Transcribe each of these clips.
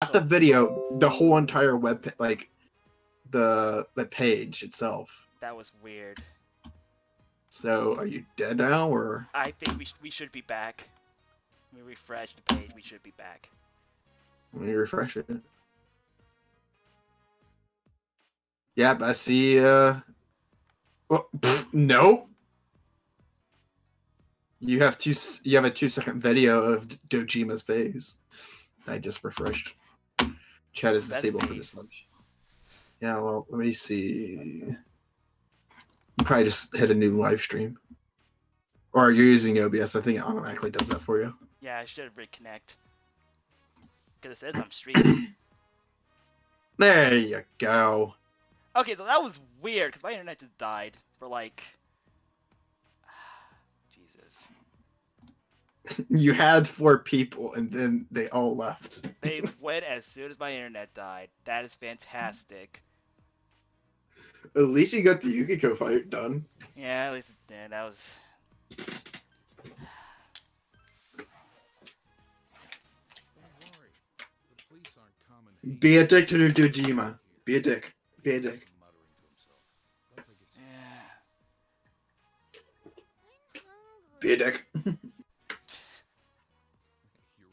not the video, the whole entire web, like the page itself. That was weird. So, are you dead now, or? I think we should be back. Let me refresh the page. We should be back. Let me refresh it. Yep, I see. Well, no. You have a 2-second video of Dojima's face. I just refreshed. Chat is disabled for this lunch. Yeah, well, let me see. You probably just hit a new live stream. Or you're using OBS. I think it automatically does that for you. Yeah, I should reconnect. Because it says I'm streaming. There you go. Okay, so that was weird, because my internet just died for like... Jesus. You had 4 people, and then they all left. They went as soon as my internet died. That is fantastic. At least you got the Yukiko fight done. Yeah, at least that was... Be a dick to Dojima. Be a dick. Be a dick. Be a dick. You're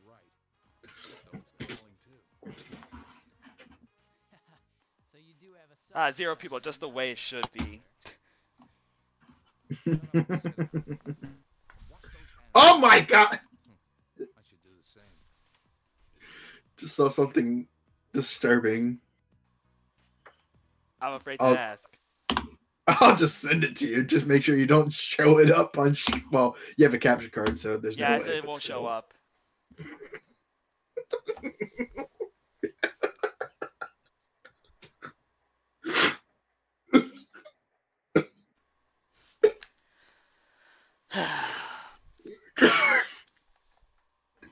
right. So you do have a 0 people, just the way it should be. Oh my god! I should do the same. Just saw something disturbing. I'm afraid to ask. I'll just send it to you. Just make sure you don't show it up on. Well, you have a capture card, so there's no way. Yeah, it won't show up.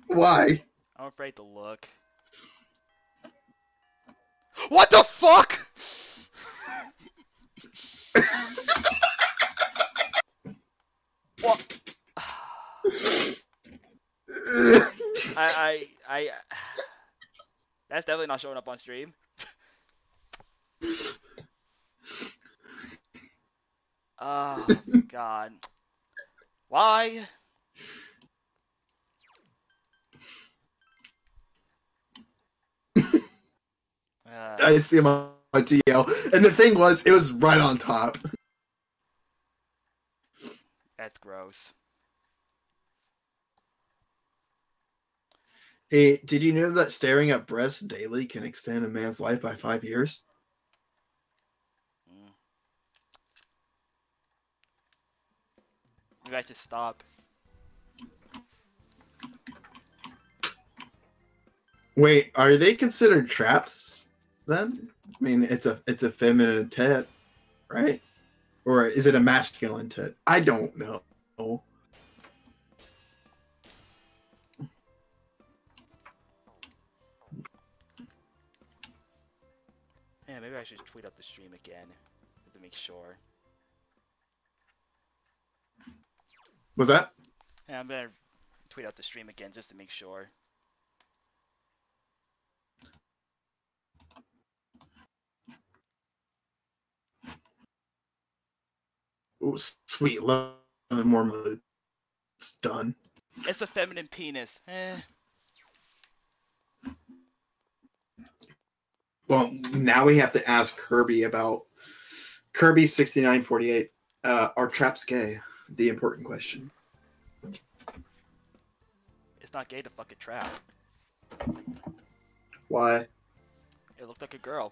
Why? I'm afraid to look. What the fuck? What? I that's definitely not showing up on stream. Oh god. Why? I see him on my TL, and the thing was, it was right on top. That's gross. Hey, did you know that staring at breasts daily can extend a man's life by 5 years? Maybe I should stop. Wait, are they considered traps then? I mean, it's a feminine tit, right? Or is it a masculine tit? I don't know. Yeah, maybe I should tweet out the stream again to make sure. Was that? Yeah, I'm gonna tweet out the stream again just to make sure. Oh, sweet. 11 more modes. It's done. It's a feminine penis. Well, now we have to ask Kirby about Kirby6948. Are traps gay? The important question. It's not gay to fuck a trap. Why? It looked like a girl.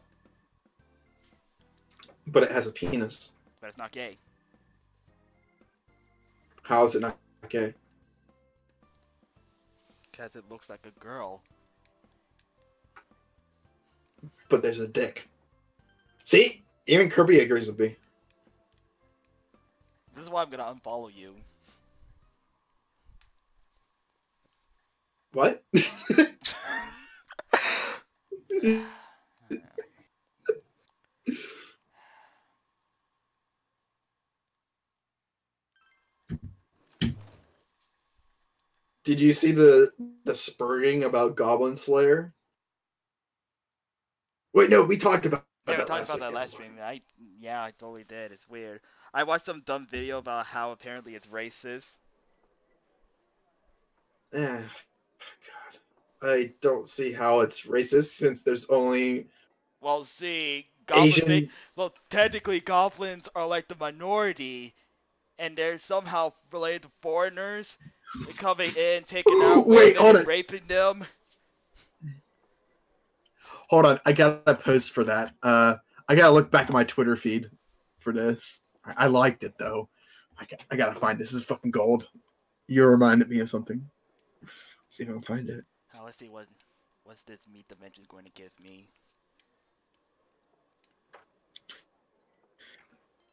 But it has a penis. But it's not gay. How is it not gay? Because it looks like a girl. But there's a dick. See? Even Kirby agrees with me. This is why I'm gonna unfollow you. What? Did you see the spurting about Goblin Slayer? Wait, no, we talked about Yeah, we that talked last about week. that last stream. Yeah, I totally did. It's weird. I watched some dumb video about how apparently it's racist. Eh, God. I don't see how it's racist since there's only Well, see, Asian. well, technically goblins are like the minority, and they're somehow related to foreigners coming in, taking out Wait, women hold and on. raping them. Hold on. I got a post for that. I gotta look back at my Twitter feed for this. I liked it though. I gotta find this. This is fucking gold. You reminded me of something. See if I can find it. Now let's see what's this meat dimension going to give me.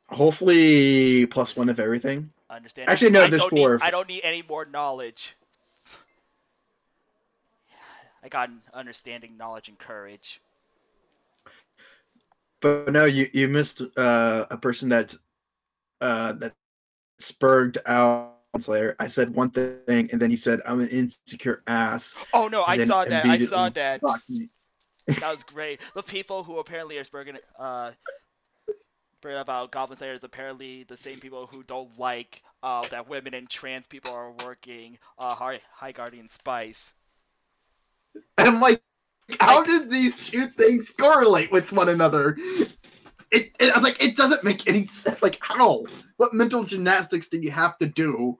Hopefully, +1 of everything. Understand? Actually, no. There's 4. I don't need any more knowledge. I got understanding, knowledge, and courage. But no, you missed a person that spurred out Slayer. I said one thing, and then he said, "I'm an insecure ass." Oh no, I saw that. I saw that. Me. That was great. The people who apparently are spurring about Goblin Slayer is apparently the same people who don't like that women and trans people are working High Guardian Spice. And I'm like, how did these two things correlate with one another? I was like, it doesn't make any sense. Like, how? What mental gymnastics did you have to do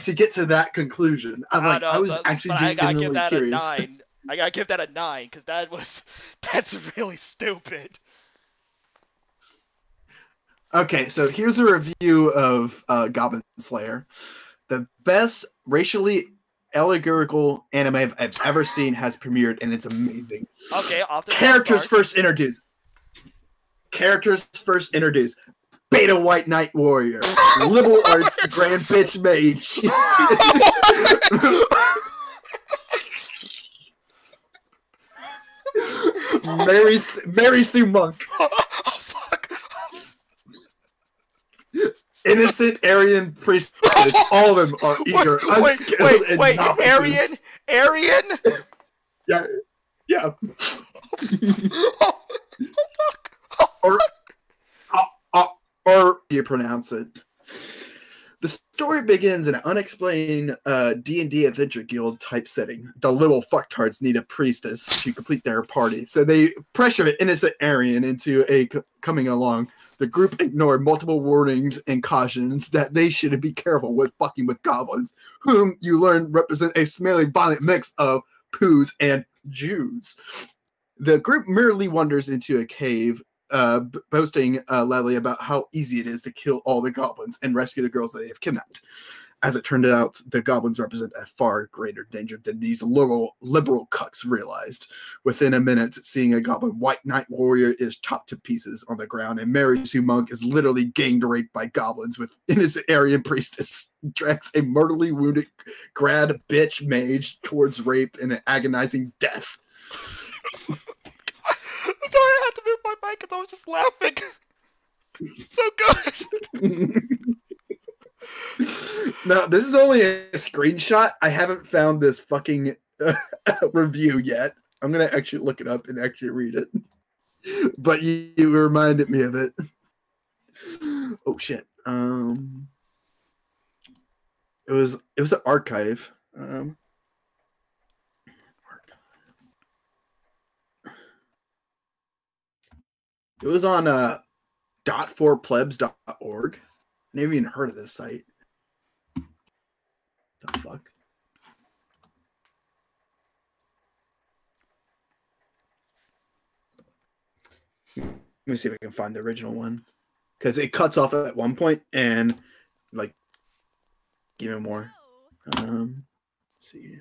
to get to that conclusion? I was actually genuinely curious. I gotta give that a 9 because that's really stupid. Okay, so here's a review of Goblin Slayer. The best racially allegorical anime I've ever seen has premiered, and it's amazing. Okay, Characters first introduced. Beta White Knight Warrior. Liberal Arts Grand Bitch Mage. Mary Sue Monk. Innocent Aryan priestess. All of them are eager, unskilled, and novices. Aryan? Yeah. Or you pronounce it. The story begins in an unexplained D&D adventure guild type setting. The little fucktards need a priestess to complete their party, so they pressure an innocent Aryan into coming along. The group ignored multiple warnings and cautions that they should be careful with fucking with goblins, whom you learn represent a smelly, violent mix of poos and Jews. The group merely wanders into a cave, boasting loudly about how easy it is to kill all the goblins and rescue the girls that they have kidnapped. As it turned out, the goblins represent a far greater danger than these liberal cucks realized. Within a minute, seeing a goblin White Knight Warrior is chopped to pieces on the ground, and Mary Sue Monk is literally gang raped by goblins with innocent Aryan priestess drags a mortally wounded grad bitch mage towards rape and an agonizing death. Sorry, I had to move my mic because I was just laughing. So good. No, this is only a screenshot. I haven't found this fucking review yet. I'm gonna actually look it up and actually read it. But you reminded me of it. Oh shit. It was an archive. It was on .4plebs.org. Never even heard of this site. The fuck? Let me see if I can find the original one. Because it cuts off at one point and like even more. Let's see.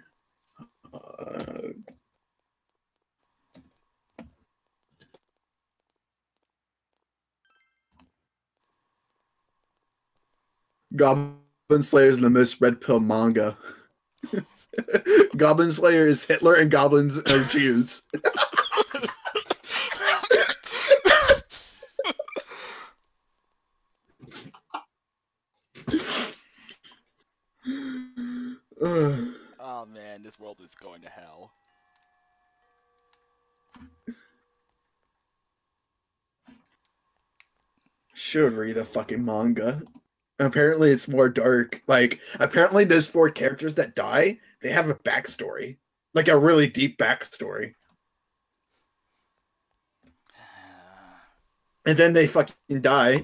Goblin Slayer is the most red pill manga. Goblin Slayer is Hitler and goblins are Jews. Oh man, this world is going to hell. should read the fucking manga. Apparently, it's more dark. Like, apparently, those 4 characters that die, they have a backstory, like a really deep backstory, and then they fucking die.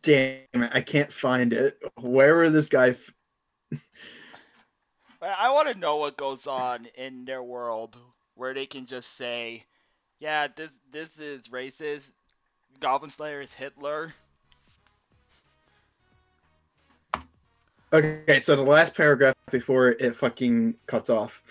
Damn it, I can't find it. Where this guy? I want to know what goes on in their world where they can just say, "Yeah, this is racist. Goblin Slayer is Hitler." Okay, so the last paragraph before it fucking cuts off.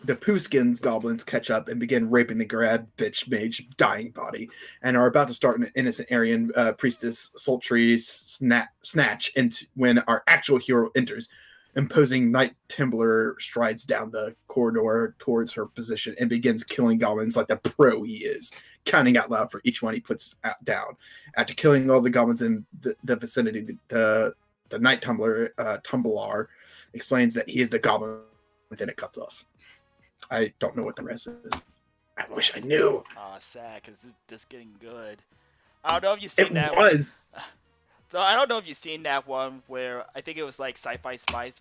The Pooskins goblins catch up and begin raping the grad bitch mage dying body, and are about to start an innocent Aryan priestess sultry snatch into when our actual hero enters. Imposing Night Templar strides down the corridor towards her position and begins killing goblins like the pro he is, counting out loud for each one he puts down. After killing all the goblins in the vicinity, the Night Tumbler, Tumblar, explains that he is the goblin, and then it cuts off. I don't know what the rest is. I wish I knew. Aw, sad, because it's just getting good. I don't know if you've seen that. It was. So I don't know if you've seen that one where I think it was like Sci-Fi Spice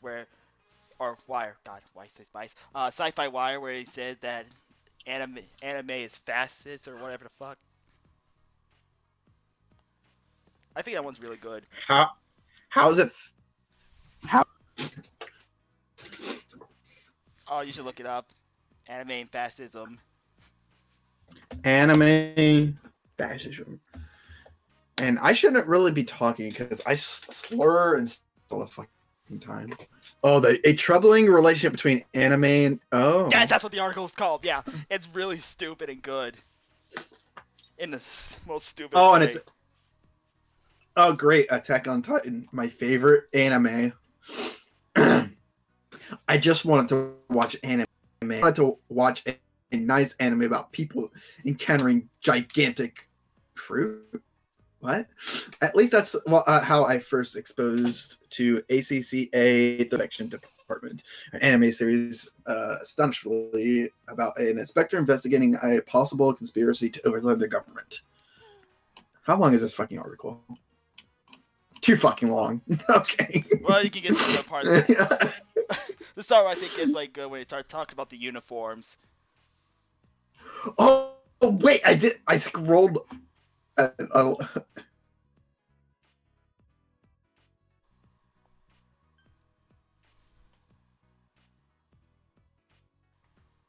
or Wire. God, why say Spice? Sci-Fi Wire, where he said that anime is fascist or whatever the fuck. I think that one's really good. How is it? How? Oh, you should look it up. Anime and fascism. Anime fascism. And I shouldn't really be talking because I slur and all the fucking time. Oh, a troubling relationship between anime and Yeah, that's what the article is called. Yeah, it's really stupid and good. In the most stupid. Oh, way. And it's great! Attack on Titan, my favorite anime. I just wanted to watch anime. I wanted to watch a nice anime about people encountering gigantic fruit. What? At least that's how I first exposed to ACCA, the Action Department, an anime series astonishingly about an inspector investigating a possible conspiracy to overthrow the government. How long is this fucking article? Too fucking long. Okay. Well, you can get to the part. This part I think is like good when you start talking about the uniforms. Oh wait, I scrolled.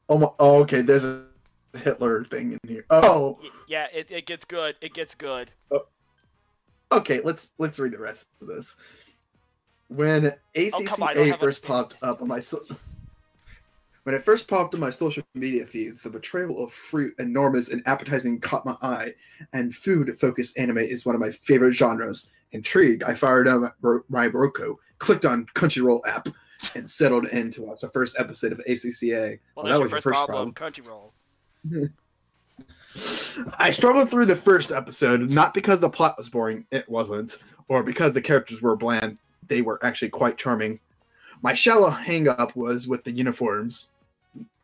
Okay. There's a Hitler thing in here. Oh, yeah. It gets good. It gets good. Oh. Okay, let's read the rest of this. When ACCA first popped up on my when it first popped on my social media feeds, the portrayal of fruit, enormous and appetizing, caught my eye, and food-focused anime is one of my favorite genres. Intrigued, I fired up my Roku, clicked on Crunchyroll app, and settled in to watch the first episode of ACCA. Well, that was your first problem. Crunchyroll. I struggled through the first episode, not because the plot was boring, it wasn't, or because the characters were bland. They were actually quite charming. My shallow hang-up was with the uniforms.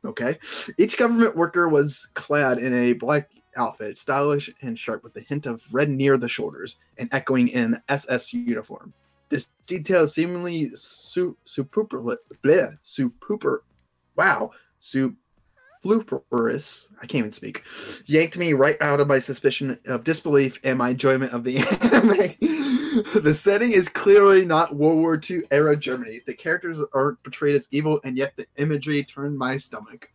Okay. Each government worker was clad in a black outfit, stylish and sharp with a hint of red near the shoulders, and echoing in SS uniform. This detail seemingly superfluous, I can't even speak, yanked me right out of my suspicion of disbelief and my enjoyment of the anime. The setting is clearly not World War II era Germany. The characters aren't portrayed as evil, and yet the imagery turned my stomach.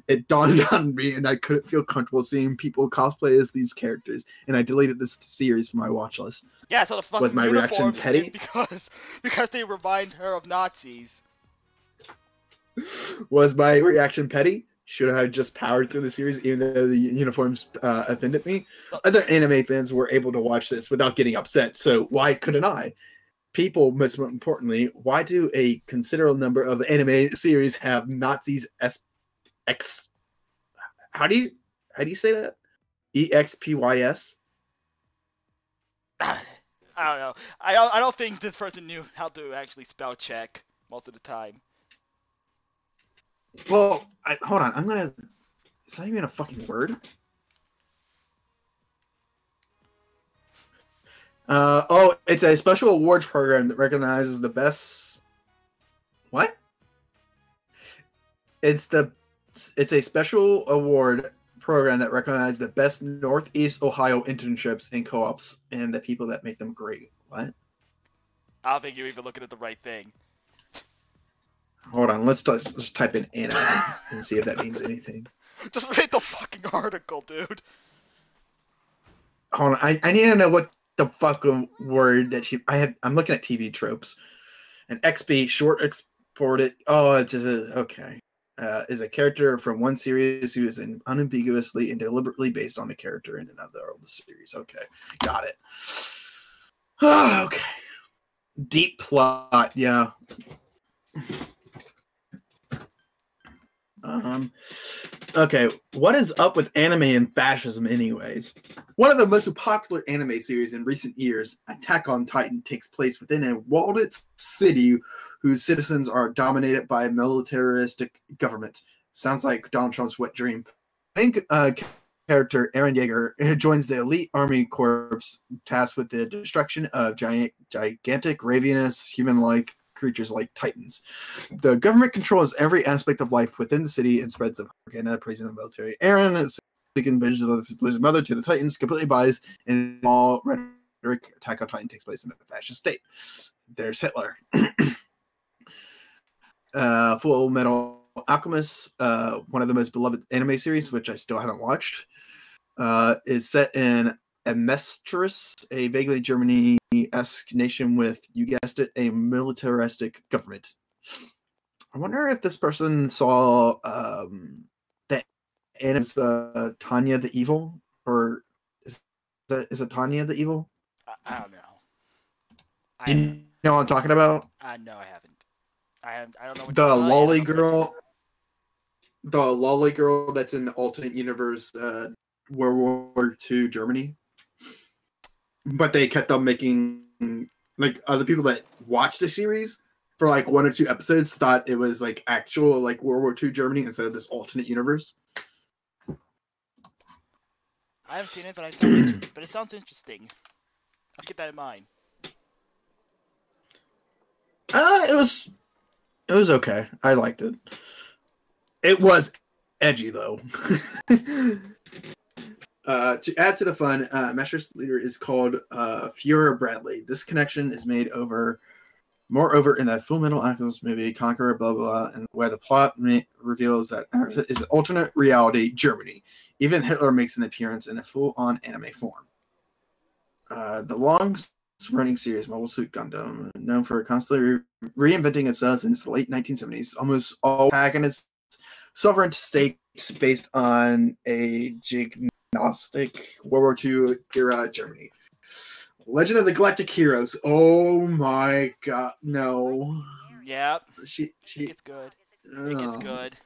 It dawned on me, and I couldn't feel comfortable seeing people cosplay as these characters, and I deleted this series from my watch list. Yeah, so the fucking was my reaction petty? Because they remind her of Nazis. Was my reaction petty? Should I have just powered through the series even though the uniforms offended me? Other anime fans were able to watch this without getting upset, so why couldn't I? People, most importantly, why do a considerable number of anime series have Nazis how do you say that? EXPYS? I don't know. I don't think this person knew how to actually spell check most of the time. Well, hold on. I'm gonna. Is that even a fucking word? Oh, it's a special awards program that recognizes the best. What? It's a special award program that recognizes the best Northeast Ohio internships and co-ops and the people that make them great. What? I don't think you're even looking at the right thing. Hold on, let's just type in anime and see if that means anything. Just read the fucking article, dude. Hold on, I need to know what the fucking word that I'm looking at TV tropes. An XP short exported. Oh, it's okay. Is a character from one series who is unambiguously and deliberately based on a character in another of the series. Okay, got it. Okay. Deep plot, yeah. Okay, what is up with anime and fascism anyways? One of the most popular anime series in recent years, Attack on Titan, takes place within a walled city whose citizens are dominated by a militaristic government. Sounds like Donald Trump's wet dream. Main character Eren Yeager joins the elite army corps tasked with the destruction of gigantic, ravenous, human-like creatures like Titans. The government controls every aspect of life within the city and spreads the propaganda praising the military. Eren, seeking visions of his mother to the Titans, completely buys in all rhetoric. Attack on Titan takes place in a fascist state. There's Hitler. Full Metal Alchemist, one of the most beloved anime series, which I still haven't watched, is set in Amestris, a vaguely Germany-esque nation with, you guessed it, a militaristic government. I wonder if this person saw that Anna's Tanya the Evil, or is it Tanya the Evil? I don't know. Do you know what I'm talking about? No, I haven't. I don't know what the lolly girl. The lolly girl that's in the alternate universe, World War II Germany. But they kept on making, like, other people that watched the series for like 1 or 2 episodes thought it was like actual like World War II Germany instead of this alternate universe. I haven't seen it, but it sounds interesting. I'll keep that in mind. It was okay. I liked it. It was edgy though. To add to the fun, Mester's leader is called Führer Bradley. This connection is made moreover in that Full Metal Alchemist movie, Conqueror, blah, blah, and where the plot reveals that is an alternate reality, Germany. Even Hitler makes an appearance in a full-on anime form. The long-running series, Mobile Suit Gundam, known for constantly reinventing itself since the late 1970s, almost all protagonists sovereign states based on a gnostic World War II era Germany. Legend of the Galactic Heroes. Oh my god, no. Yep. She it's good. It gets good.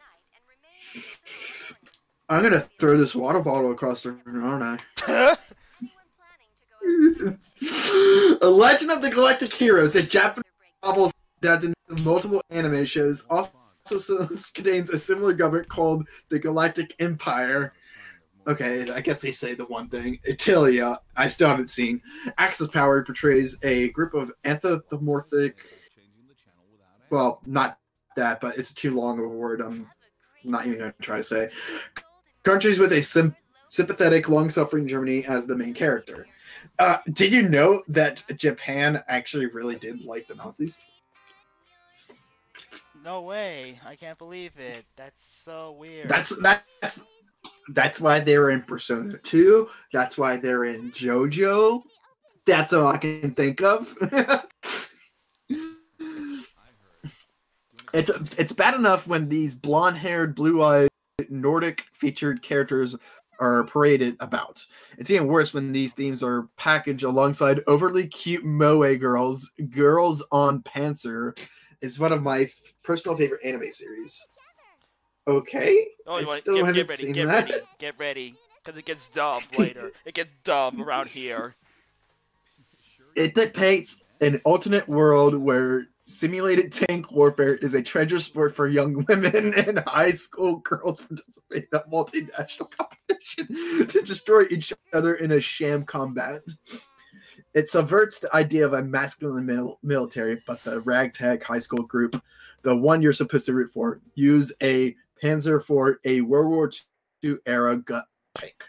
I'm gonna throw this water bottle across the room, aren't I? A Legend of the Galactic Heroes, a Japanese novel that's in multiple anime shows, also contains a similar government called the Galactic Empire. Okay, I guess they say the one thing. Italia, I still haven't seen. Axis Power portrays a group of anthropomorphic... Well, not that, but it's too long of a word. I'm not even going to try to say. Countries with a sympathetic, long-suffering Germany as the main character. Did you know that Japan actually really did like the Nazis? No way! I can't believe it. That's so weird. That's why they were in Persona 2. That's why they're in JoJo. That's all I can think of. It's bad enough when these blonde-haired, blue-eyed, Nordic-featured characters are paraded about. It's even worse when these themes are packaged alongside overly cute moe girls. Girls on Panzer is one of my personal favorite anime series. Okay. Oh, I still haven't seen that. Get ready, because it gets dumb later. It gets dumb around here. It depicts an alternate world where simulated tank warfare is a treasure sport for young women and high school girls participate in a multinational competition to destroy each other in a sham combat. It subverts the idea of a masculine military, but the ragtag high school group, the one you're supposed to root for, use a Panzer for a World War II era gun tank.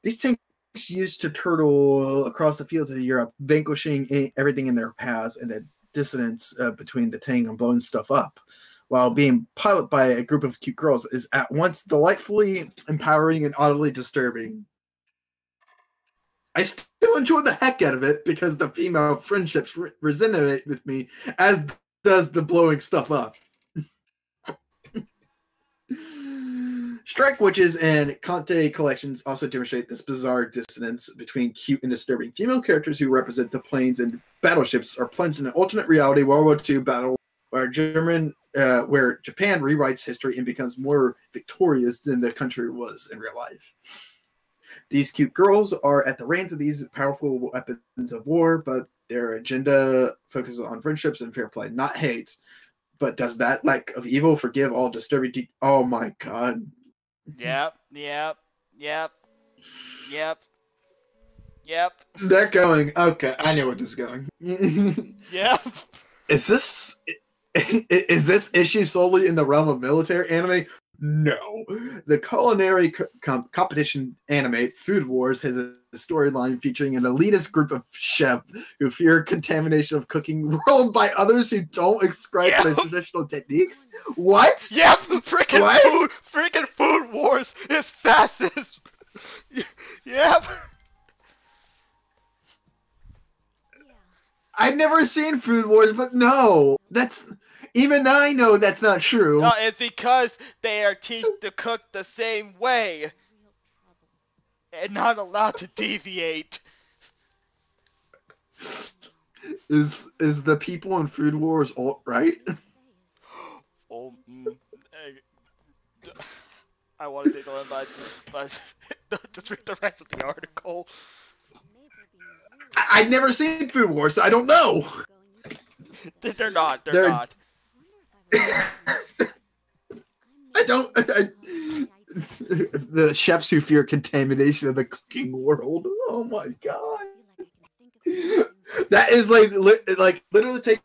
These tanks used to turtle across the fields of Europe, vanquishing everything in their paths and the dissonance between the tank and blowing stuff up, while being piloted by a group of cute girls is at once delightfully empowering and oddly disturbing. I still enjoy the heck out of it because the female friendships resonate with me, as does the blowing stuff up. Strike Witches and Conte collections also demonstrate this bizarre dissonance between cute and disturbing. Female characters who represent the planes and battleships are plunged in an alternate reality World War II battle where Japan rewrites history and becomes more victorious than the country was in real life. These cute girls are at the reins of these powerful weapons of war, but their agenda focuses on friendships and fair play, not hate. But does that lack of evil forgive all disturbing? Oh my god. Yep. They're going. Okay, I know where this is going. Yep. Is this issue solely in the realm of military anime? No. The culinary competition anime, Food Wars, has a storyline featuring an elitist group of chefs who fear contamination of cooking rolled by others who don't ascribe to the traditional techniques. What? Yep. Freaking Food Wars is fastest. Yep. I've never seen Food Wars, but no, even I know that's not true. No, it's because they are taught to cook the same way and not allowed to deviate. Is the people in Food Wars alt-right? Oh, I want to take on but just read the rest of the article. I've never seen Food Wars, so I don't know. They're not. They're not. I don't. The chefs who fear contamination of the cooking world. Oh my god. That is like literally take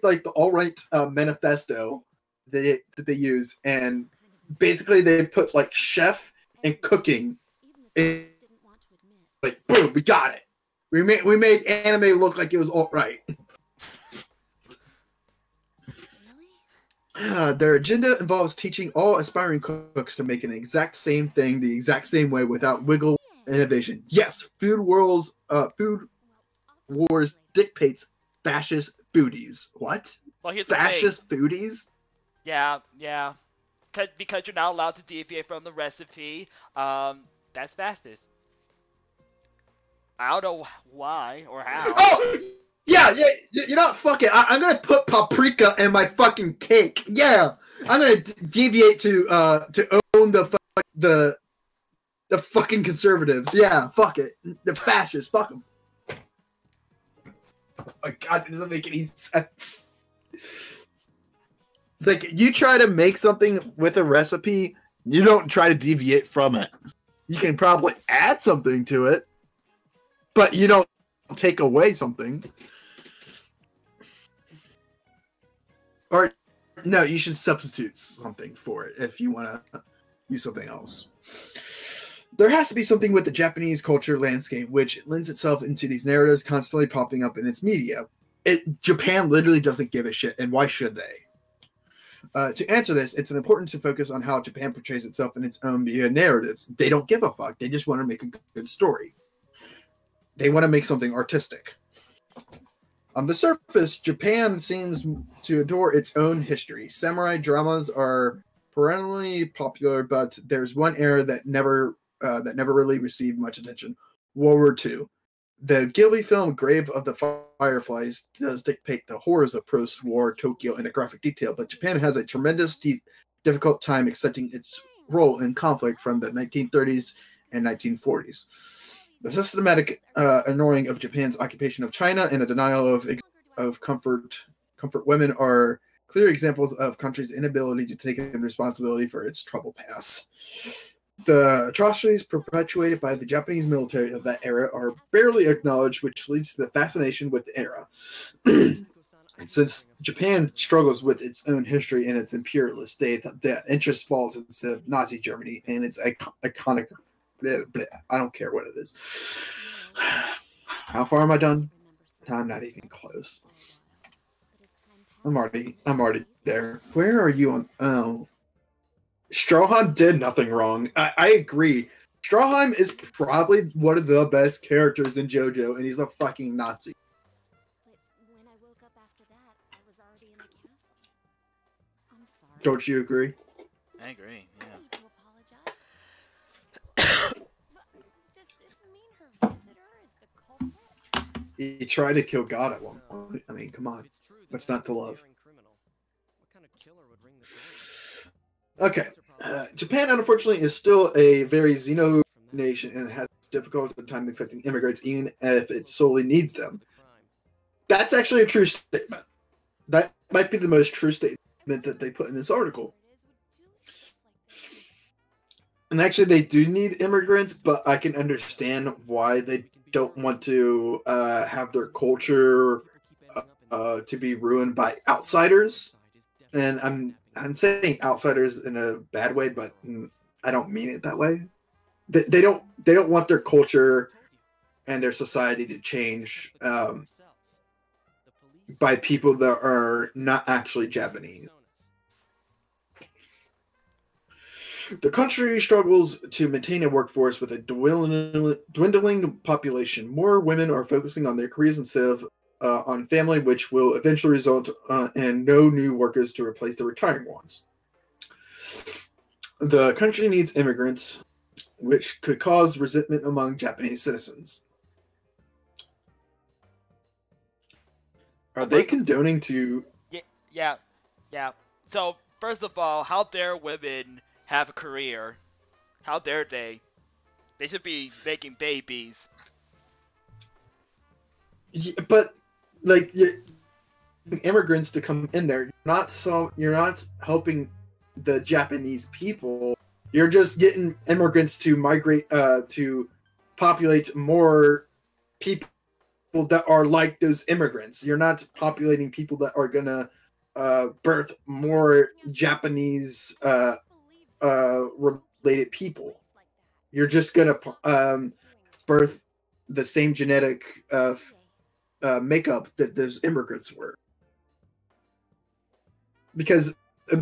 like the alt-right manifesto that they use, and basically they put like chef and cooking in, like boom, we got it. We made anime look like it was alt-right. Their agenda involves teaching all aspiring cooks to make an exact same thing the exact same way without wiggle innovation. Yes, Food Wars dictates fascist foodies. What? Well, here's fascist foodies? Yeah. Because you're not allowed to deviate from the recipe. That's fastest. I don't know why or how. Oh! Yeah, you know what? Fuck it. I'm gonna put paprika in my fucking cake. Yeah, I'm gonna deviate to own the fucking conservatives. Yeah, fuck it. The fascists. Fuck them. Oh my god, it doesn't make any sense. It's like you try to make something with a recipe, you don't try to deviate from it. You can probably add something to it, but you don't take away something. Or, no, you should substitute something for it if you want to use something else. There has to be something with the Japanese culture landscape which lends itself into these narratives constantly popping up in its media. Japan literally doesn't give a shit, and why should they? To answer this, it's important to focus on how Japan portrays itself in its own media narratives. They don't give a fuck. They just want to make a good story. They want to make something artistic. On the surface, Japan seems to adore its own history. Samurai dramas are perennially popular, but there's one era that never really received much attention: World War II. The Ghibli film Grave of the Fireflies does depict the horrors of post-war Tokyo in a graphic detail, but Japan has a tremendous difficult time accepting its role in conflict from the 1930s and 1940s. The systematic ignoring of Japan's occupation of China and the denial of comfort women are clear examples of country's inability to take responsibility for its troubled past. The atrocities perpetuated by the Japanese military of that era are barely acknowledged, which leads to the fascination with the era. Since Japan struggles with its own history and its imperialist state, the interest falls instead of Nazi Germany and its iconic. Bleh, bleh, I don't care what it is. How far am I done? I'm not even close. I'm already there. Where are you on? Oh, Stroheim did nothing wrong. I agree. Stroheim is probably one of the best characters in JoJo, and he's a fucking Nazi. But when I woke up after that, I was already in the castle. I'm sorry. Don't you agree? I agree. I Yeah. need to apologize. But does this mean her visitor is the culprit? He tried to kill God at one point. I mean, come on. What's not to love? Okay. Japan, unfortunately, is still a very xeno nation and has difficult time accepting immigrants, even if it solely needs them. That's actually a true statement. That might be the most true statement that they put in this article. And actually, they do need immigrants, but I can understand why they don't want to have their culture to be ruined by outsiders. And I'm saying outsiders in a bad way, but I don't mean it that way. They don't want their culture and their society to change by people that are not actually Japanese. The country struggles to maintain a workforce with a dwindling population. More women are focusing on their careers instead of on family, which will eventually result in no new workers to replace the retiring ones. The country needs immigrants, which could cause resentment among Japanese citizens. Are they condoning to... Yeah. So, first of all, how dare women have a career? How dare they? They should be making babies. Yeah, but, like, you're immigrants to come in there. You're not helping the Japanese people. You're just getting immigrants to migrate, to populate more people that are like those immigrants. You're not populating people that are gonna birth more Japanese related people. You're just gonna birth the same genetic makeup that those immigrants were. Because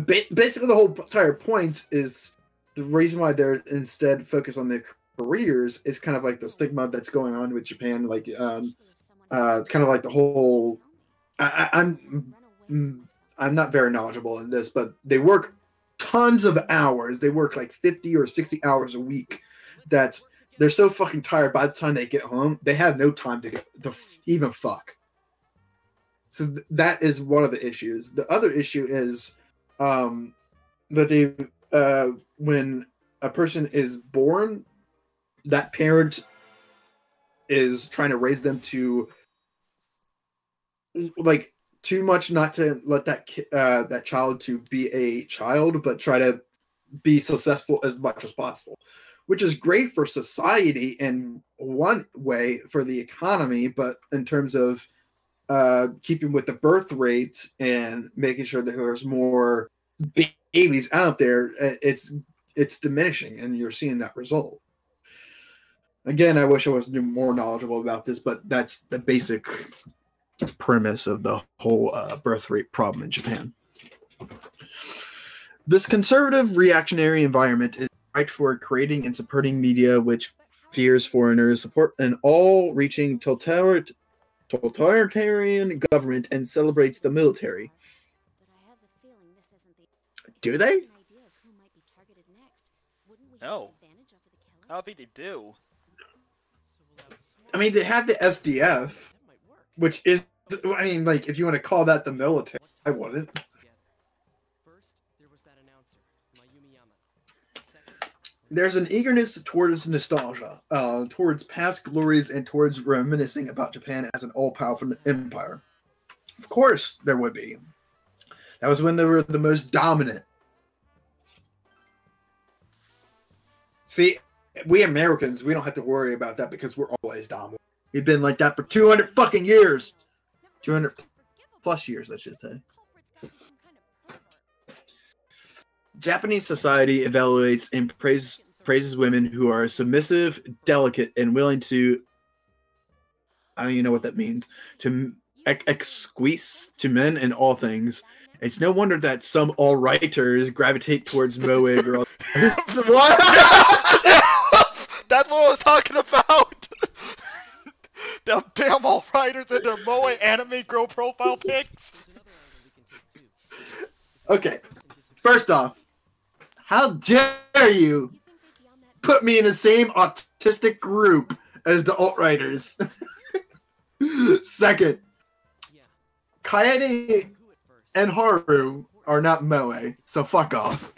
basically the whole entire point is the reason why they're instead focused on their careers is kind of like the stigma that's going on with Japan, like kind of like the whole. I'm not very knowledgeable in this, but they work tons of hours. They work like 50 or 60 hours a week. That they're so fucking tired by the time they get home, they have no time to even fuck. So that is one of the issues. The other issue is that they, when a person is born, that parent is trying to raise them to, like, too much not to let that child to be a child, but try to be successful as much as possible, which is great for society in one way for the economy, but in terms of keeping with the birth rate and making sure that there's more babies out there, it's diminishing, and you're seeing that result. Again, I wish I was more knowledgeable about this, but that's the basic premise of the whole birth rate problem in Japan. This conservative reactionary environment is right for creating and supporting media which fears foreigners, support an all-reaching totalitarian government, and celebrates the military. Do they? No. I don't think they do. I mean, they have the SDF, which is, I mean, like, if you want to call that the military, I wouldn't. there's an eagerness towards nostalgia, towards past glories, and towards reminiscing about Japan as an all-powerful empire. Of course, there would be. That was when they were the most dominant. See, we Americans, we don't have to worry about that because we're always dominant. We've been like that for 200 fucking years. 200 plus years, I should say. Japanese society evaluates and praises women who are submissive, delicate, and willing to, I don't even know what that means, to exqueeze to men in all things. It's no wonder that some all-righters gravitate towards moe girls. What? That's what I was talking about. Them damn all-righters and their moe anime girl profile pics. Okay, first off, how dare you put me in the same autistic group as the alt-righters? Second, Kaede and Haru are not moe, so fuck off.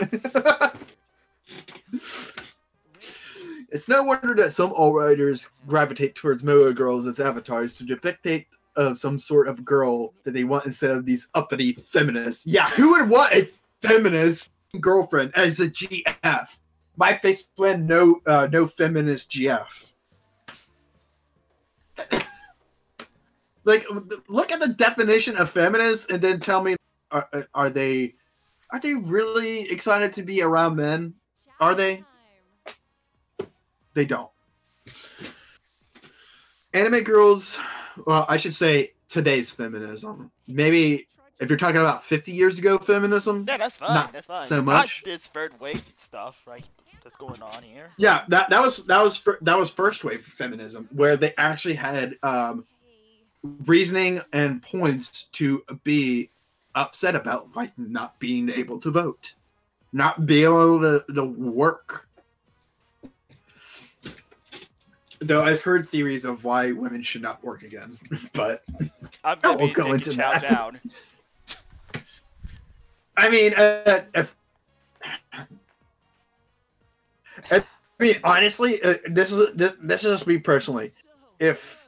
It's no wonder that some alt-righters gravitate towards moe girls as avatars to depict of some sort of girl that they want instead of these uppity feminists. Yeah, who would want a feminist girlfriend as a GF? My face went no feminist GF. Like, look at the definition of feminist and then tell me, are they really excited to be around men? Are they? They don't. Anime girls, well, I should say today's feminism. Maybe if you're talking about 50 years ago feminism, yeah, that's fine. That's fine. So much. Not this third wave stuff, right? That's going on here. Yeah, that was first wave feminism, where they actually had reasoning and points to be upset about, like not being able to vote, not being able to work. Though I've heard theories of why women should not work again, but I won't go into that. Down. I mean, honestly, this is just me personally. If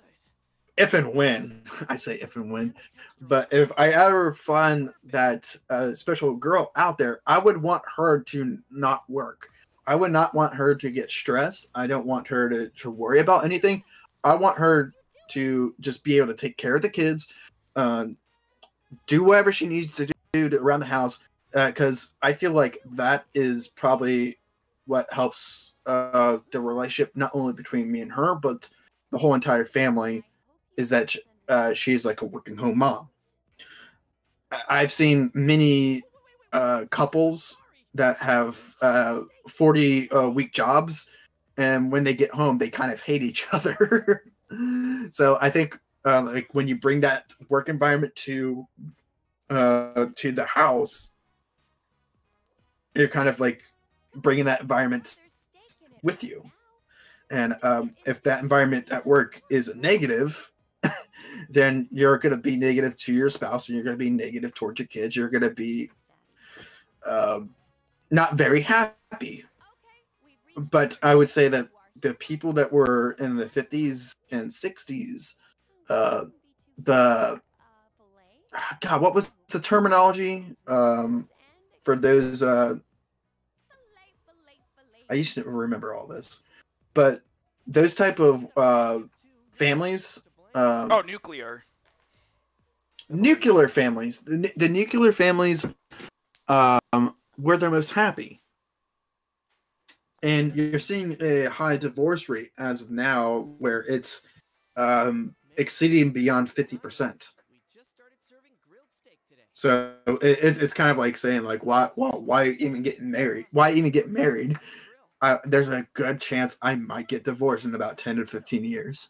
and when I say if and when, but if I ever find that special girl out there, I would want her to not work. I would not want her to get stressed. I don't want her to worry about anything. I want her to just be able to take care of the kids, do whatever she needs to do around the house, because I feel like that is probably what helps the relationship, not only between me and her, but the whole entire family, is that she's like a working home mom. I've seen many couples that have 40-week jobs, and when they get home, they kind of hate each other. So I think like when you bring that work environment to the house, you're kind of like bringing that environment with you. And if that environment at work is negative, then you're going to be negative to your spouse, and you're going to be negative towards your kids. You're going to be not very happy. But I would say that the people that were in the 50s and 60s, God, what was the terminology for those? I used to remember all this, but those type of families. Nuclear. Nuclear families. The nuclear families where they're most happy. And you're seeing a high divorce rate as of now, where it's exceeding beyond 50%. So it's kind of like saying, like, why even getting married? Why even get married? There's a good chance I might get divorced in about 10 to 15 years.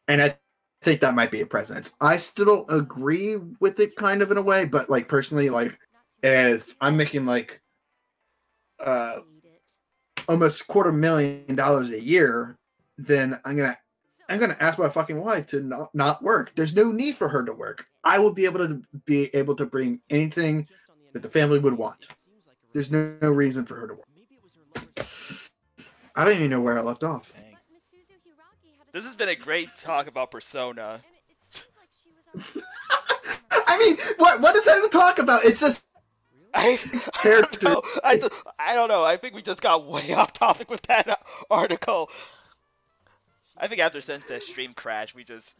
And I think that might be a precedent. I still don't agree with it, kind of, in a way, but like personally, like if I'm making like almost $250,000 a year, then I'm gonna ask my fucking wife to not work. There's no need for her to work. I will be able to bring anything that the family would want. There's no reason for her to work. I don't even know where I left off. Dang. This has been a great talk about Persona. I mean, what is there to talk about? It's just I don't know. I think we just got way off topic with that article. I think after since the stream crashed, we just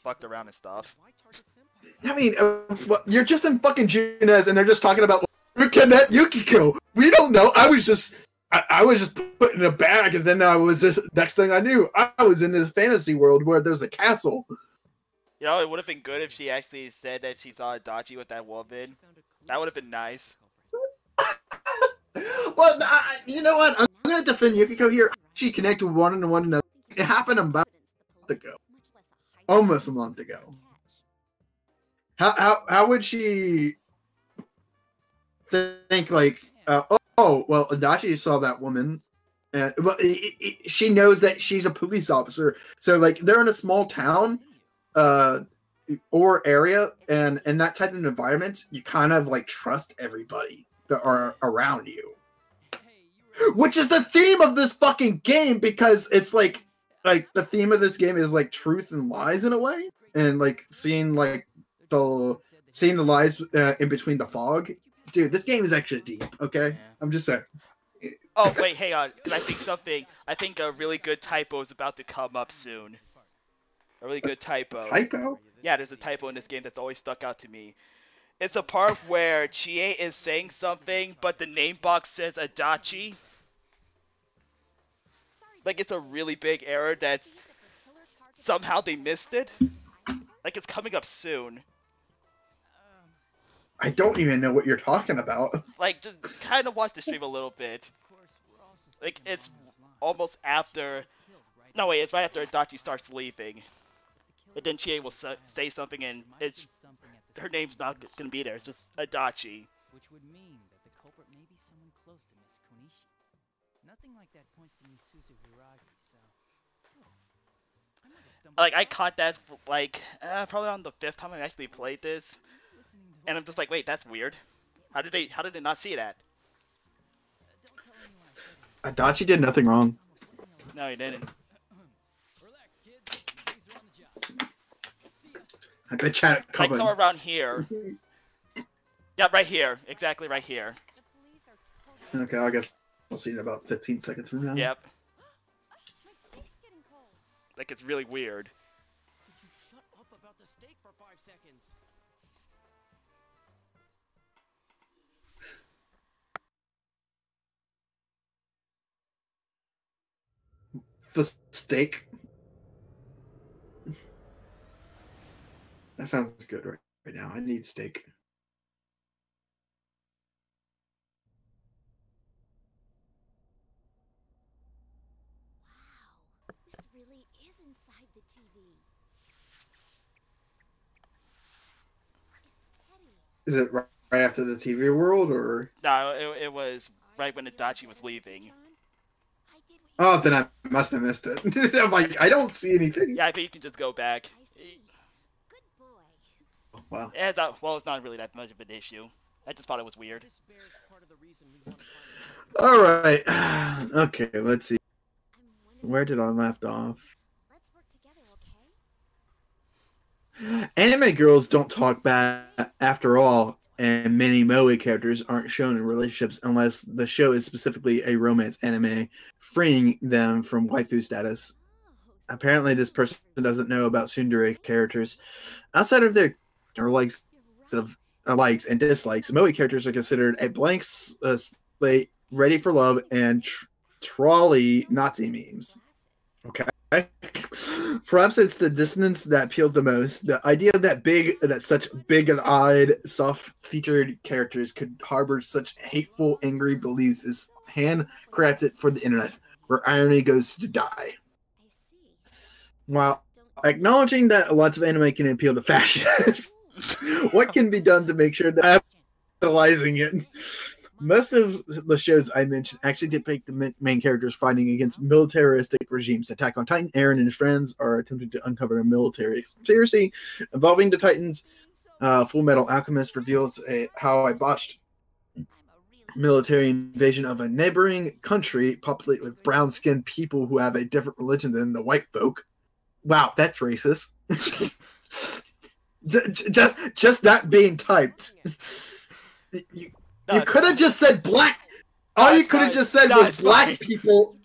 fucked around and stuff. I mean, you're just in fucking Junez, and they're just talking about Connect Yukiko. We don't know. I was just put in a bag, and then I was just next thing I knew, I was in this fantasy world where there's a castle. You know, it would have been good if she actually said that she saw Adachi with that woman. That would have been nice. Well, you know what? I'm gonna defend Yukiko here. She connected one another. It happened about a month ago, almost a month ago. How would she think like? Oh, well, Adachi saw that woman. Well, she knows that she's a police officer. So, like, they're in a small town, or area, and in that type of environment, you kind of like trust everybody that are around you. Which is the theme of this fucking game, because it's like the theme of this game is like truth and lies in a way, and like seeing the lies in between the fog. Dude, this game is actually deep. Okay, yeah. I'm just saying. Oh wait, hang on, because I think a really good typo is about to come up soon. A really good typo. Typo? Yeah, there's a typo in this game that's always stuck out to me. It's a part where Chie is saying something, but the name box says Adachi. Like, it's a really big error that somehow they missed it. Like, it's coming up soon. I don't even know what you're talking about. Like, just kind of watch the stream a little bit. Like, it's almost after... No, wait, it's right after Adachi starts leaving. And then Chie will say something, and her name's not going to be there. It's just Adachi. Which would mean that the culprit may be someone close to Miss Konishi. Nothing like that points to Misuzu Hiragi, so... Like, I caught that, like, probably on the 5th time I actually played this. And I'm just like, wait, that's weird. How did they not see that? Adachi did nothing wrong. No, he didn't. I bet chat like somewhere around here. Yeah, right here. Exactly right here. Okay, I guess I'll see it in about 15 seconds from now. Yep. Like, it's really weird. Could you shut up about the steak for 5 seconds? The steak. That sounds good right now. I need steak. Wow, this really is inside the TV. It's Teddy. Is it right after the TV world, or? No, it was right when Adachi was leaving. Oh, then I must have missed it. I'm like, I don't see anything. Yeah, I think you can just go back. Good boy. Wow. And well, it's not really that much of an issue. I just thought it was weird. All right. Okay, let's see. Where did I left off? Let's work together, okay? Anime girls don't talk bad after all, and many moe characters aren't shown in relationships unless the show is specifically a romance anime, freeing them from waifu status. Apparently, this person doesn't know about tsundere characters. Outside of their likes and dislikes, moe characters are considered a blank slate, ready for love, and trolley Nazi memes. Okay. Perhaps it's the dissonance that appeals the most. The idea that such big-eyed, soft-featured characters could harbor such hateful, angry beliefs is handcrafted for the internet, where irony goes to die. While acknowledging that lots of anime can appeal to fascists, what can be done to make sure that analyzing it? Most of the shows I mentioned actually depict the main characters fighting against militaristic regimes. Attack on Titan, Eren and his friends are attempting to uncover a military conspiracy involving the Titans. Full Metal Alchemist reveals how a botched military invasion of a neighboring country populated with brown-skinned people who have a different religion than the white folk. Wow, that's racist. just that being typed. You could have just said black. All you could have just said was black people.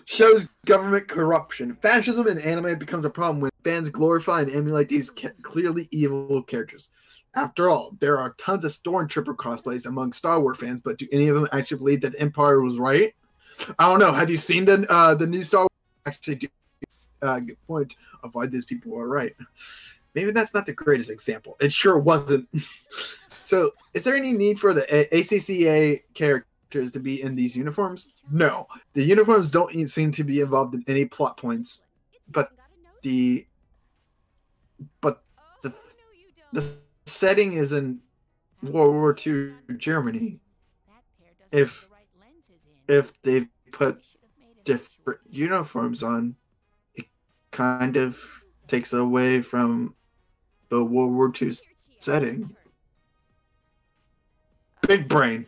Shows government corruption. Fascism in anime becomes a problem when fans glorify and emulate these clearly evil characters. After all, there are tons of Stormtrooper cosplays among Star Wars fans, but do any of them actually believe that the Empire was right? I don't know. Have you seen the new Star Wars? Actually, good point of why these people are right. Maybe that's not the greatest example. It sure wasn't. So, is there any need for the ACCA characters to be in these uniforms? No. The uniforms don't seem to be involved in any plot points, but the setting is in World War II Germany. If they put different uniforms on, it kind of takes away from the World War II setting. Big brain.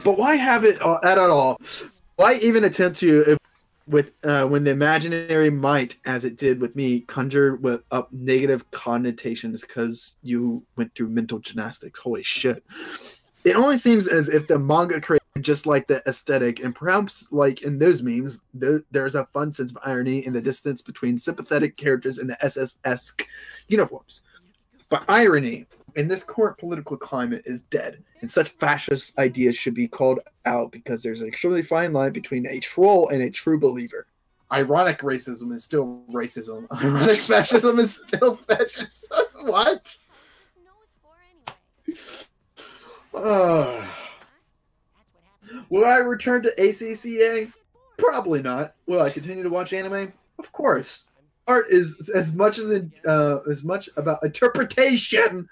But why have it at all? Why even attempt to, when the imaginary might, as it did with me, conjure up negative connotations because you went through mental gymnastics? Holy shit. It only seems as if the manga created just like the aesthetic, and perhaps like in those memes, there's a fun sense of irony in the distance between sympathetic characters and the SS-esque uniforms. But irony in this current political climate is dead, and such fascist ideas should be called out because there's an extremely fine line between a troll and a true believer. Ironic racism is still racism. Ironic fascism is still fascism. What? Will I return to ACCA? Probably not. Will I continue to watch anime? Of course. Art is as much about interpretation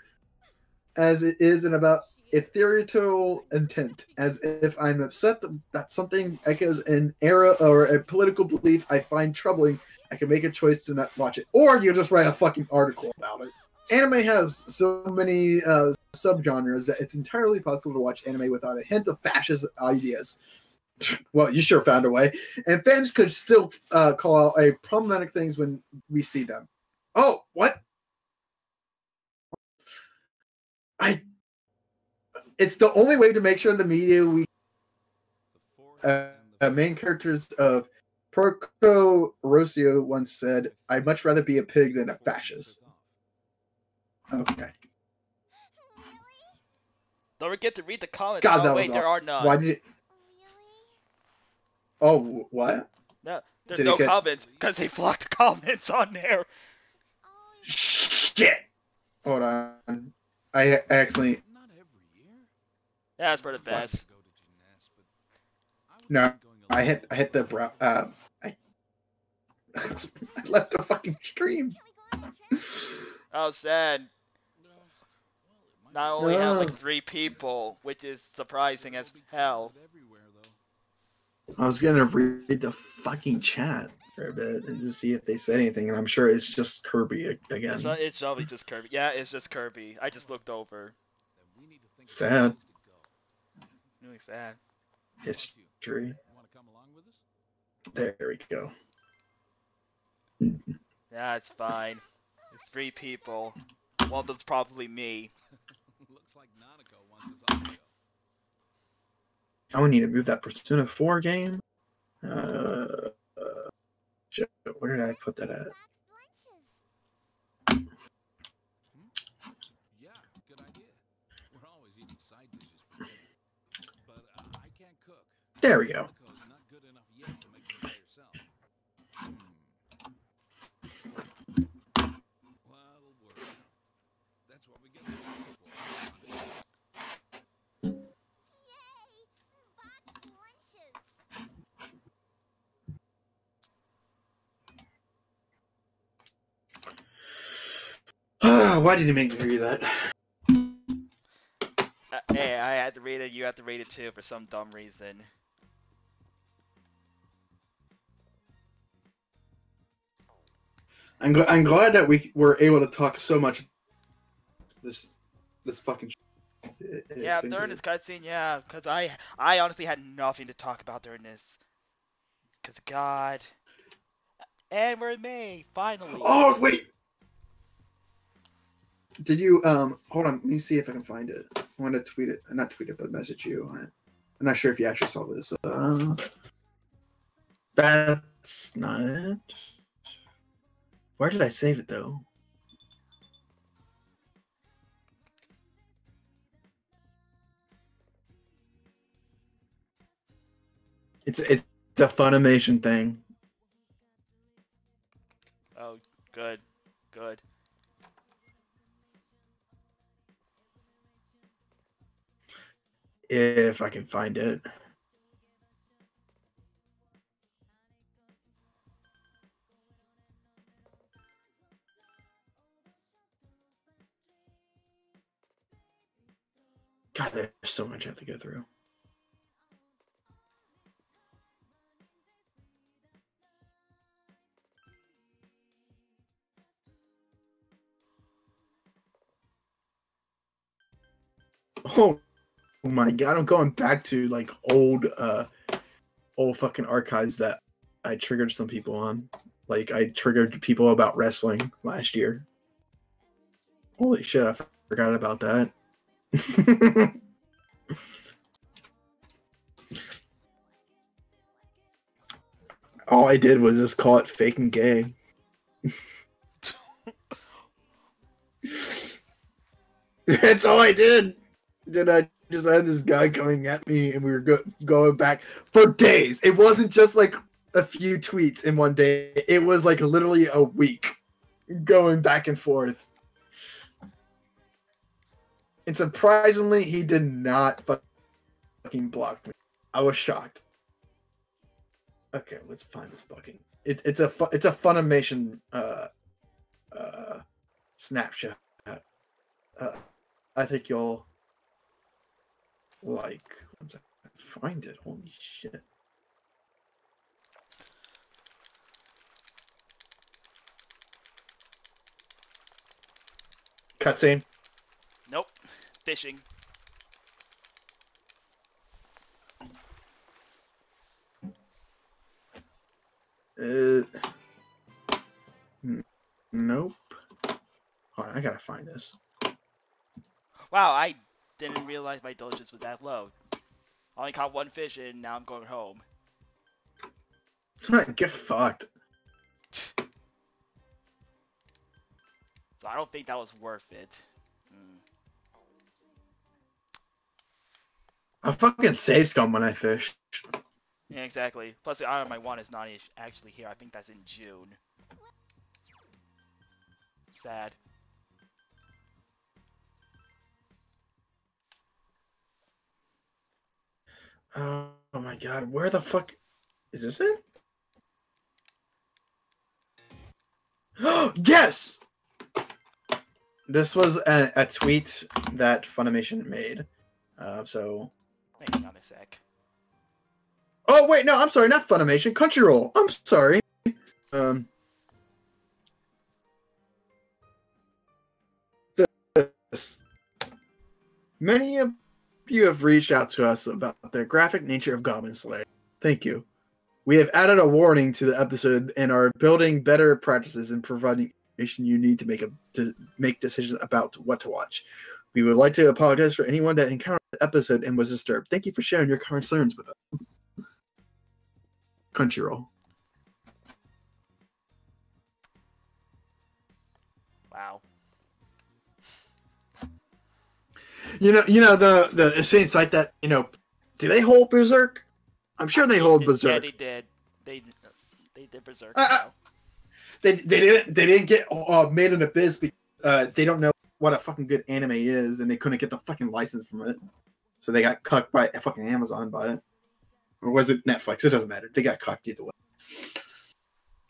as it is about ethereal intent. As if I'm upset that something echoes an era or a political belief I find troubling, I can make a choice to not watch it. Or you just write a fucking article about it. Anime has so many subgenres that it's entirely possible to watch anime without a hint of fascist ideas. Well, you sure found a way. And fans could still call out problematic things when we see them. Oh, what? It's the only way to make sure the media main characters of Porco Rossio once said, "I'd much rather be a pig than a fascist." Okay. Don't forget to read the comments. God, wait, there are none. Why did it? Oh, what? No, there's no comments because they blocked the comments on there. Shit! Hold on. I actually. Yeah, that's for the best. No, I hit the I left the fucking stream. Oh, sad. Not only have like 3 people, which is surprising as hell. I was gonna read the fucking chat for a bit and to see if they said anything, and I'm sure it's just Kirby again. It's probably just Kirby. Yeah, it's just Kirby. I just looked over. Sad. Really sad. History. There we go. Yeah, it's fine. It's 3 people. One of them's probably me. Looks like Nanako wants his audio. I would need to move that Persona 4 game. Shit, where did I put that at? Yeah, good idea. We're always eating side dishes for dinner. But I can't cook. There we go. Nanako's not good enough yet to make them by yourself. Well, it'll work. That's what we get for. Why did you make me read that? Hey, I had to read it. You have to read it too for some dumb reason. I'm glad that we were able to talk so much. This fucking. Yeah, been during good. this cutscene, yeah, because I honestly had nothing to talk about during this. Because God, and we're in May finally. Oh wait, did you hold on? Let me see if I can find it. I want to tweet it, not tweet it, but message you on it. I'm not sure if you actually saw this. That's not it. Where did I save it though? It's a Funimation thing. Oh, good, good. If I can find it. God, there's so much I have to go through. Oh my God, I'm going back to like old fucking archives that I triggered some people on. Like I triggered people about wrestling last year. Holy shit, I forgot about that. All I did was just call it fake and gay. That's all I did. Then I just had this guy coming at me, and we were going back for days. It wasn't just like a few tweets in one day. It was like literally a week going back and forth. And surprisingly, he did not fucking block me. I was shocked. Okay, let's find this fucking. It's a Funimation snapshot. I think you'll like once I find it. Holy shit! Cutscene. Nope, fishing. Nope. Hold on, I gotta find this. Wow, I didn't realize my diligence was that low. I only caught one fish and now I'm going home. Get fucked. So I don't think that was worth it. I fucking save scum when I fish. Yeah, exactly. Plus the item I want is not actually here. I think that's in June. Sad. Oh my God, where the fuck is this it? Yes! This was a tweet that Funimation made. So. Hang on a sec. Oh wait, no, I'm sorry, not Funimation, Crunchyroll. I'm sorry. This. Many of you have reached out to us about the graphic nature of Goblin Slayer. Thank you. We have added a warning to the episode and are building better practices and providing information you need to make decisions about what to watch. We would like to apologize for anyone that encountered the episode and was disturbed. Thank you for sharing your concerns with us. Crunchyroll. Wow. You know the same site that do they hold Berserk? I'm sure they hold Berserk. Yeah, they did. They did Berserk. They didn't get made in Abyss because they don't know what a fucking good anime is, and they couldn't get the fucking license from it, so they got cucked by fucking Amazon by it, or was it Netflix? It doesn't matter. They got cucked either way.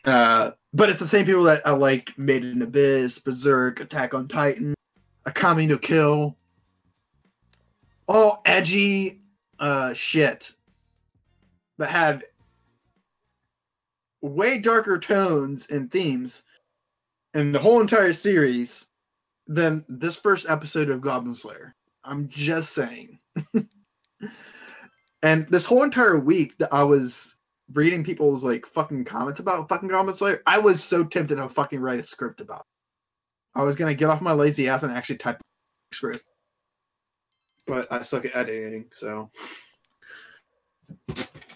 But it's the same people that are like Made in Abyss, Berserk, Attack on Titan, Akame no Kill, all edgy shit that had way darker tones and themes in the whole entire series than this first episode of Goblin Slayer. I'm just saying. And this whole entire week that I was reading people's like fucking comments about fucking Goblin Slayer, I was so tempted to fucking write a script about it. I was gonna get off my lazy ass and actually type a script. But I suck at editing, so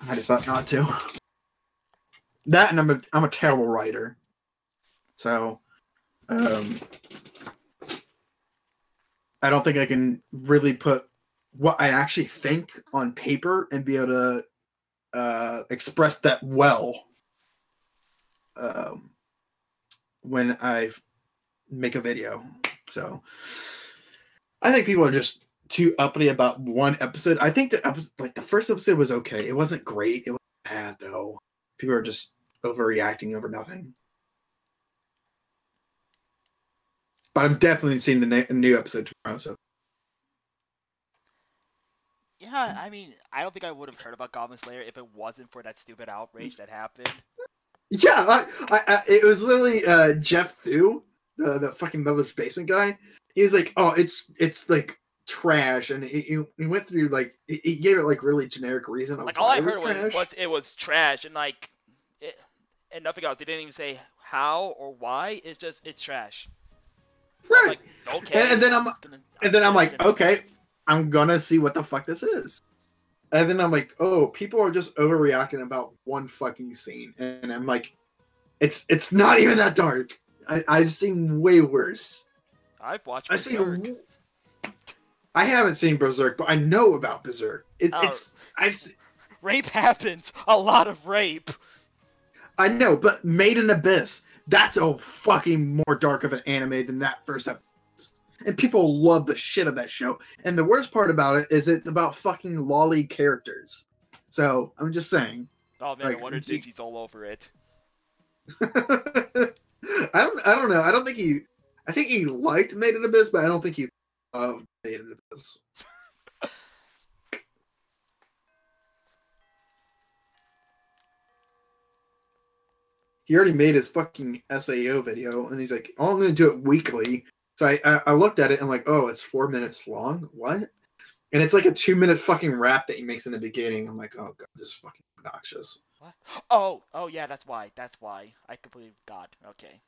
I decided not to. That and I'm a terrible writer. So I don't think I can really put what I actually think on paper and be able to express that well when I make a video. So I think people are just too uppity about one episode. I think the episode, like the first episode was okay. It wasn't great. It was bad though. People are just overreacting over nothing. But I'm definitely seeing the new episode tomorrow. So Yeah, I mean, I don't think I would have heard about Goblin Slayer if it wasn't for that stupid outrage that happened. yeah, it was literally Jeff Thu, the fucking Mother's Basement guy. He was like, "Oh, it's like trash," and he went through like he gave it like really generic reason. Like all I heard was it was trash, and like and nothing else. They didn't even say how or why. It's just it's trash. Right. Like, okay. And then I'm like, okay, I'm gonna see what the fuck this is. And then I'm like, oh, people are just overreacting about one fucking scene, and I'm like, it's not even that dark. I've seen way worse. I've watched Berserk. I haven't seen Berserk, but I know about Berserk. Rape happens. A lot of rape. I know, but Made in Abyss, that's a fucking more dark of an anime than that first episode. And people love the shit of that show. And the worst part about it is it's about fucking lolly characters. So I'm just saying. Oh man, like, I wonder Digi's all over it. I don't know. I think he liked Made in Abyss, but I don't think he loved Made in Abyss. He already made his fucking SAO video, and he's like, "Oh, I'm going to do it weekly." So I looked at it and like, oh, it's 4 minutes long? What? And it's like a 2-minute fucking rap that he makes in the beginning. I'm like, oh god, this is fucking obnoxious. What? Oh yeah, that's why. I completely forgot. Okay.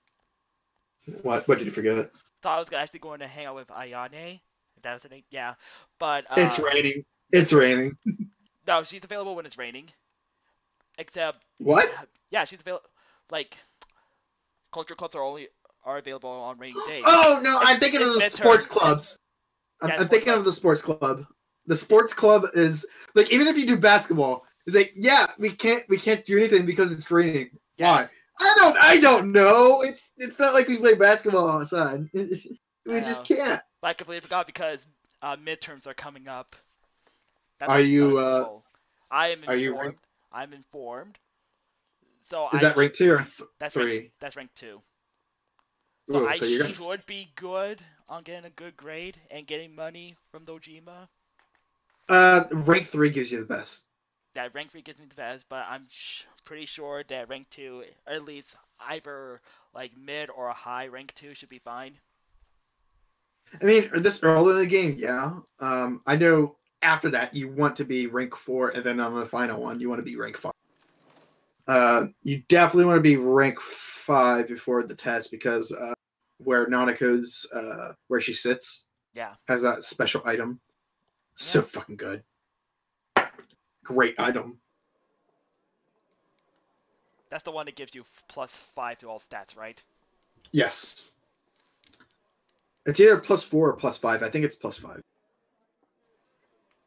What did you forget? Thought I was actually going to hang out with Ayane. If that was her name. Yeah. But it's raining. It's raining. No, she's available when it's raining. Except what? Yeah, she's available. Like, culture clubs are available on rainy days. Oh no, I'm thinking of the sports clubs. I'm thinking of the sports club. The sports club is like, even if you do basketball, it's like, yeah, we can't do anything because it's raining. Yes. Why? I don't know. It's not like we play basketball outside. We just can't. I completely forgot because midterms are coming up. Are you? I am informed. Are you? I'm informed. So is that rank 2 or 3? That's rank 2. So I should be good on getting a good grade and getting money from Dojima. Rank 3 gives you the best. Yeah, rank 3 gives me the best, but I'm pretty sure that rank 2, or at least either like mid or a high rank 2 should be fine. I mean, this early in the game, yeah. I know after that you want to be rank 4, and then on the final one you want to be rank 5. You definitely want to be rank 5 before the test because where Nanako's where she sits, has that special item. So fucking good. Great item. That's the one that gives you +5 to all stats, right? Yes. It's either +4 or +5. I think it's +5.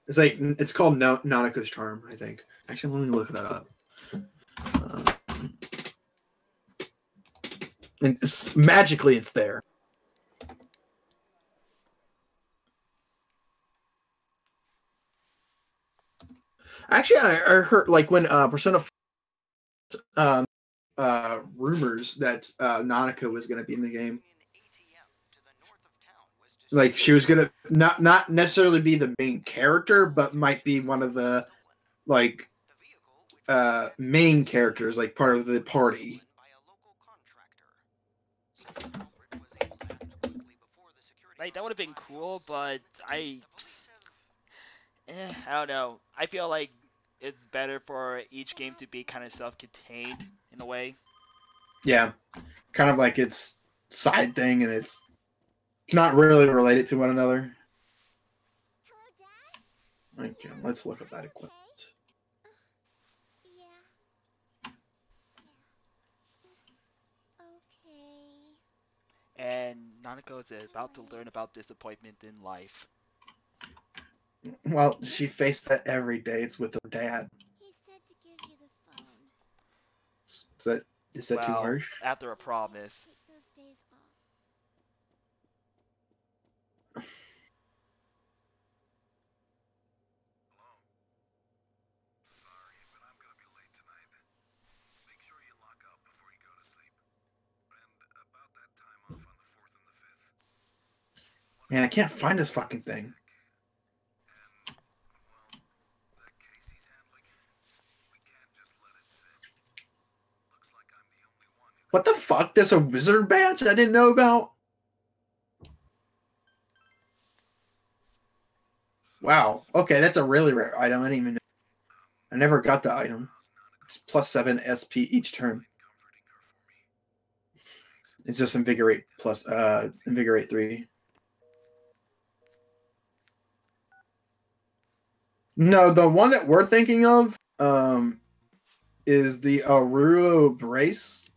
It's like it's called Nanako's Charm, I think. Actually, let me look that up. And magically, it's there. Actually, I heard like when Persona rumors that Nanako was going to be in the game. Like she was going to not necessarily be the main character, but might be one of the like main characters, like part of the party. Like that would have been cool, but I I don't know. I feel like it's better for each game to be kind of self-contained in a way. Yeah, kind of like its side thing, and it's not really related to one another. Hello, Dad? Okay, let's look at that equipment. Yeah. Okay. And Nanako is about to learn about disappointment in life. Well, she faced that every day. It's with her dad. He said to give you the phone. Is that too Well, harsh? after a promise. Take those days off. Hello? Sorry, but I'm gonna be late tonight. Make sure you lock up before you go to sleep. And about that time off on the 4th and the 5th. Man, I can't find this fucking thing. And, well, that case he's handling, we can't just let it sit. Looks like I'm the only one who What the fuck? There's a wizard badge I didn't know about? Wow. Okay, that's a really rare item. I didn't even know. I never got the item. It's +7 SP each turn. comforting her for me. It's just Invigorate plus Invigorate 3. No, the one that we're thinking of is the Aruro Brace.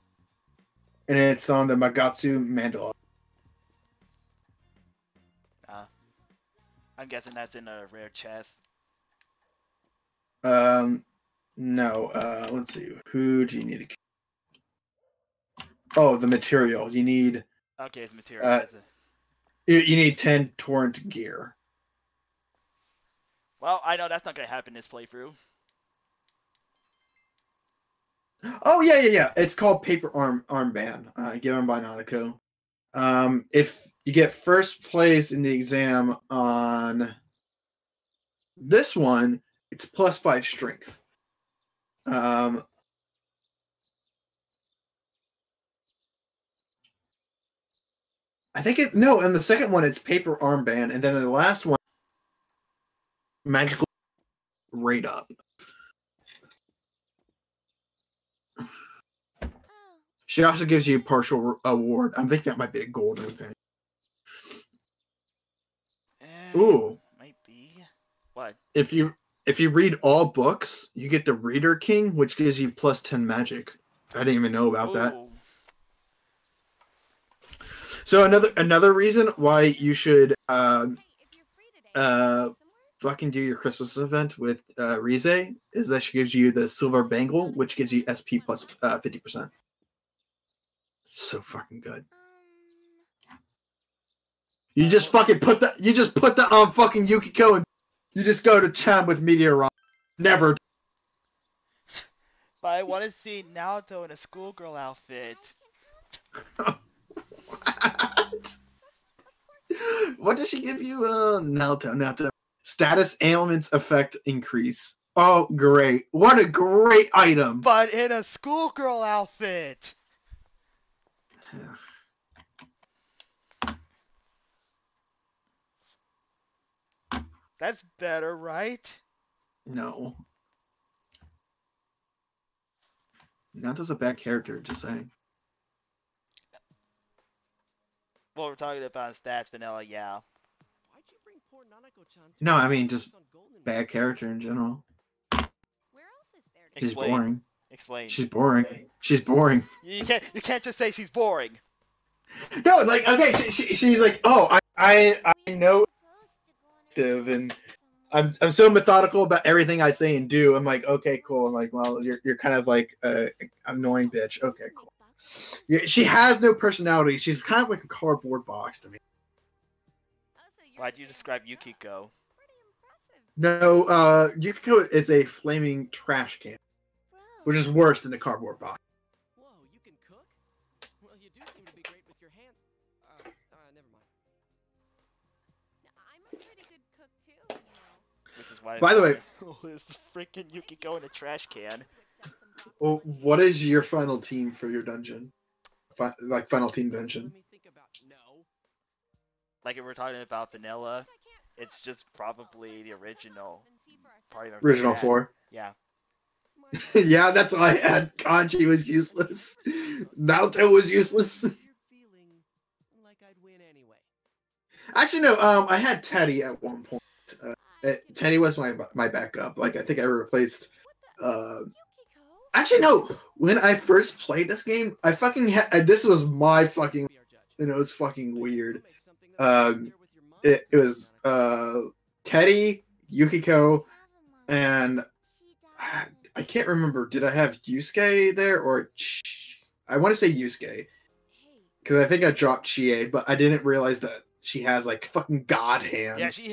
And it's on the Magatsu Mandala. I'm guessing that's in a rare chest. No, let's see. Who do you need to... Oh, the material. You need... Okay, it's material. You need 10 torrent gear. Well, I know that's not gonna happen this playthrough. Oh, yeah. It's called Paper Armband, given by Nanako. If you get first place in the exam on this one, it's +5 strength. I think and the second one it's paper armband, and then in the last one, magical rate up. Oh, She also gives you a partial award. I think that might be a golden thing. Ooh. Might be. What? If you read all books, you get the Reader King, which gives you +10 magic. I didn't even know about that. Ooh. So another reason why you should hey, if you're free today, somewhere? fucking do your Christmas event with Rize is that she gives you the Silver Bangle, which gives you SP plus 50%. So fucking good. You just fucking put the on fucking Yukiko and you just go to town with Meteor. Never. But I want to see Naoto in a schoolgirl outfit. What? What does she give you? Naoto. Status ailments effect increase. Oh, great. What a great item. But in a schoolgirl outfit. That's better, right? No. Naoto's a bad character, just saying. Well, we're talking about stats, vanilla, yeah. Why'd you bring poor Nanako-chan to No, I the mean, house just on Golden bad Week? character in general. Where else is there to She's Explain. boring. Explain. She's boring. She's boring. You can't just say she's boring. No, like, okay, she's like, oh, I know and I'm so methodical about everything I say and do. I'm like, okay, cool. I'm like, well, you're kind of like an annoying bitch. Okay, cool. Yeah, she has no personality. She's kind of like a cardboard box to me. Why'd you describe Yukiko? No, Yukiko is a flaming trash can, which is worse than a cardboard box. Whoa, you can cook? Well, you do seem to be great with your hands. Never mind. I'm a pretty good cook too, you know. Which is why. By the way, this freaking Yukiko in a trash can. well, what is your final team for your dungeon? Final team dungeon. Let me think about no. Like if we're talking about vanilla, It's just probably the original. Probably Original 4. Yeah. Yeah, that's why I had Kanji was useless. Naoto was useless. Weird feeling like I'd win anyway. Actually, no. I had Teddy at one point. Teddy was my backup. Like I think I replaced. Actually, no. When I first played this game, I fucking had. This was my fucking. And it was fucking weird. It was Teddy, Yukiko, and I can't remember. Did I have Yusuke there or I want to say Yusuke because I think I dropped Chie, but I didn't realize that she has like fucking god hand. Yeah, she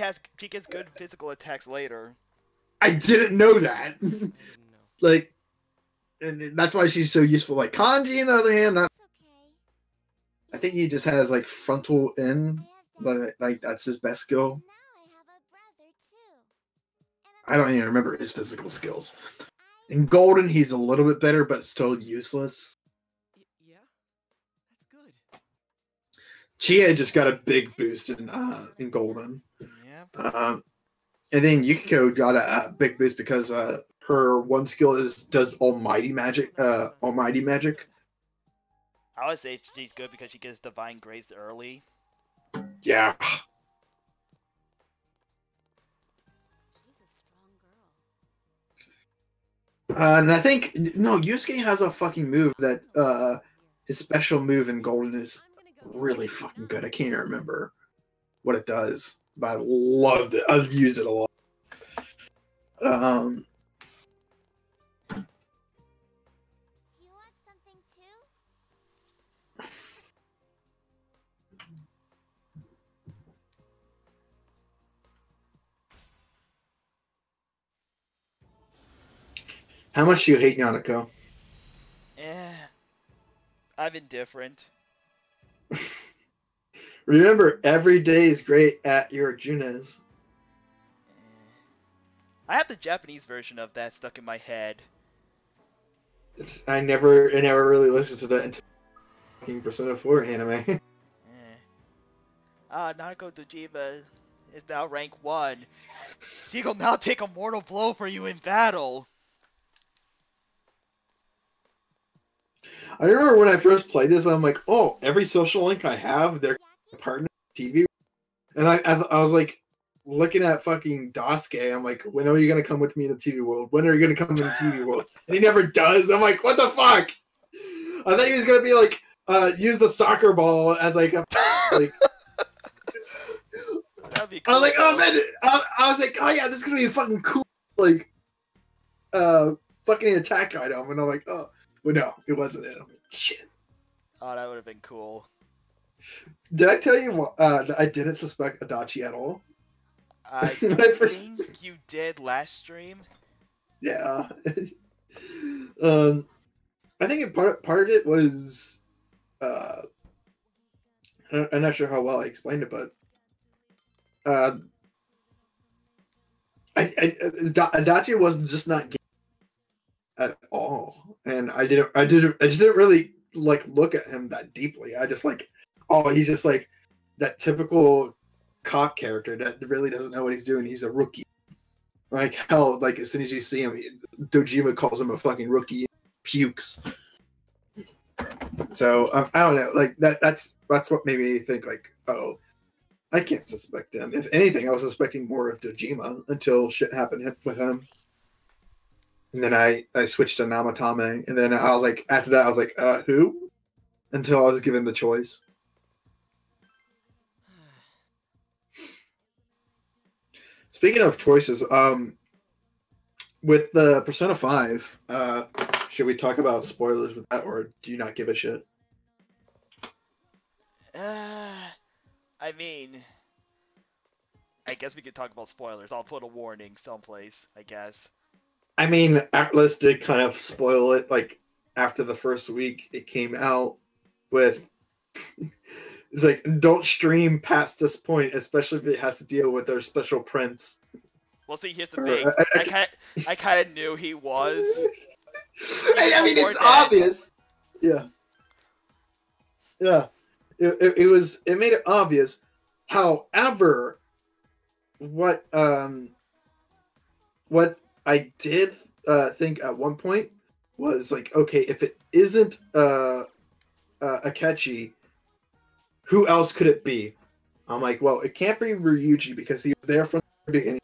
gets good physical attacks later. I didn't know that. Like, and that's why she's so useful. Like Kanji, on the other hand, I think he just has like frontal in, like that's his best skill. I don't even remember his physical skills. In Golden, he's a little bit better, but still useless. Yeah, that's good. Chie just got a big boost in Golden. Yeah. And then Yukiko got a big boost because her one skill does almighty magic. Almighty magic. I would say she's good because she gets Divine Grace early. Yeah. And I think no, Yusuke has a fucking move that his special move in Golden is really fucking good. I can't even remember what it does, but I loved it. I've used it a lot. Do you want something too? How much do you hate Yanako? I'm indifferent. Remember, every day is great at your Junes. I have the Japanese version of that stuck in my head. I never really listened to that until Persona 4 anime. Nanako Dojima is now rank 1. She will now take a mortal blow for you in battle. I remember when I first played this, I'm like, oh, every social link I have, they're partner TV. And I was like, looking at fucking Dasuke, I'm like, when are you going to come with me in the TV world? When are you going to come in the TV world? And he never does. I'm like, what the fuck? I thought he was going to be like, use the soccer ball as like a, like. That'd be cool. I was like, oh man, I was like, oh yeah, this is going to be a fucking cool, like, fucking attack item. And I'm like, oh. Well, no, it wasn't it. I'm like, shit. Oh, that would have been cool. Did I tell you that I didn't suspect Adachi at all? I think you did last stream. Yeah. I think part of it was I'm not sure how well I explained it, but Adachi was just not at all, and I just didn't really like look at him that deeply. I just like, oh, he's just like that typical cop character that really doesn't know what he's doing. He's a rookie. Like hell, like as soon as you see him, Dojima calls him a fucking rookie, pukes. So I don't know, like that's what made me think like, oh, I can't suspect him. If anything, I was suspecting more of Dojima until shit happened with him. And then I switched to Namatame, and then I was like, after that, I was like, who? Until I was given the choice. Speaking of choices, with the Persona 5, should we talk about spoilers with that, or do you not give a shit? I mean, I guess we could talk about spoilers. I'll put a warning someplace, I guess. I mean, Atlas did kind of spoil it, like, after the first week it came out with... It's like, don't stream past this point, especially if it has to deal with their special prints. Well, see, here's the thing. I kind of knew he was. I mean, it's obvious. Yeah. Yeah. It made it obvious. However, what I did think at one point was like, okay, if it isn't Akechi, who else could it be? I'm like, well, it can't be Ryuji because he was there from the beginning.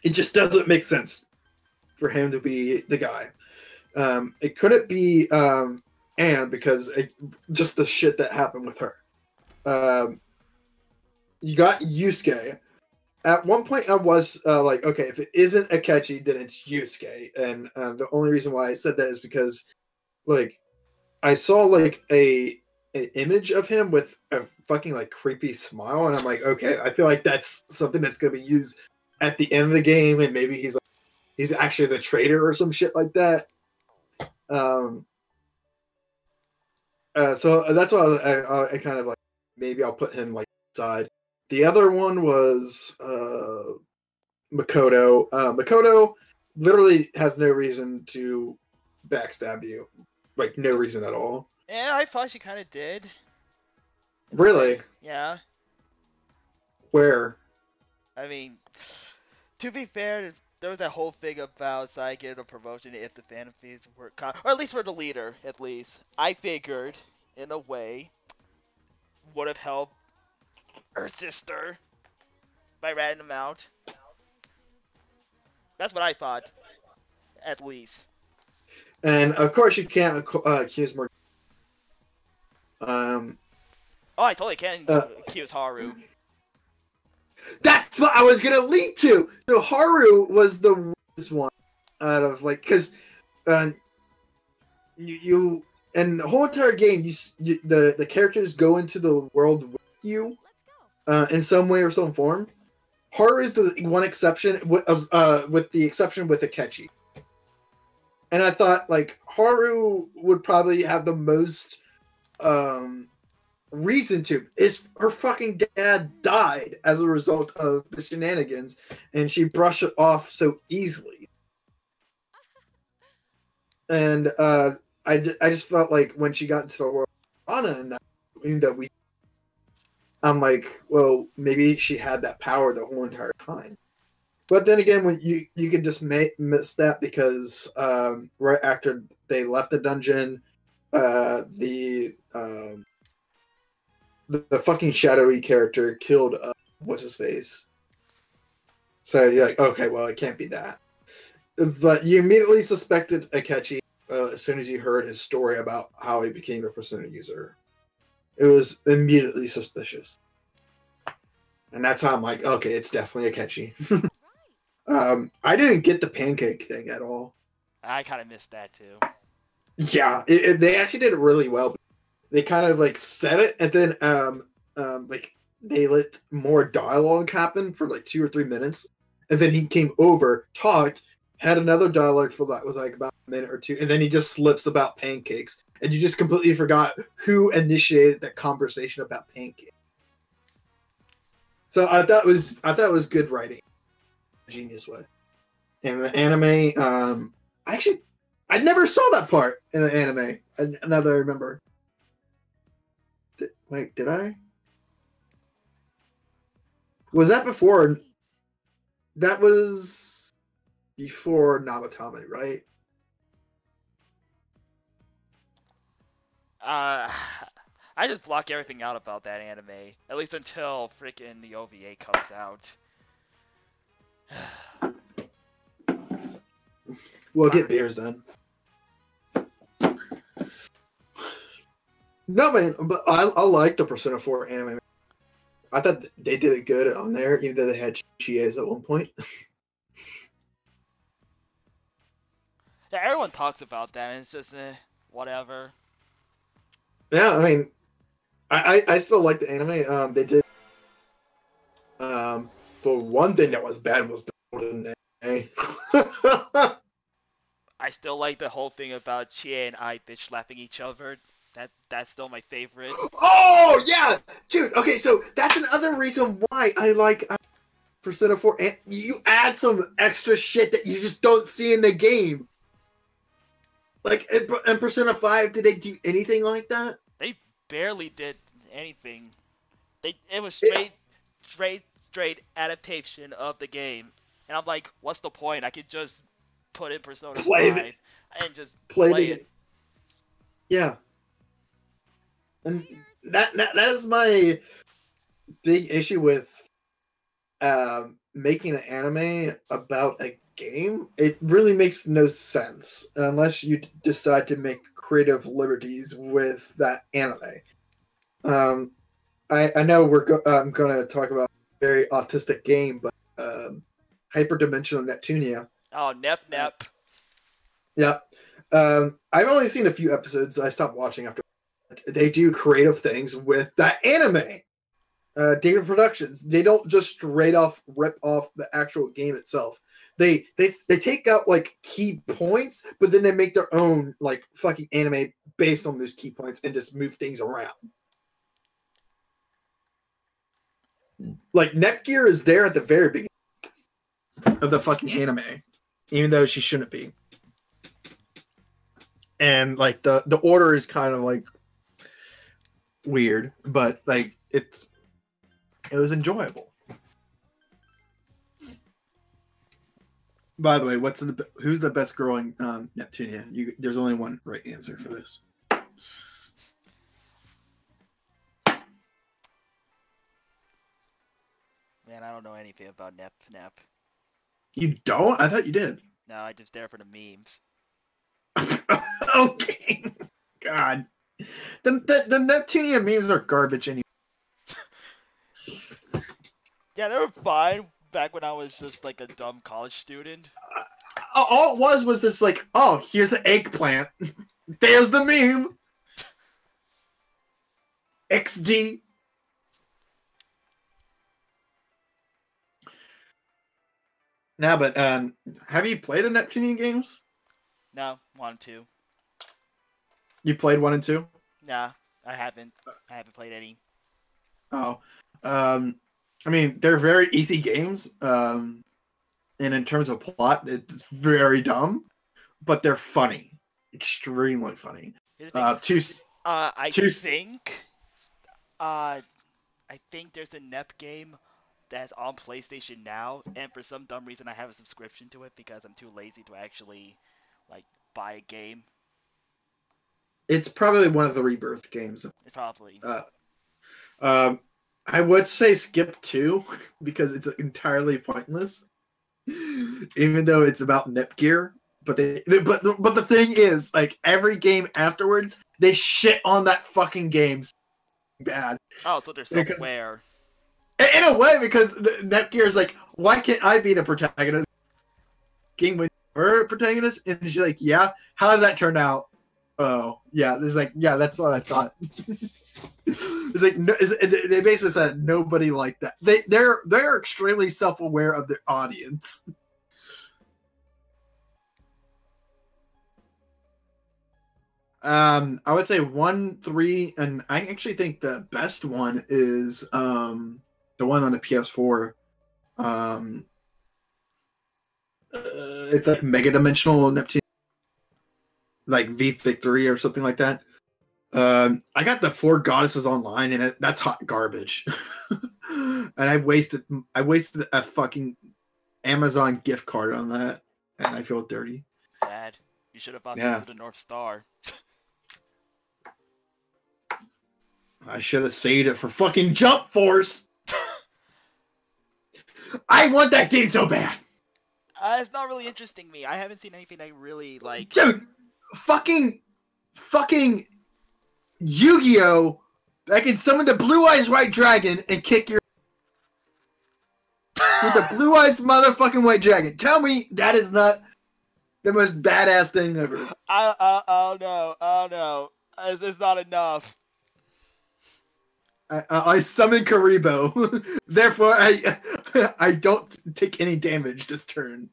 It just doesn't make sense for him to be the guy. It couldn't be Anne because just the shit that happened with her. You got Yusuke. At one point, I was like, okay, if it isn't Akechi, then it's Yusuke. And the only reason why I said that is because, like, I saw like an image of him with a fucking like creepy smile, and I'm like, okay, I feel like that's something that's gonna be used at the end of the game, and maybe he's actually the traitor or some shit like that. So that's why I kind of like maybe I'll put him like side. The other one was Makoto. Makoto literally has no reason to backstab you, like no reason at all. Yeah, I thought she kind of did. Really? Yeah. Where? I mean, to be fair, there was that whole thing about Sai getting a promotion if the fantasies were, or at least for the leader, at least. I figured, in a way, would have helped her sister by ratting him out. That's what I thought, at least. And of course, you can't accuse Morgan. Oh, I totally can accuse Haru. That's what I was gonna lead to. So Haru was the worst one out of like, because you and the whole entire game, the characters go into the world with you in some way or some form. Haru is the one exception, with the exception with Akechi. And I thought like Haru would probably have the most reason to. Is her fucking dad died as a result of the shenanigans, and she brushed it off so easily. And I just felt like when she got into the world of Anna and that I'm like, well, maybe she had that power the whole entire time. But then again, when you could just miss that because right after they left the dungeon, the fucking shadowy character killed what's his face. So you're like, okay, well, it can't be that. But you immediately suspected Akechi as soon as you heard his story about how he became a Persona user. It was immediately suspicious. And that's how I'm like, okay, it's definitely Akechi. I didn't get the pancake thing at all. I kind of missed that too. Yeah, they actually did it really well. They kind of like said it, and then like they let more dialogue happen for like 2 or 3 minutes, and then he came over, talked, had another dialogue for that was like about a minute or two, and then he just slips about pancakes, and you just completely forgot who initiated that conversation about pancakes. So I thought it was good writing, genius way. And the anime, I never saw that part in the anime. Now that I remember. Wait, did I? Was that before? That was before Namatame, right? I just block everything out about that anime, at least until freaking the OVA comes out. We'll get beers then. No, man, but I like the Persona 4 anime. I thought they did it good on there, even though they had Chies at one point. Yeah, everyone talks about that, and it's just whatever. Yeah, I mean, I still like the anime. They did. The one thing that was bad was the golden anime. I still like the whole thing about Chie and I bitch slapping each other. That's still my favorite. Oh yeah, dude. Okay, so that's another reason why I like Persona 4. And you add some extra shit that you just don't see in the game. Like in Persona 5, did they do anything like that? They barely did anything. It was straight straight adaptation of the game. And I'm like, what's the point? I could just put in Persona 5 and just play it. Yeah. And that is my big issue with making an anime about a game. It really makes no sense unless you decide to make creative liberties with that anime. I know I'm going to talk about a very autistic game, but Hyperdimensional Neptunia. Oh, Nep. Yeah. I've only seen a few episodes. I stopped watching after. They do creative things with that anime. Data Productions. They don't just straight off rip off the actual game itself. They take out like key points, but then they make their own like fucking anime based on those key points and just move things around. Like Netgear is there at the very beginning of the fucking anime, even though she shouldn't be. And like the order is kind of like weird, but like it was enjoyable. By the way, who's the best girl in Neptunia? There's only one right answer for this. Man, I don't know anything about Nep. You don't? I thought you did. No, I just there for the memes. Okay. God. The Neptunia memes are garbage anyway. Yeah, they were fine back when I was just like a dumb college student. All it was just like, oh, here's an eggplant. There's the meme. XD. Now, but have you played the Neptunian games? No, 1 and 2. You played 1 and 2? Nah, I haven't. I haven't played any. Oh, I mean, they're very easy games. And in terms of plot, it's very dumb, but they're funny, extremely funny. I think there's a Nep game that's on PlayStation Now, and for some dumb reason I have a subscription to it because I'm too lazy to actually like buy a game. It's probably one of the Rebirth games. It's probably. I would say skip 2 because it's entirely pointless, even though it's about Netgear. But the thing is, like every game afterwards, they shit on that fucking game so bad. Oh, so they're self-aware. In a way, because Netgear is like, why can't I be the protagonist? Game when you're a protagonist, and she's like, yeah. How did that turn out? Oh, yeah. It's like, yeah, that's what I thought. It's like they basically said nobody liked that. They're extremely self-aware of their audience. I would say 1, 3, and I actually think the best one is the one on the PS4. It's like Mega Dimensional Neptune, like V3 or something like that. I got the 4 Goddesses online, and that's hot garbage. And I wasted a fucking Amazon gift card on that, and I feel dirty. Sad. You should have bought the North Star. I should have saved it for fucking Jump Force. I want that game so bad. It's not really interesting me. I haven't seen anything I really like. Dude, fucking Yu-Gi-Oh! I can summon the Blue Eyes White Dragon and kick your with the Blue Eyes motherfucking White Dragon. Tell me that is not the most badass thing ever. Oh no. It's not enough. I summon Karibo. Therefore, I don't take any damage this turn.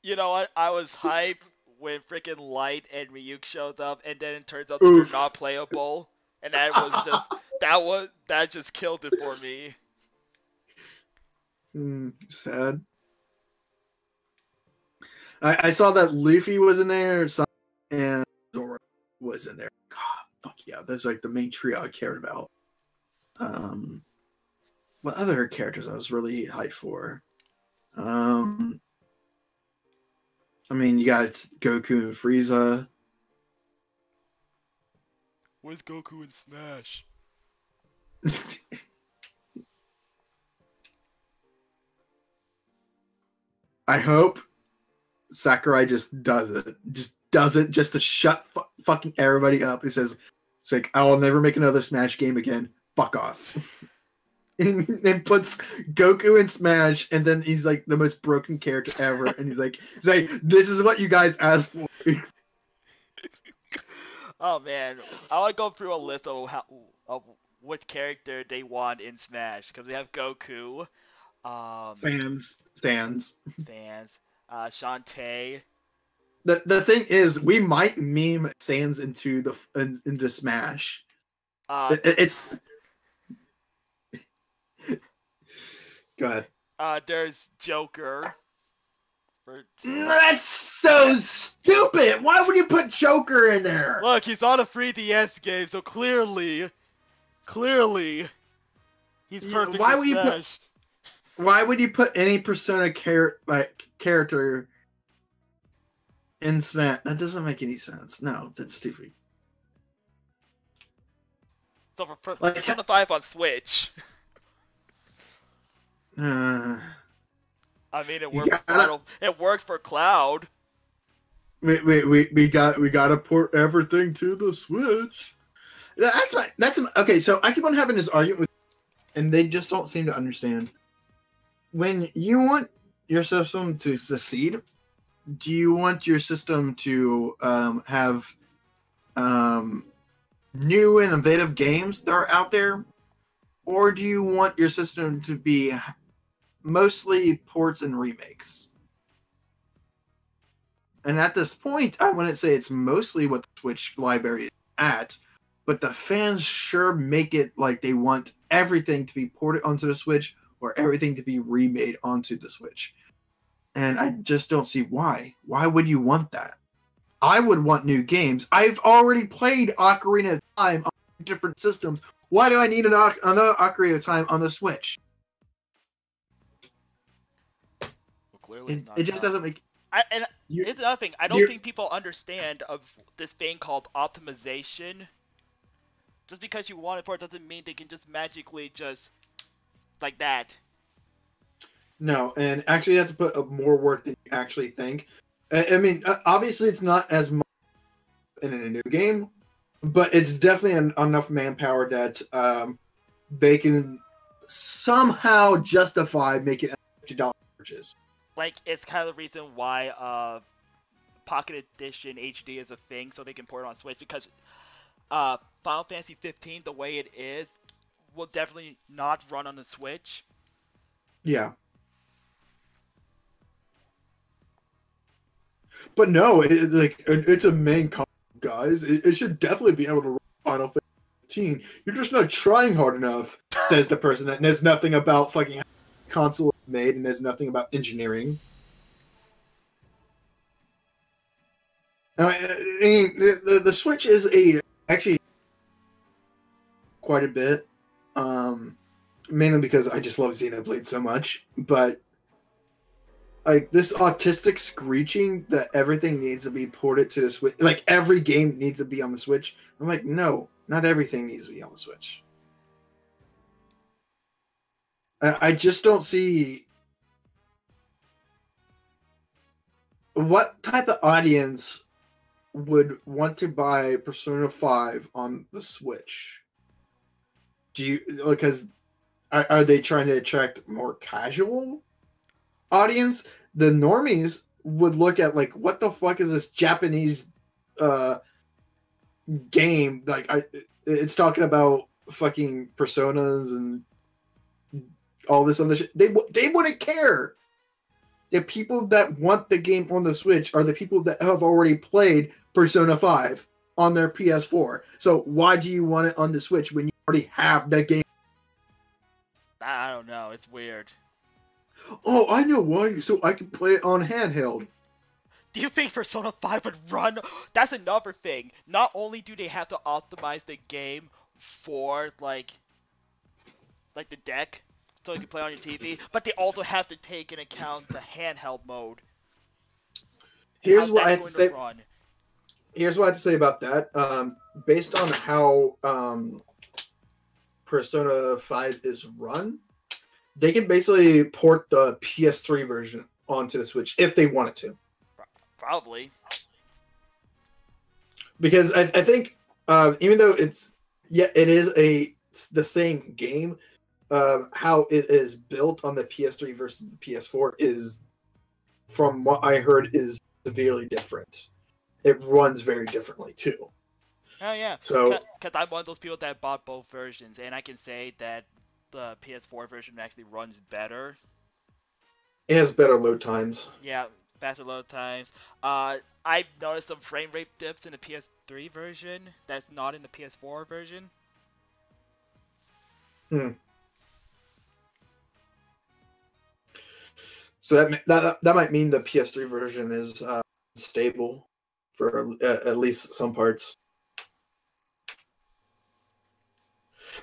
You know what? I was hyped when freaking Light and Ryuk showed up, and then it turns out they're not playable, and that was that just killed it for me. Sad. I saw that Luffy was in there, and Zoro was in there. God, fuck yeah, that's like the main trio I cared about. what other characters I was really hyped for? I mean, you got Goku and Frieza. Where's Goku in Smash? I hope Sakurai just does it. Just does it just to shut fucking everybody up. He says, it's like, I'll never make another Smash game again. Fuck off. and puts Goku in Smash, and then he's like the most broken character ever. And he's like, this is what you guys asked for. Oh man, I want to go through a list of what character they want in Smash, because we have Goku, Sans. Shantae. The thing is, we might meme Sans into Smash. It's go ahead. There's Joker. That's so stupid. Why would you put Joker in there? Look, he's on a 3DS game, so clearly, he's perfect. Why would you put any Persona character in Smash? That doesn't make any sense. No, that's stupid. So for Persona 5 on Switch. I mean, it worked for Cloud. We gotta port everything to the Switch. That's okay. So I keep on having this argument with, and they just don't seem to understand. When you want your system to succeed, do you want your system to have new and innovative games that are out there, or do you want your system to be mostly ports and remakes? And at this point, I wouldn't say it's mostly what the Switch library is at, but the fans sure make it like they want everything to be ported onto the Switch or everything to be remade onto the Switch. And I just don't see why. Why would you want that? I would want new games. I've already played Ocarina of Time on different systems. Why do I need another Ocarina of Time on the Switch? Clearly it just doesn't make. Here's another thing. I don't think people understand of this thing called optimization. Just because you want it for it doesn't mean they can just magically just like that. No, and actually you have to put more work than you actually think. I mean, obviously it's not as much in a new game, but it's definitely enough manpower that they can somehow justify making $50 purchase. Like, it's kind of the reason why Pocket Edition HD is a thing, so they can port it on Switch, because Final Fantasy 15, the way it is, will definitely not run on the Switch. Yeah. But no, it's a main console, guys. It should definitely be able to run Final Fantasy 15. You're just not trying hard enough, says the person that knows nothing about fucking how the console is made and knows nothing about engineering. I mean, the Switch is actually quite a bit, mainly because I just love Xenoblade so much, but like this autistic screeching that everything needs to be ported to the Switch, like every game needs to be on the Switch. I'm like, no, not everything needs to be on the Switch. I just don't see what type of audience would want to buy Persona 5 on the Switch. Because are they trying to attract more casual audience? The normies would look at like, what the fuck is this Japanese game? Like, it's talking about fucking personas and all this other shit. They wouldn't care. The people that want the game on the Switch are the people that have already played Persona 5 on their PS4. So why do you want it on the Switch when you already have that game? I don't know. It's weird. Oh, I know why. So I can play it on handheld. Do you think Persona 5 would run? That's another thing. Not only do they have to optimize the game for like the deck, so you can play on your TV, but they also have to take into account the handheld mode. Here's how what I that's have to going say. run. Here's what I have to say about that. Based on how Persona 5 is run, they can basically port the PS3 version onto the Switch if they wanted to. Probably. Because I think even though it is the same game, how it is built on the PS3 versus the PS4 is, from what I heard, is severely different. It runs very differently too. Oh yeah. So, because I'm one of those people that bought both versions, and I can say that the PS4 version actually runs better. it has better load times. Yeah, faster load times. I've noticed some frame rate dips in the PS3 version that's not in the PS4 version. So that might mean the PS3 version is stable for at least some parts.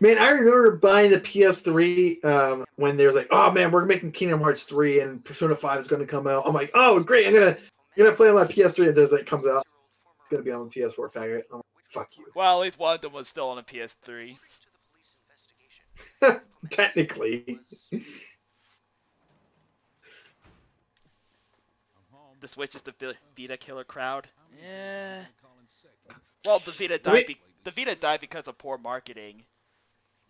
Man, I remember buying the PS3 when they were like, "Oh man, we're making Kingdom Hearts 3 and Persona 5 is going to come out." I'm like, "Oh great, I'm gonna play on my PS3." And then it comes out, it's gonna be on the PS4. Faggot. I'm like, "Fuck you." Well, at least one of them was still on the PS3. Technically. The Switch is the Vita killer crowd. Yeah. Well, the Vita died. The Vita died because of poor marketing.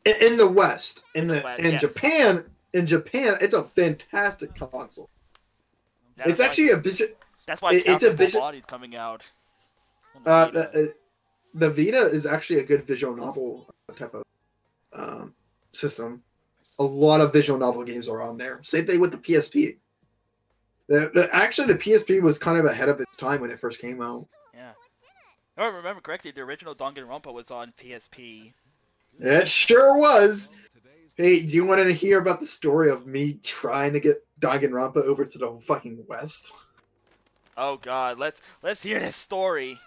In the West, in yeah. Japan, it's a fantastic console. It's actually a vision. That's why it's a visual body's coming out. The Vita is actually a good visual novel type of system. A lot of visual novel games are on there. Same thing with the PSP. Actually, the PSP was kind of ahead of its time when it first came out. Yeah. If I remember correctly, the original Danganronpa was on PSP. It sure was. Hey, do you want to hear about the story of me trying to get Danganronpa over to the fucking West? Oh God, let's hear this story.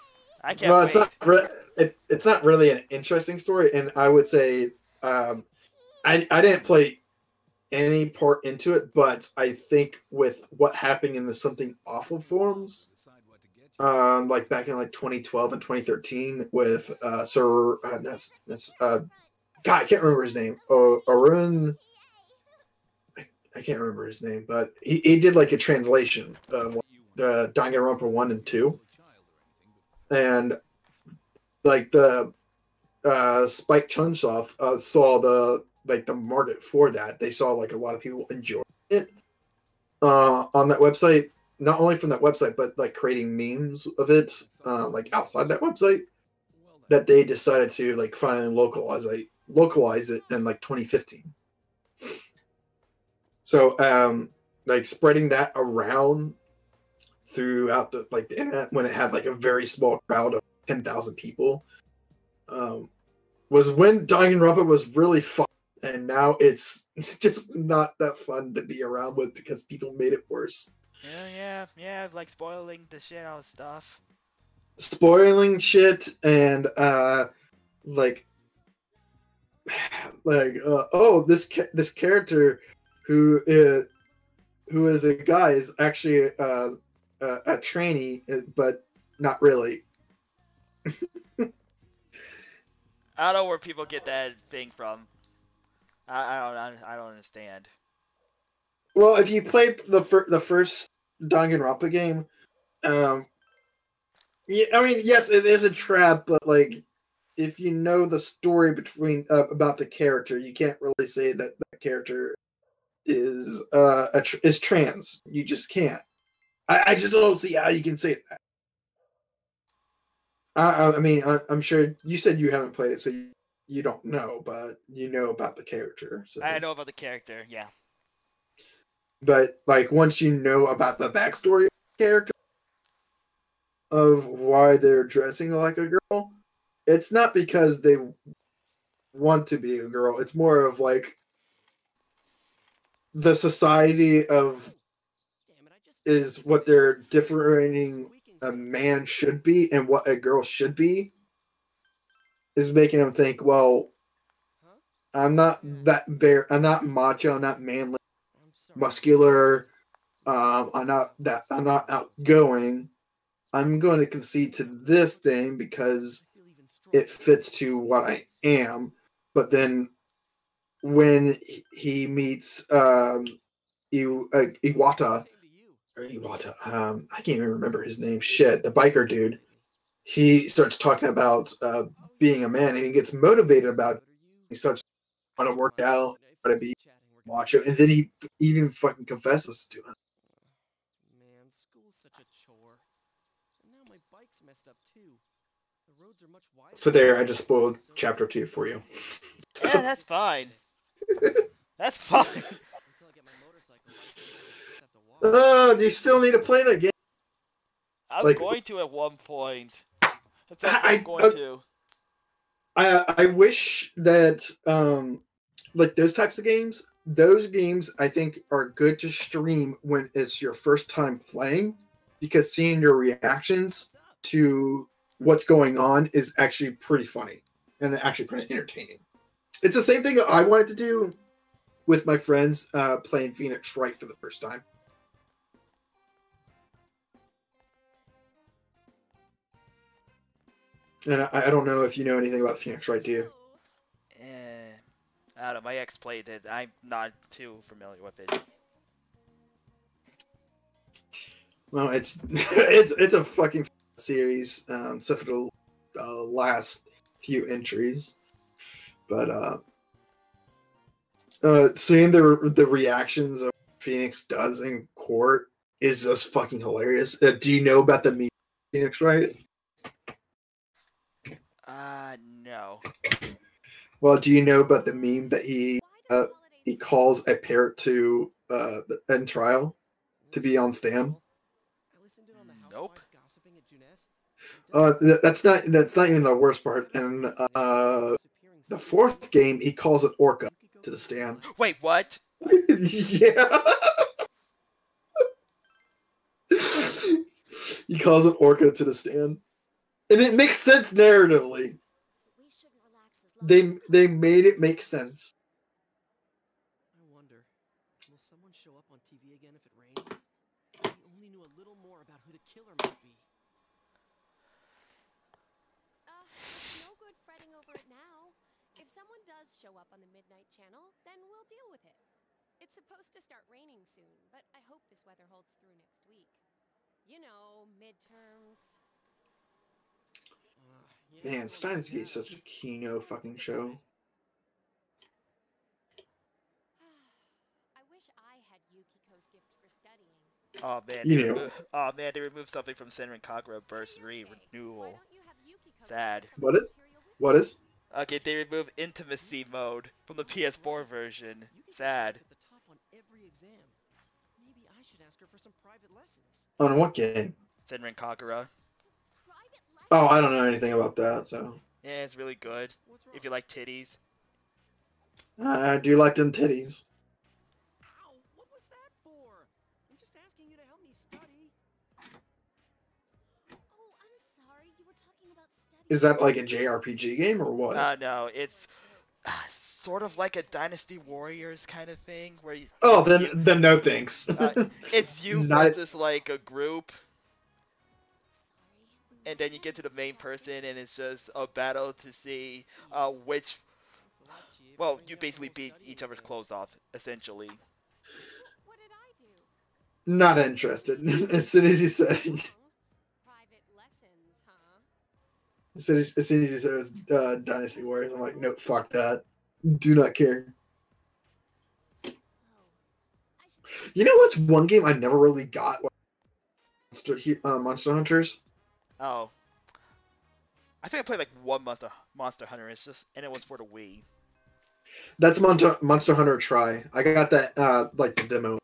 I can't wait. It's not really an interesting story, and I would say I didn't play any part into it, but I think with what happened in the Something Awful forums, like back in like 2012 and 2013 with God, I can't remember his name. Arun. I can't remember his name, but he did like a translation of like, the Danganronpa 1 and 2. And like the Spike Chunsoft saw the market for that. They saw like a lot of people enjoy it on that website. Not only from that website, but like creating memes of it, like outside that website. That they decided to like finally localize it in like 2015. So like spreading that around throughout the internet when it had like a very small crowd of 10,000 people was when Danganronpa was really fun, and now it's just not that fun to be around with because people made it worse. Yeah, like spoiling the shit out of stuff. Spoiling shit and this character who is a guy is actually a trainee, but not really. I don't know where people get that thing from. I don't understand. Well, if you play the first Danganronpa game, yeah, I mean, yes, it is a trap, but like, if you know the story between about the character, you can't really say that the character is is trans. You just can't. I just don't see how you can say that. I mean, I'm sure you said you haven't played it, so you don't know, but you know about the character. So. I know about the character, yeah. But like, once you know about the backstory of the character, of why they're dressing like a girl, it's not because they want to be a girl. It's more of like the society of is what they're differentiating a man should be and what a girl should be is making them think, well, I'm not I'm not macho. I'm not manly, I'm sorry. muscular. I'm not outgoing. I'm going to concede to this thing because I feel even stronger. it fits to what I am. But then when he meets Iwata Same to you. or Iwata, I can't even remember his name. Shit, the biker dude. He starts talking about being a man, and he gets motivated about it. He starts want to work out, try to be macho, and then he even fucking confesses to him. Man, school's such a chore. And now my bike's messed up too. The roads are much wider. So there, I just spoiled chapter 2 for you. Yeah, that's fine. That's fine. Until I get my motorcycle license, I just have to walk. Do you still need to play that game? I'm Like- going to at one point. That's I- I'm going to. I wish that like those types of games, those games I think are good to stream when it's your first time playing, because seeing your reactions to what's going on is actually pretty funny and actually pretty entertaining. It's the same thing I wanted to do with my friends playing Phoenix Wright for the first time. And I don't know if you know anything about Phoenix Wright, do you? I don't know. My ex played it. I'm not too familiar with it. Well, it's it's a fucking series, except for the last few entries. But seeing the reactions of Phoenix does in court is just fucking hilarious. Do you know about the meme Phoenix Wright? No. Well, do you know about the meme that he calls a parrot to in trial to be on stand? I listened in on the Nope. housewives gossiping at Juness. That's not even the worst part. And the fourth game, he calls it Orca to the stand. Wait, what? Yeah. He calls it Orca to the stand, and it makes sense narratively. We shouldn't relax as long as They made it make sense. I wonder, will someone show up on TV again if it rains? If we only knew a little more about who the killer might be. It's no good fretting over it now. If someone does show up on the Midnight Channel, then we'll deal with it. It's supposed to start raining soon, but I hope this weather holds through next week. You know, midterms. Yeah, Man, Steins Gate is such a Kino fucking show. I wish I had Yukiko's gift for studying. Oh man, You know. they removed something from Senran Kagura Bursary Renewal. Why don't you have Yukiko Sad. take some What of the is? material with What you? is? Okay, they removed intimacy mode from the PS4 version. Sad. At the top on every exam. Maybe I should ask her for some private lessons. On what game? Senran Kagura. Private lessons? Oh, I don't know anything about that. So, Yeah, it's really good. What's wrong? If you like titties. I do like them titties. Ow! What was that for? I'm just asking you to help me study. Oh, I'm sorry. You were talking about studying. Is that like a JRPG game or what? No, it's sort of like a Dynasty Warriors kind of thing where you, Oh, it's then no thanks. it's you Not- versus like a group, Sorry. and then you get to the main person, and it's just a battle to see which. Thanks a lot, Chief. Well, Bring you out the basically whole beat studying each other's thing. clothes off, essentially. What did I do? Not interested. As soon as you said, Wrong. Private lessons, huh? as soon as you said it was Dynasty Warriors, I'm like, nope, fuck that. Do not care. Oh. I should You know what's one game I never really got? Monster Hunters. Oh, I think I played like one Monster Hunter. It's just, and it was for the Wii. That's Monster Hunter Try. I got that like the demo.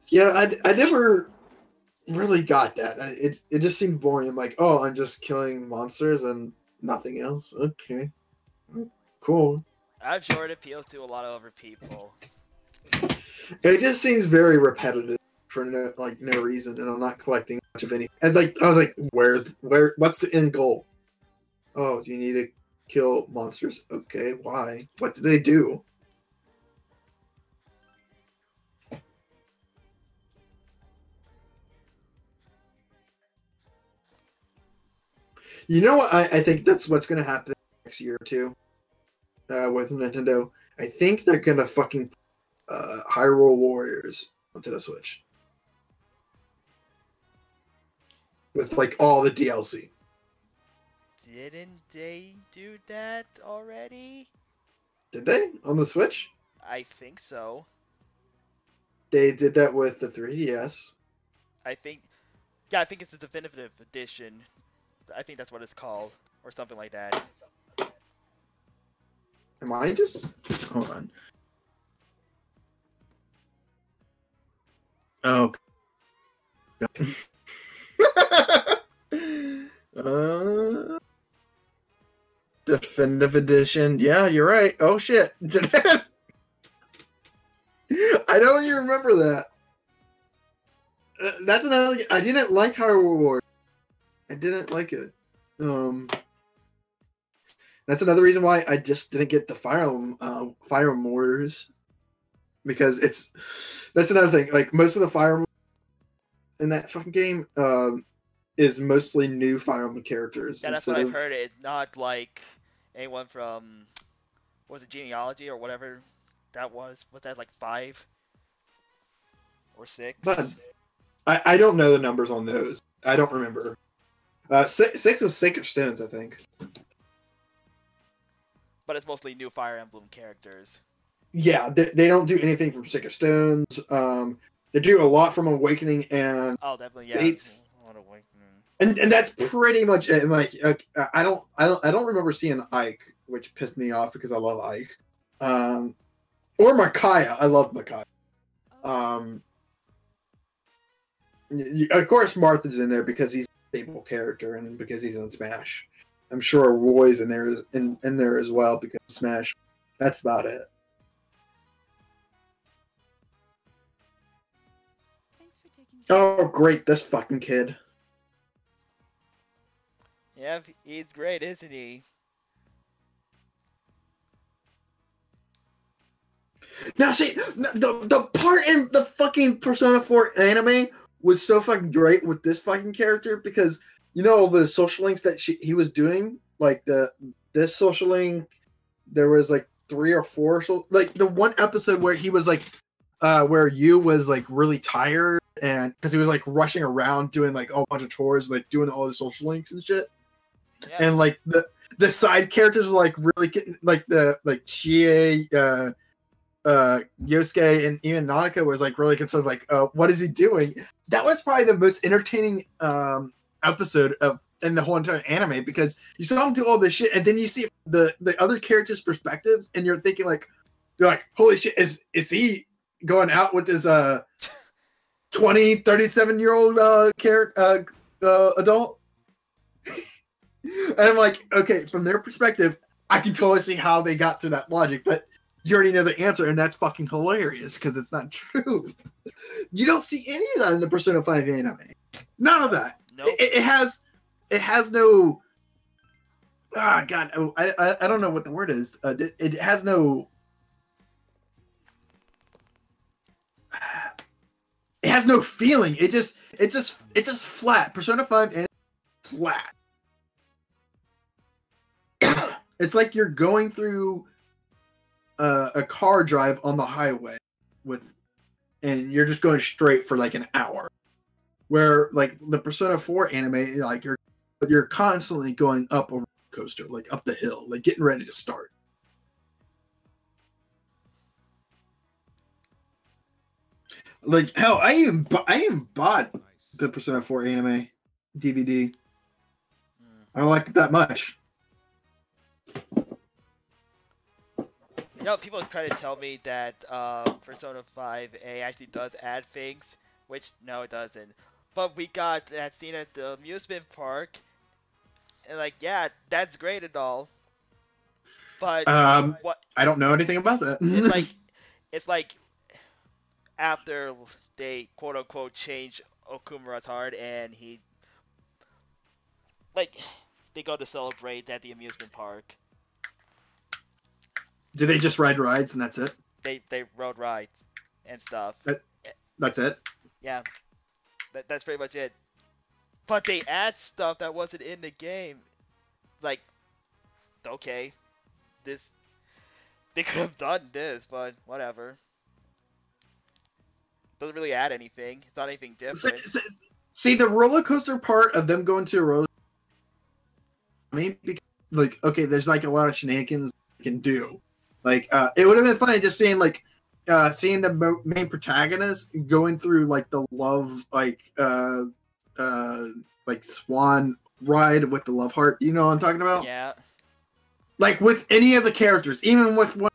Yeah, I never really got that. It just seemed boring. I'm like, oh, I'm just killing monsters and nothing else. Okay, cool. I'm sure it appeals to a lot of other people. It just seems very repetitive for no reason, and I'm not collecting much of anything. And like I was like, what's the end goal? Oh, you need to kill monsters. Okay, why? What did they do? You know what? I think that's what's gonna happen next year or two with Nintendo. I think they're gonna fucking Hyrule Warriors onto the Switch with like all the DLC. Didn't they do that already? Did they on the Switch? I think so. They did that with the 3DS. I think it's the definitive edition. I think that's what it's called, or something like that. Am I just hold on? Oh. Definitive edition. Yeah, you're right. Oh shit. I don't even remember that. That's another. I didn't like Hyrule Warriors. I didn't like it. That's another reason why I just didn't get the Fire Emblem Warriors, because that's another thing. Like most of the Fire Emblem in that fucking game is mostly new Fire Emblem characters. Yeah, that's what I've heard. It's not like anyone from was it Genealogy or whatever that was. Was that like 5 or 6? But I don't know the numbers on those. I don't remember. 6 is Sacred Stones, I think. But it's mostly new Fire Emblem characters. Yeah, they don't do anything from Sacred Stones. They do a lot from Awakening and definitely, yeah. Fates. And that's pretty much it. And like I don't remember seeing Ike, which pissed me off because I love Ike. Or Micaiah. I love Micaiah. Of course Martha's in there because he's a stable character and because he's in Smash. I'm sure Roy's in there in there as well because of Smash. That's about it. Oh, great! This fucking kid. Yeah, he's great, isn't he? Now, see, the part in the fucking Persona 4 anime was so fucking great with this fucking character because you know the social links that he was doing, like this social link, there was like 3 or 4, like the one episode where he was like, where you was like really tired and because he was like rushing around doing like a whole bunch of chores, like doing all the social links and shit, yeah. And like the side characters were like really getting like Chie, Yosuke, and even Nanaka was like really concerned, like, what is he doing? That was probably the most entertaining episode in the whole entire anime because you saw him do all this shit, and then you see the other characters' perspectives, and you're thinking like, holy shit, is he going out with this 37-year-old adult? And I'm like, okay, from their perspective, I can totally see how they got to that logic, but you already know the answer, and that's fucking hilarious because it's not true. You don't see any of that in the Persona 5 anime. None of that. Nope. It has no. Ah, God, I don't know what the word is. It has no. It has no feeling. It's just flat. Persona 5 anime flat. It's like you're going through a car drive on the highway and you're just going straight for like an hour. Where like the Persona 4 anime, like you're constantly going up a roller coaster, like up the hill, like getting ready to start. Like hell, I even bought the Persona 4 anime DVD. I don't like it that much. You know, people try to tell me that Persona 5A actually does add things, which no, it doesn't. But we got that scene at the amusement park, and like, yeah, that's great and all. But what? I don't know anything about that. It's like after they quote unquote change Okumura's heart, and he like they go to celebrate at the amusement park. Do they just ride rides and that's it? They rode rides and stuff. That's it? Yeah, that's pretty much it. But they add stuff that wasn't in the game. Like, okay, this they could have done this, but whatever. Doesn't really add anything. It's not anything different. See, the roller coaster part of them going to a roller. I mean, because, like, okay, there's like a lot of shenanigans you can do. Like, it would have been funny just seeing like, seeing the main protagonist going through like the love, like swan ride with the love heart. You know what I'm talking about? Yeah. Like with any of the characters, even with one.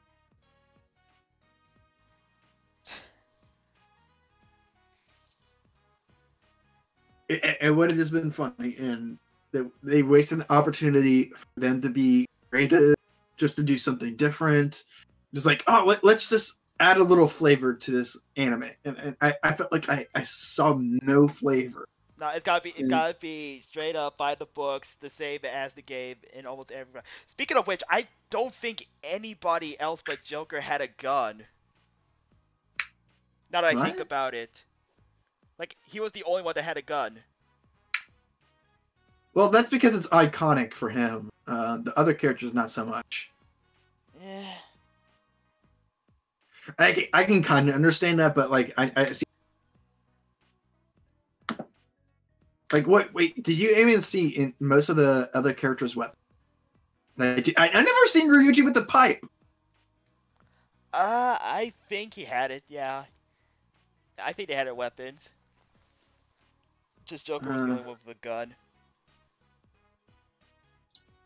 It would have just been funny, and they wasted an opportunity for them to be creative, just to do something different. Just like, oh, let's just add a little flavor to this anime, and I felt like I saw no flavor. No, it gotta be straight up by the books, the same as the game in almost every. Speaking of which, I don't think anybody else but Joker had a gun. Now that I think about it. Like, he was the only one that had a gun. Well, that's because it's iconic for him. The other characters, not so much. Eh. I can kind of understand that, but like, I see. Like, what? Wait, did you even see in most of the other characters' weapons? Like, I never seen Ryuji with the pipe. I think he had it, yeah. I think they had weapons. Just Joker was the only one with a gun.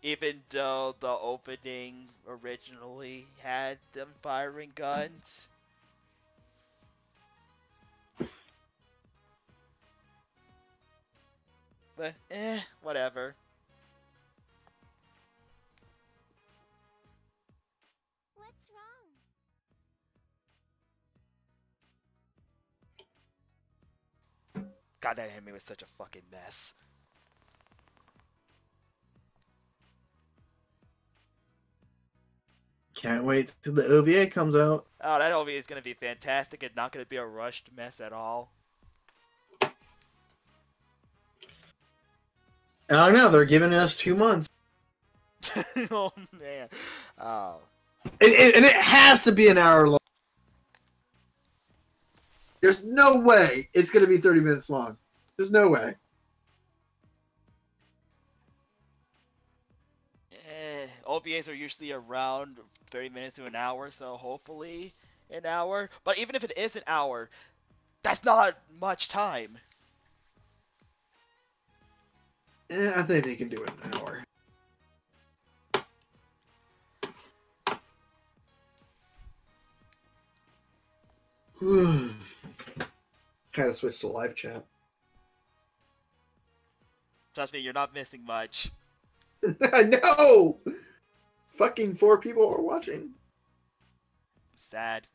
Even though the opening originally had them firing guns. But, whatever. What's wrong? God, that anime was such a fucking mess. Can't wait till the OVA comes out. Oh, that OVA is gonna be fantastic and not gonna be a rushed mess at all. I don't know. They're giving us 2 months. Oh man. Oh. And it has to be an hour long. There's no way it's going to be 30 minutes long. There's no way. OVAs are usually around 30 minutes to an hour, so hopefully an hour. But even if it is an hour, that's not much time. I think they can do it in an hour. Had to switch to live chat. Trust me, you're not missing much. I know! Fucking 4 people are watching. Sad.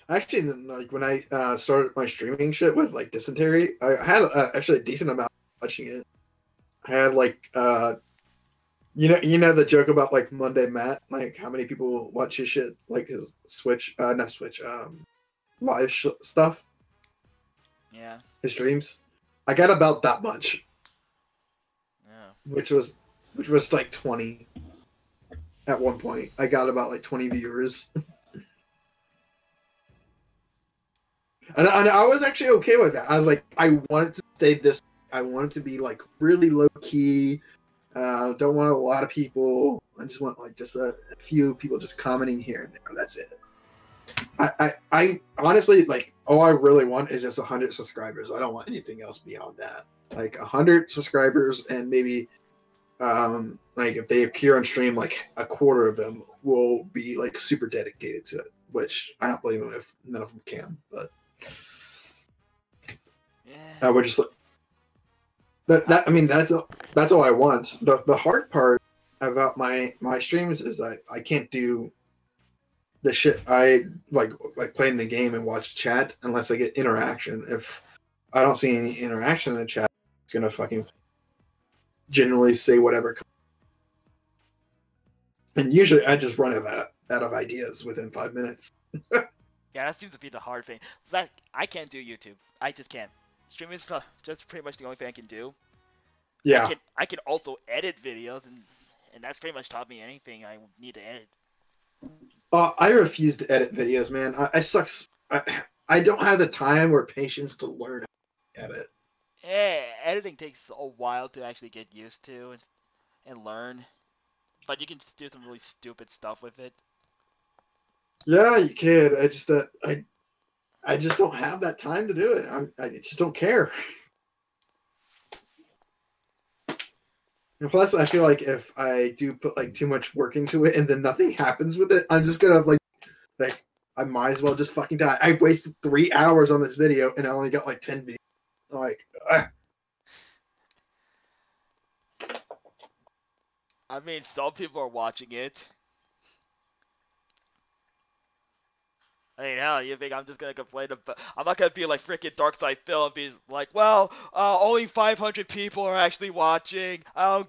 Actually, like when I started my streaming shit with like Dysentery, I had actually a decent amount of watching it. I had like you know the joke about like Monday Matt, like how many people watch his shit, like his Switch, not Switch, live stuff. Yeah. His streams. I got about that much. Yeah. Which was like 20 at one point. I got about like 20 viewers. And I was actually okay with that. I was like, I wanted to stay this. I wanted to be like really low key. Don't want a lot of people. I just want like just a few people just commenting here and there. That's it. I honestly like all I really want is just 100 subscribers. I don't want anything else beyond that. Like 100 subscribers and maybe like if they appear on stream, like a quarter of them will be like super dedicated to it. Which I don't blame them if none of them can, but. I would just that I mean that's all I want. The hard part about my streams is that I can't do the shit I like playing the game and watch chat unless I get interaction. If I don't see any interaction in the chat, it's gonna fucking generally say whatever. And usually I just run out of ideas within 5 minutes. Yeah, that seems to be the hard thing. Like, I can't do YouTube. I just can't. Streaming is just pretty much the only thing I can do. Yeah. I can also edit videos, and that's pretty much taught me anything I need to edit. I refuse to edit videos, man. I sucks. I don't have the time or patience to learn how to edit. Yeah, editing takes a while to actually get used to and learn. But you can do some really stupid stuff with it. Yeah, you can. I just don't have that time to do it. I just don't care. And plus, I feel like if I do put like too much work into it and then nothing happens with it, I'm just gonna like I might as well just fucking die. I wasted 3 hours on this video and I only got like 10 views. Like, I mean, some people are watching it. I mean, hell, you think I'm just gonna complain about? I'm not gonna be like freaking Dark Side Phil and be like, well, only 500 people are actually watching. I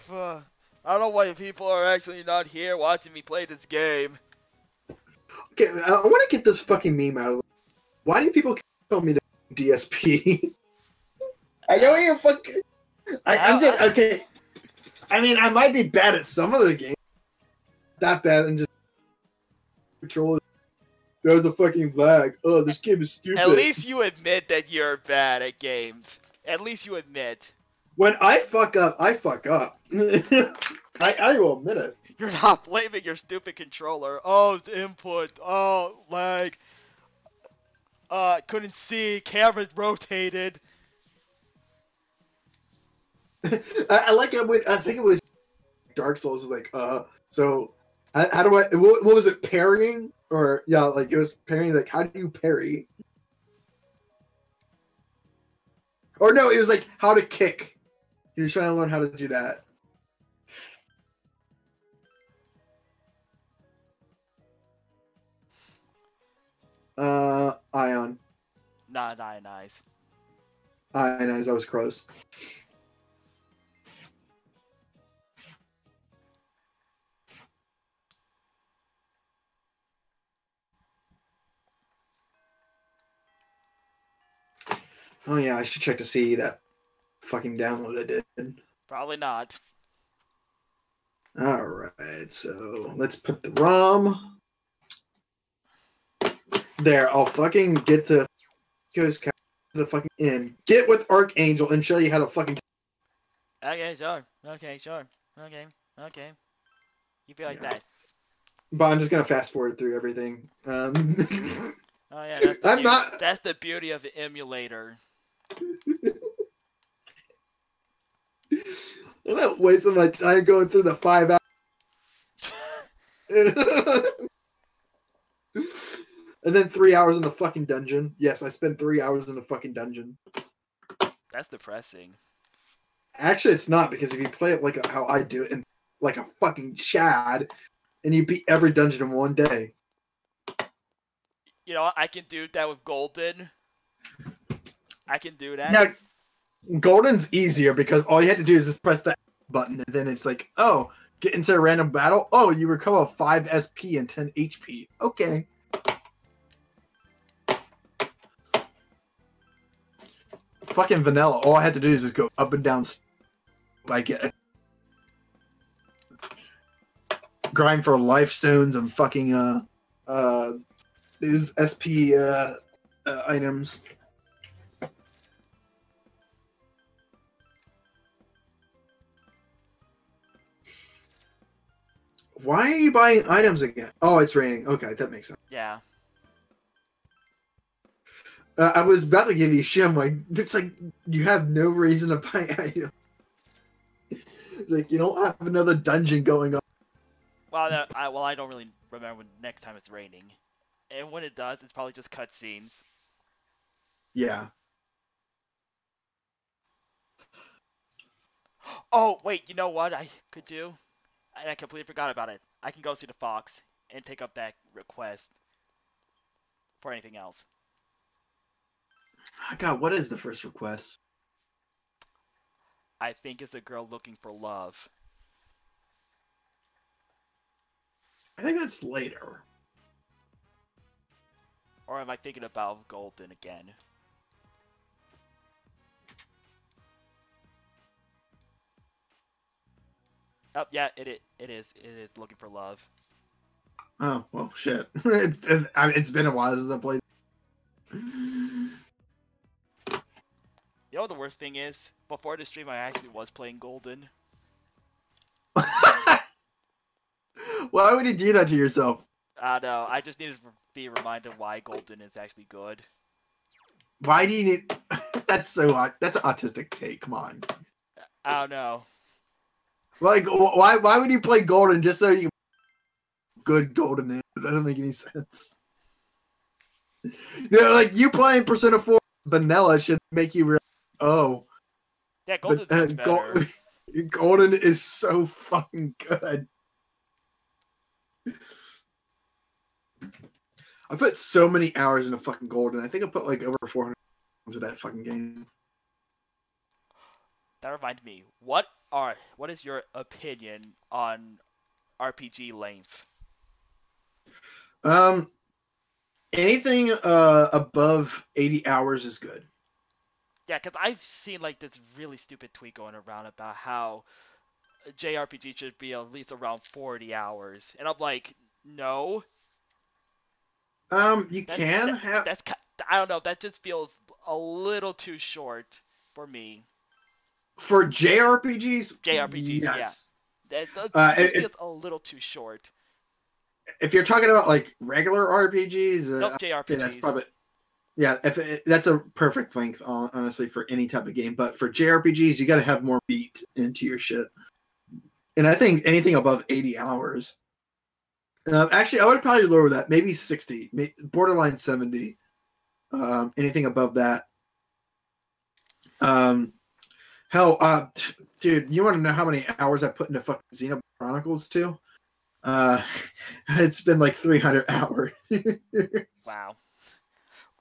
don't know why people are actually not here watching me play this game. okay, I want to get this fucking meme out of. Why do people tell me to DSP? I don't even fucking. I'm just okay. I mean, I might be bad at some of the games. That bad and just control. There's a fucking lag. Oh, this game is stupid. At least you admit that you're bad at games. At least you admit. When I fuck up, I fuck up. I will admit it. You're not blaming your stupid controller. Oh, it's input. Oh, lag. Couldn't see. Camera rotated. I like it when I think it was Dark Souls. Like, so how do I? What was it? Parrying or yeah, like it was parrying. Like, how do you parry? Or no, it was like how to kick. He was trying to learn how to do that. Ion. Nice. Ionize, that was close. Oh yeah, I should check to see that fucking download I did. Probably not. Alright, so let's put the ROM. There, I'll fucking get to the fucking in. Get with Archangel and show you how to fucking. Okay, sure. Okay. You feel like that. But I'm just gonna fast forward through everything. Oh yeah, I'm that's the beauty of the emulator. I'm not wasting my time going through the 5 hours. And then 3 hours in the fucking dungeon. Yes, I spent 3 hours in the fucking dungeon. That's depressing. Actually, it's not, because if you play it like how I do it, and like a fucking Chad, and you beat every dungeon in one day. You know, I can do that with Golden. I can do that. Now, Golden's easier because all you had to do is just press that button, and then it's like, oh, get into a random battle. Oh, you recover 5 SP and 10 HP. Okay. Fucking vanilla. All I had to do is just go up and down. I get it. Grind for life stones and fucking use SP items. Why are you buying items again? Oh, it's raining. Okay, that makes sense. Yeah. I was about to give you shit. I'm like, it's like you have no reason to buy items. Like, you don't have another dungeon going on. Well, I don't really remember when next time it's raining, and when it does, it's probably just cutscenes. Yeah. Oh wait, you know what I could do? And I completely forgot about it. I can go see the fox. and take up that request for anything else. God, what is the first request? I think it's a girl looking for love. I think that's later. Or am I thinking about Golden again? Oh, yeah, it is. It is looking for love. Oh, well, shit. It's been a while since I played. You know what the worst thing is? Before the stream, I actually was playing Golden. Why would you do that to yourself? I don't know. I just needed to be reminded why Golden is actually good. Why do you need... That's so odd. That's an autistic take. Come on. I don't know. Like, why would you play Golden just so you... Good Golden is? That doesn't make any sense. Yeah, like, you playing Persona 4 vanilla should make you realize, oh... Yeah, Golden's much better. Golden is so fucking good. I put so many hours into fucking Golden. I think I put like over 400 into that fucking game. That reminds me. What is your opinion on RPG length? Anything above 80 hours is good. Yeah, because I've seen like this really stupid tweet going around about how JRPG should be at least around 40 hours, and I'm like, no. You can have. That's I don't know. That just feels a little too short for me. For JRPGs. JRPGs, yes. Yeah. That just feels a little too short. If you're talking about like regular RPGs, Nope, JRPGs. that's probably. Yeah, that's a perfect length, honestly, for any type of game. But for JRPGs, you got to have more beat into your shit. And I think anything above 80 hours. Actually, I would probably lower that. Maybe 60. Borderline 70. Anything above that. Hell, dude, you want to know how many hours I put into fucking Xenoblade Chronicles too? It's been like 300 hours. Wow.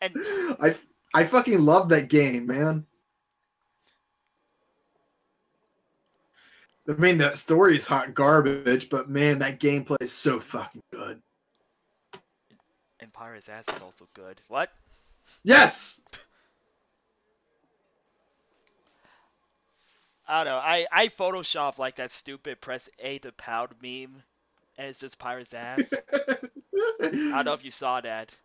And I fucking love that game, man. I mean, the story is hot garbage, but man, that gameplay is so fucking good. Empire's Ass is also good. What? Yes! I don't know. I Photoshop like that stupid press A to pound meme, and it's just Pirate's Ass. I don't know if you saw that.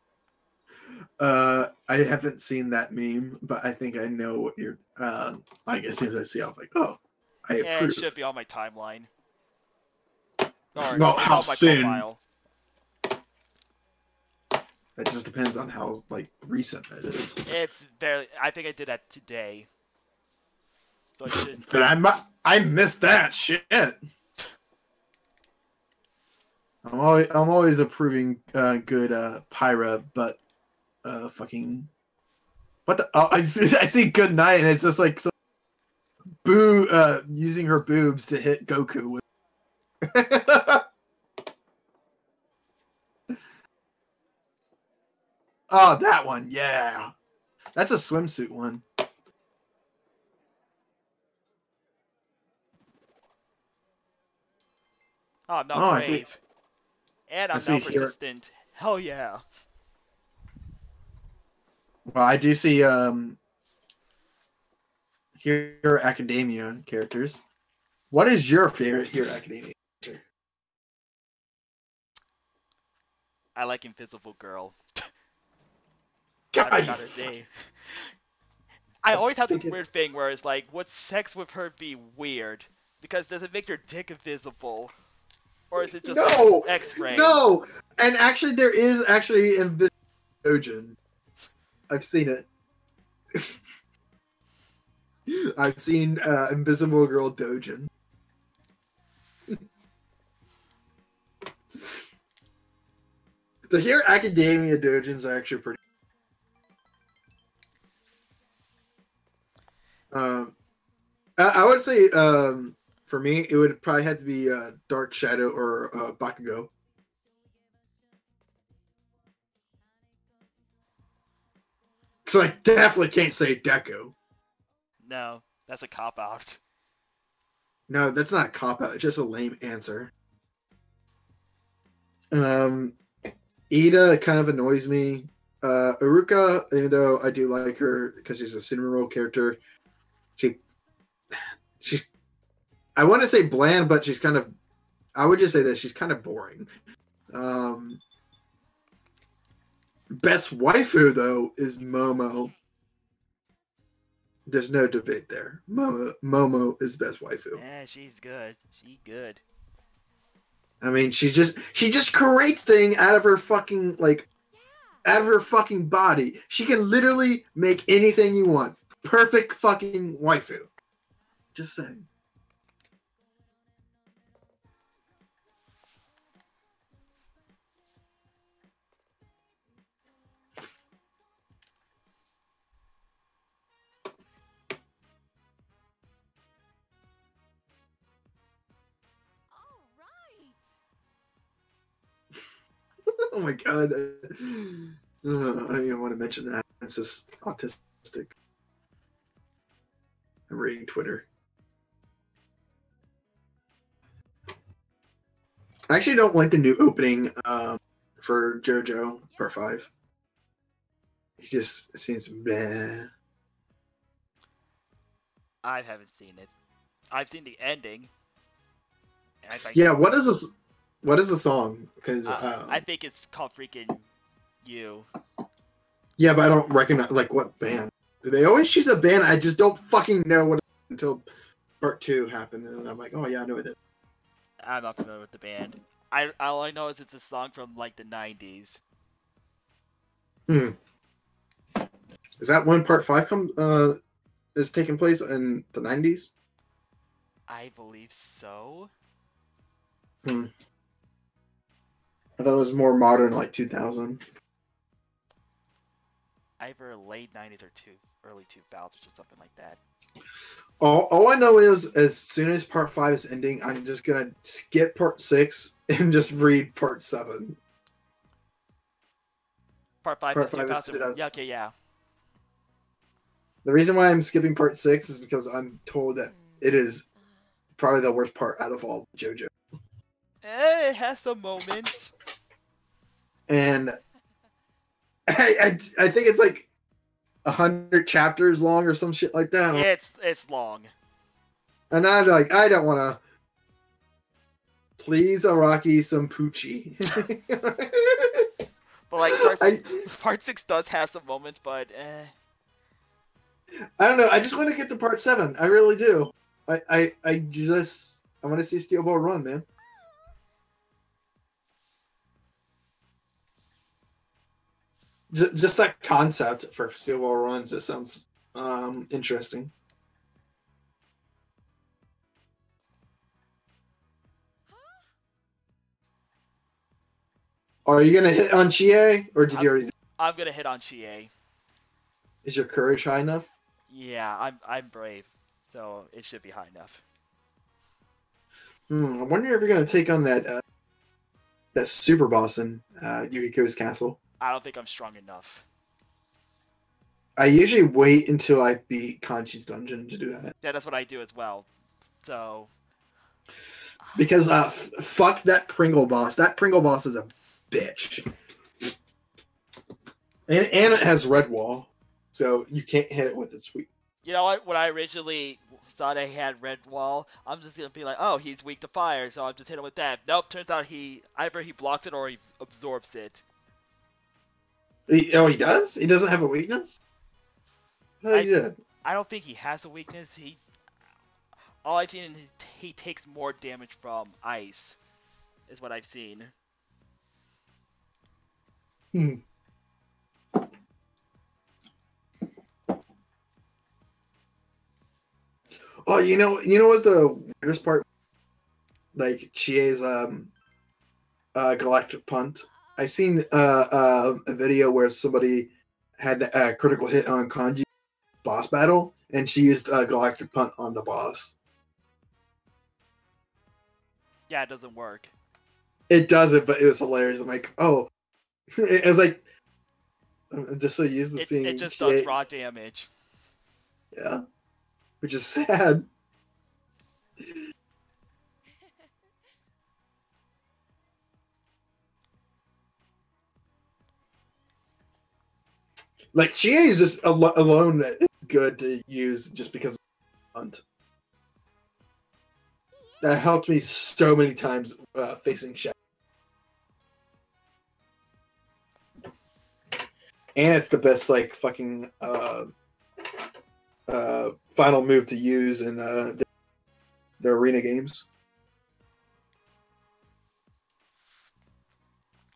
I haven't seen that meme, but I think I know what you're. Like as soon as I see it, I'm like, oh, I approve. Yeah, it should be on my timeline. Or Well, it's how on my soon? profile. That just depends on how like recent it is. It's barely. I think I did that today. So it should. But I missed that shit. I'm always approving good Pyra, but fucking what the? Oh, I see good night, and it's just like so using her boobs to hit Goku with. Oh, that one, yeah, that's a swimsuit one. Oh, I'm now brave. And I'm now here. persistent. Hell yeah. Well, I do see Hero Academia characters. What is your favorite Hero Academia character? I like Invisible Girl. God, I got her name. I always have this weird thing where it's like, would sex with her be weird? Because does it make your dick invisible? Or is it just no, like X-ray? No! And actually, there is actually Invisible Dojin. I've seen it. I've seen Invisible Girl Dojin. The Hero Academia Dojins are actually pretty. I would say for me, it would probably have to be Dark Shadow or Bakugo. Because I definitely can't say Deku. No, that's a cop out. No, that's not a cop-out. It's just a lame answer. Ida kind of annoys me. Uruka, even though I do like her because she's a cinnamon roll character, she's I want to say bland, but she's kind of, I would just say that she's kind of boring. Best waifu though is Momo. There's no debate there. Momo is best waifu. Yeah, she's good. She good. I mean, she just creates thing out of her fucking out of her fucking body. She can literally make anything you want. Perfect fucking waifu. Just saying. All right. Oh my god. I don't even want to mention that. It's just autistic. I'm reading Twitter. I actually don't like the new opening for JoJo Part 5. He just seems bad. I haven't seen it. I've seen the ending. And I think, Yeah, what is this? What is the song? Because I think it's called freaking You. yeah, but I don't recognize what band. They always choose a band. I just don't fucking know what until Part 2 happened, and then I'm like, oh yeah, I know it. I'm not familiar with the band. All I know is it's a song from like the 90s. Is that when Part 5 is taking place in the 90s? I believe so. I thought it was more modern, like 2000. Either late 90s or early 2000s or something like that. All I know is as soon as Part 5 is ending, I'm just gonna skip Part 6 and just read Part 7. Part 5 Part is 5 is 2000. 2000. Yeah, okay, yeah. The reason why I'm skipping Part 6 is because I'm told that it is probably the worst part out of all JoJo. It has some moments. And I think it's like 100 chapters long or some shit like that. It's long. And I'm like, I don't want to. Please, Araki, some Poochie. But like part 6 does have some moments, but I don't know. I just want to get to Part 7. I really do. I want to see Steel Ball run, man. Just that concept for Steel Ball runs. It sounds interesting. Are you gonna hit on Chie, or did you already? I'm gonna hit on Chie. Is your courage high enough? Yeah, I'm brave, so it should be high enough. I wonder if you're gonna take on that super boss in Yukiko's castle. I don't think I'm strong enough. I usually wait until I beat Kanchi's dungeon to do that. Yeah, that's what I do as well. So. Because fuck that Pringle boss. That Pringle boss is a bitch. And it has red wall, so you can't hit it with its sweep. You know what? When I originally thought I had red wall, I'm just gonna be like, oh, he's weak to fire, so I'll just hit him with that. Nope, turns out either he blocks it or he absorbs it. He does? He doesn't have a weakness? I don't think he has a weakness. All I've seen is he takes more damage from ice, is what I've seen. Oh, you know what's the weirdest part? Like Chie's galactic punt. I seen a video where somebody had a critical hit on Kanji boss battle, and she used a galactic punt on the boss. Yeah, it doesn't work. It doesn't, but it was hilarious. I'm like, oh, it was like I'm just so used to seeing It just GA. does raw damage. Yeah, which is sad. Like GA is just alone that is good to use just because of the hunt. That helped me so many times facing Shadow. And it's the best like fucking final move to use in the arena games.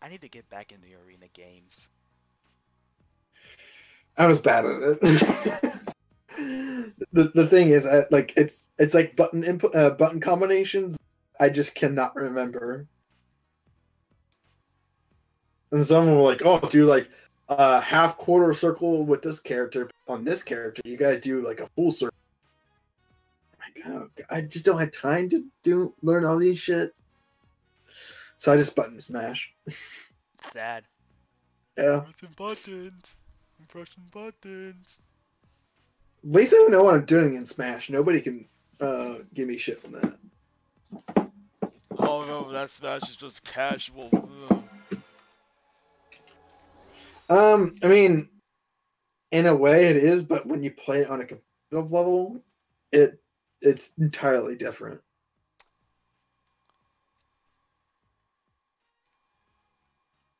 I need to get back into arena games. I was bad at it. the thing is, like it's like button input button combinations. I just cannot remember. And someone were like, "Oh, do like a half quarter circle with this character on this character. You guys do like a full circle." I'm like, oh, I just don't have time to learn all these shit. So I just button smash. Sad. Yeah. Pressing buttons. I'm pressing buttons. At least I know what I'm doing in Smash. Nobody can give me shit from that. Oh no, that Smash is just casual. Ugh. I mean, in a way it is, but when you play it on a competitive level, it's entirely different.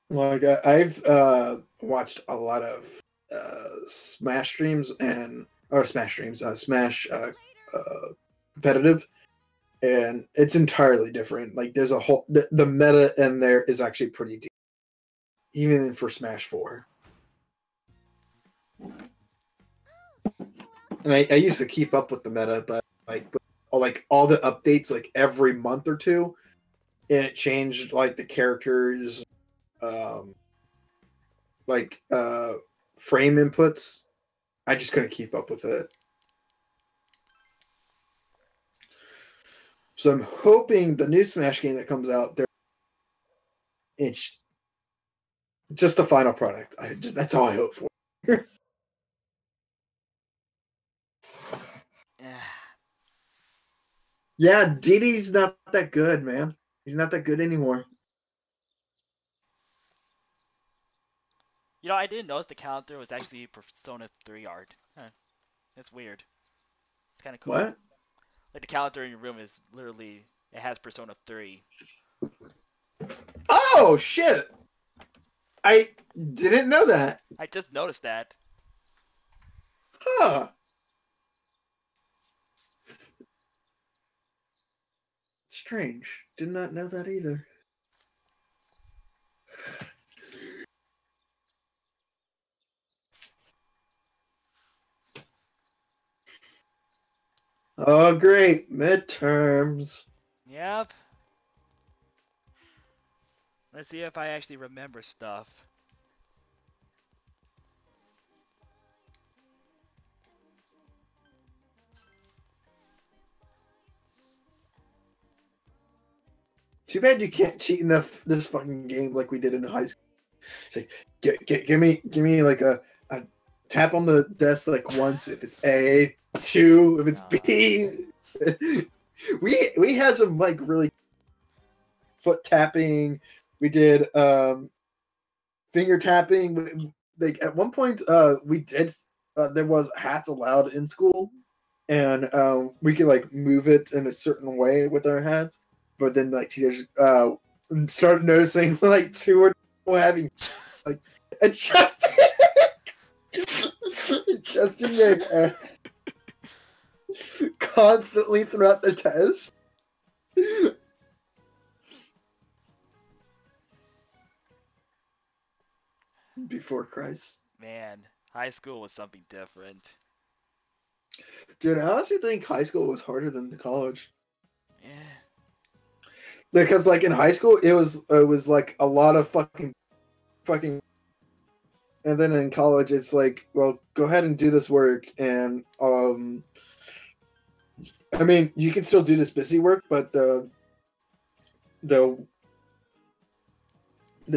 Like I've watched a lot of Smash streams Smash competitive, and it's entirely different. Like there's a whole the meta in there is actually pretty deep, even for Smash 4. And I used to keep up with the meta, but like all the updates like every month or two, and it changed like the characters, frame inputs. I just couldn't keep up with it. So I'm hoping the new Smash game that comes out there, it's just the final product. That's all I hope for. Yeah, DD's not that good, man. He's not that good anymore. You know, I didn't notice the calendar was actually Persona 3 art. Huh. That's weird. It's kind of cool. What? Like the calendar in your room is literally, it has Persona 3. Oh, shit! I didn't know that. I just noticed that. Huh. Strange. Did not know that either. Oh, great. Midterms. Yep. Let's see if I actually remember stuff. Too bad you can't cheat in this fucking game like we did in high school. It's like, give me like a tap on the desk like once if it's A, 2 if it's B. We had some like really foot tapping. We did finger tapping. Like at one point, we did. There was hats allowed in school, and we could like move it in a certain way with our hats. But then like teachers started noticing like 2 or having like adjusting their heads constantly throughout the test. Before Christ. Man, high school was something different. Dude, I honestly think high school was harder than college. Yeah. Because like in high school it was like a lot of fucking and then in college it's like, well, go ahead and do this work, and I mean, you can still do this busy work, but the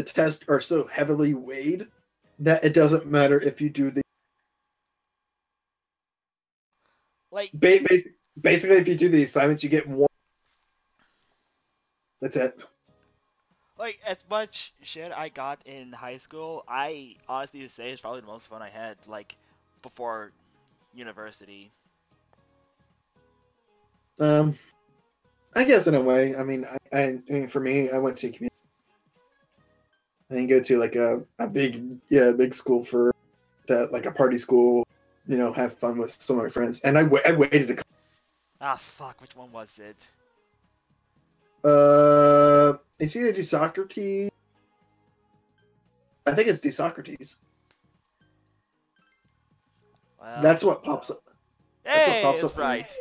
tests are so heavily weighed that it doesn't matter if you do the Like, basically if you do the assignments, you get one. That's it. like as much shit I got in high school, I honestly say it's probably the most fun I had like before university. I guess in a way. I mean, I mean, for me, I went to community. I didn't go to like a big school for that, like a party school. You know, have fun with some of my friends, and I waited a. Ah, fuck, which one was it? It's either Socrates. I think it's Socrates. Well, That's what pops up. That's what hey, pops that's up for me. right.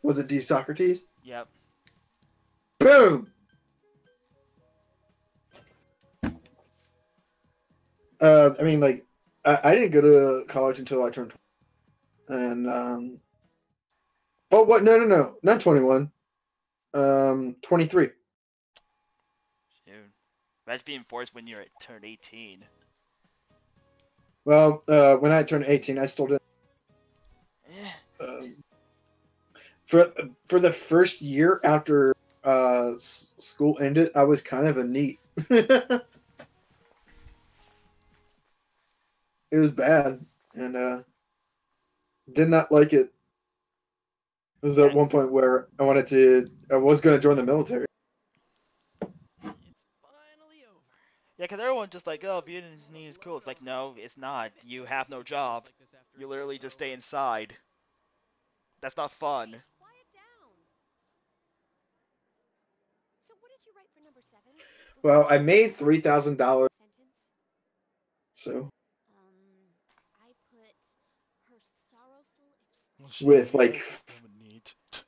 Was it Socrates? Yep. Boom. I mean, like, I didn't go to college until I turned 20. And oh, what? No, not 21. 23. Dude, that's being forced when you're turned 18. Well, when I turned 18, I still didn't. Eh. For the first year after school ended, I was kind of a neat. It was bad, and did not like it. It was at one point where I was going to join the military. It's finally over. Yeah, because everyone's just like, oh, being is cool. It's like, no, it's not. You have no job. You literally just stay inside. That's not fun. Quiet down. So what did you write for number 7? Well, I made $3,000. Sentence? So I put her sorrowful with like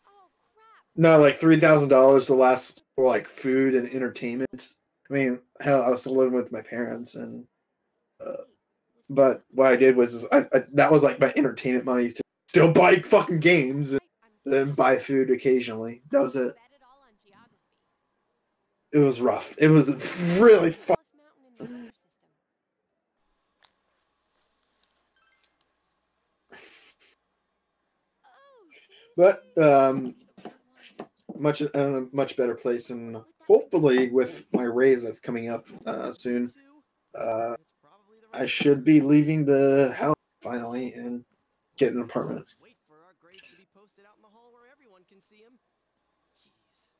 Oh crap. no, like $3,000 to last for like food and entertainment. I mean, hell, I was still living with my parents, and but what I did was I that was like my entertainment money to still buy fucking games and then buy food occasionally. That was it. It was rough. It was really fun. But much in a much better place, and hopefully with my raise that's coming up soon, I should be leaving the house finally and get an apartment. Wait for our grades to be posted out in the hall where everyone can see them. Jeez.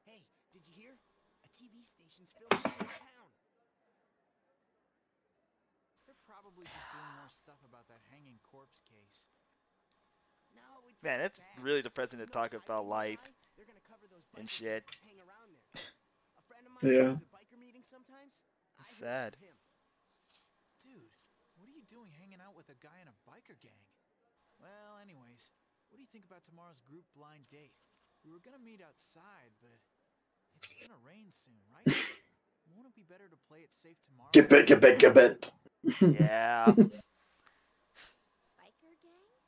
Hey, did you hear? A TV station's filming in town. They're probably just doing more stuff about that hanging corpse case. No, it's Man, not it's that. really depressing to You know talk the about highway life nearby? They're gonna cover those and biker shit. gangs that hang around there. A friend of mine Yeah. goes to biker meetings sometimes. I It's hear sad. about him. Dude, what are you doing hanging out with a guy in a biker gang? Well, anyways, what do you think about tomorrow's group blind date? We were gonna meet outside, but it's gonna rain soon, right? Won't it be better to play it safe tomorrow? Get bent. Yeah. Biker gang?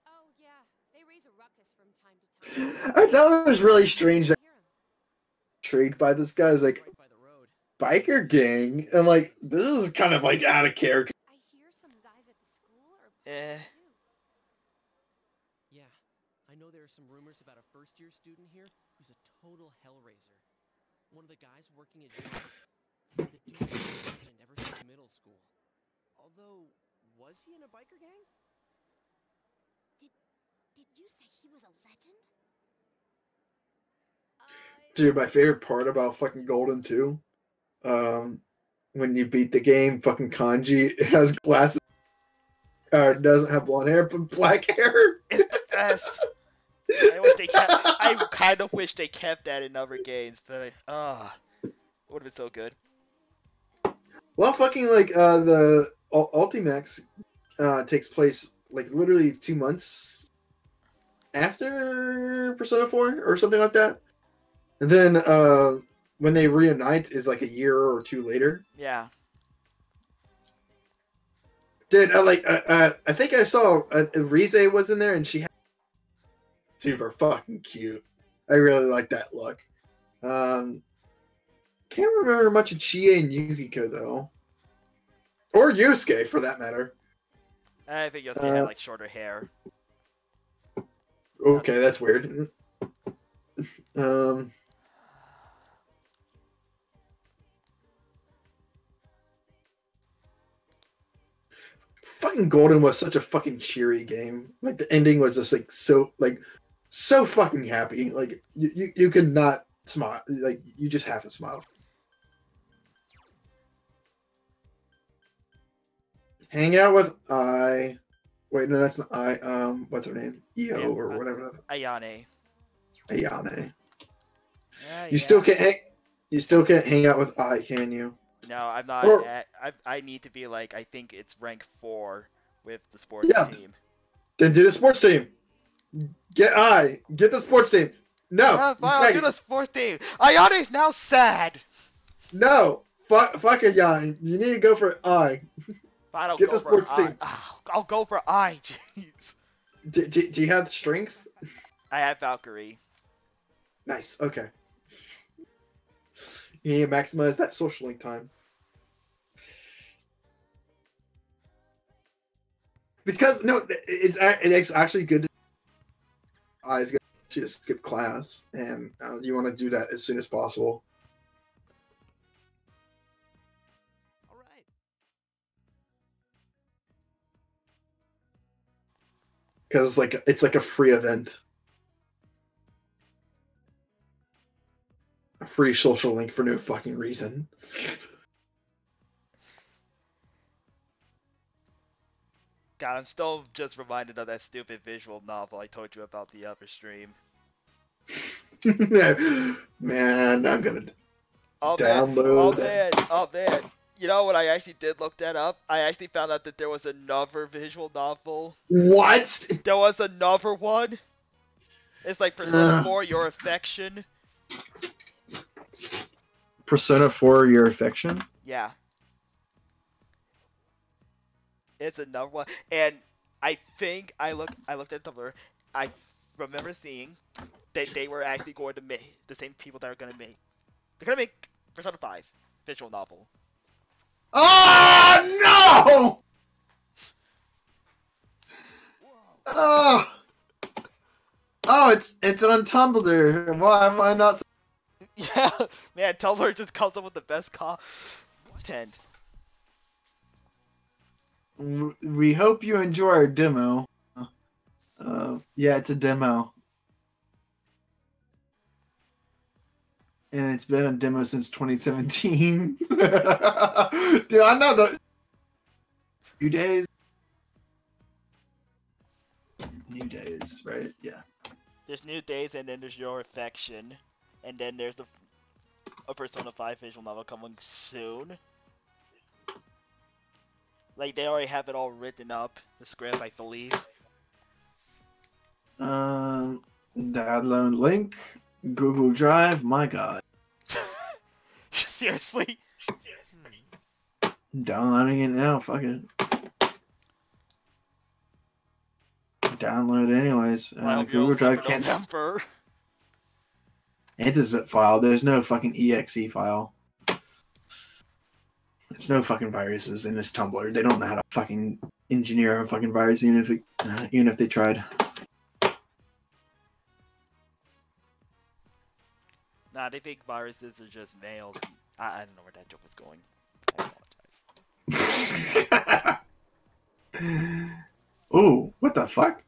Oh yeah, they raise a ruckus from time to time. I thought it was really strange that Hear 'em. intrigued by this guy. I was like, Right by the road. biker gang, and like this is kind of like out of character. I hear some guys at the school are Eh. too. Yeah, I know there are some rumors about a first-year student here who's a total hellraiser. One of the guys working at James said the dude was a legend ever since middle school. Although, was he in a biker gang? Did you say he was a legend? Dude, my favorite part about fucking Golden 2, when you beat the game, fucking Kanji has glasses, doesn't have blonde hair, but black hair. It's the best. I kind of wish they kept that in other games, but it would have been so good. Well, fucking like the Ultimax takes place like literally 2 months after Persona 4 or something like that, and then when they reunite is like a year or two later. Yeah. Dude, I think I saw Rize was in there, and she had super fucking cute. I really like that look. Can't remember much of Chie and Yukiko though, or Yusuke for that matter. I think Yosuke had like shorter hair. Okay, that's weird. Fucking Golden was such a fucking cheery game. Like the ending was just like so fucking happy. Like you could not smile. Like you just have to smile. Hang out with I. Wait, no, that's not I. What's her name? Io or whatever. Ayane. Ayane. Yeah. You still can't hang. You still can't hang out with I, can you? No, I'm not. I need to be like, I think it's rank 4 with the sports team. Then do the sports team. Get the sports team. No, yeah, fine, I'll do the sports team. Ayane's now sad. No, fuck Ayane. You need to go for I. Fine, Get the sports team. I'll go for I. Jeez. Do you have the strength? I have Valkyrie. Nice. Okay. You need to maximize that social link time. Because no, it's actually good. I is going to skip class, and you want to do that as soon as possible. All right. Because it's like a free event, a free social link for no fucking reason. God, I'm still just reminded of that stupid visual novel I told you about the other stream. Man, I'm gonna download. Oh man! You know what? I actually did look that up. I actually found out that there was another visual novel. What? There was another one. It's like Persona 4: Your Affection. Persona 4: Your Affection? Yeah. It's another one, and I think I looked at Tumblr. I remember seeing that they were actually going to make the same people that are going to make. They're going to make Persona 5 visual novel. Oh no! Oh, it's on Tumblr. Why am I not? Yeah, man, Tumblr just comes up with the best content. We hope you enjoy our demo. Yeah, it's a demo. And it's been a demo since 2017. Dude, I know the few days. New Days, right? Yeah. There's New Days, and then there's Your Affection, and then there's a Persona 5 visual novel coming soon. Like, they already have it all written up, the script, I believe. Download link, Google Drive, my god. Seriously? I'm downloading it now, fuck it. Download it anyways. Google Drive can't. It's a zip file, there's no fucking exe file. There's no fucking viruses in this Tumblr. They don't know how to fucking engineer a fucking virus, even if they tried. Nah, they think viruses are just mailed. I don't know where that joke was going. I apologize. Ooh, what the fuck?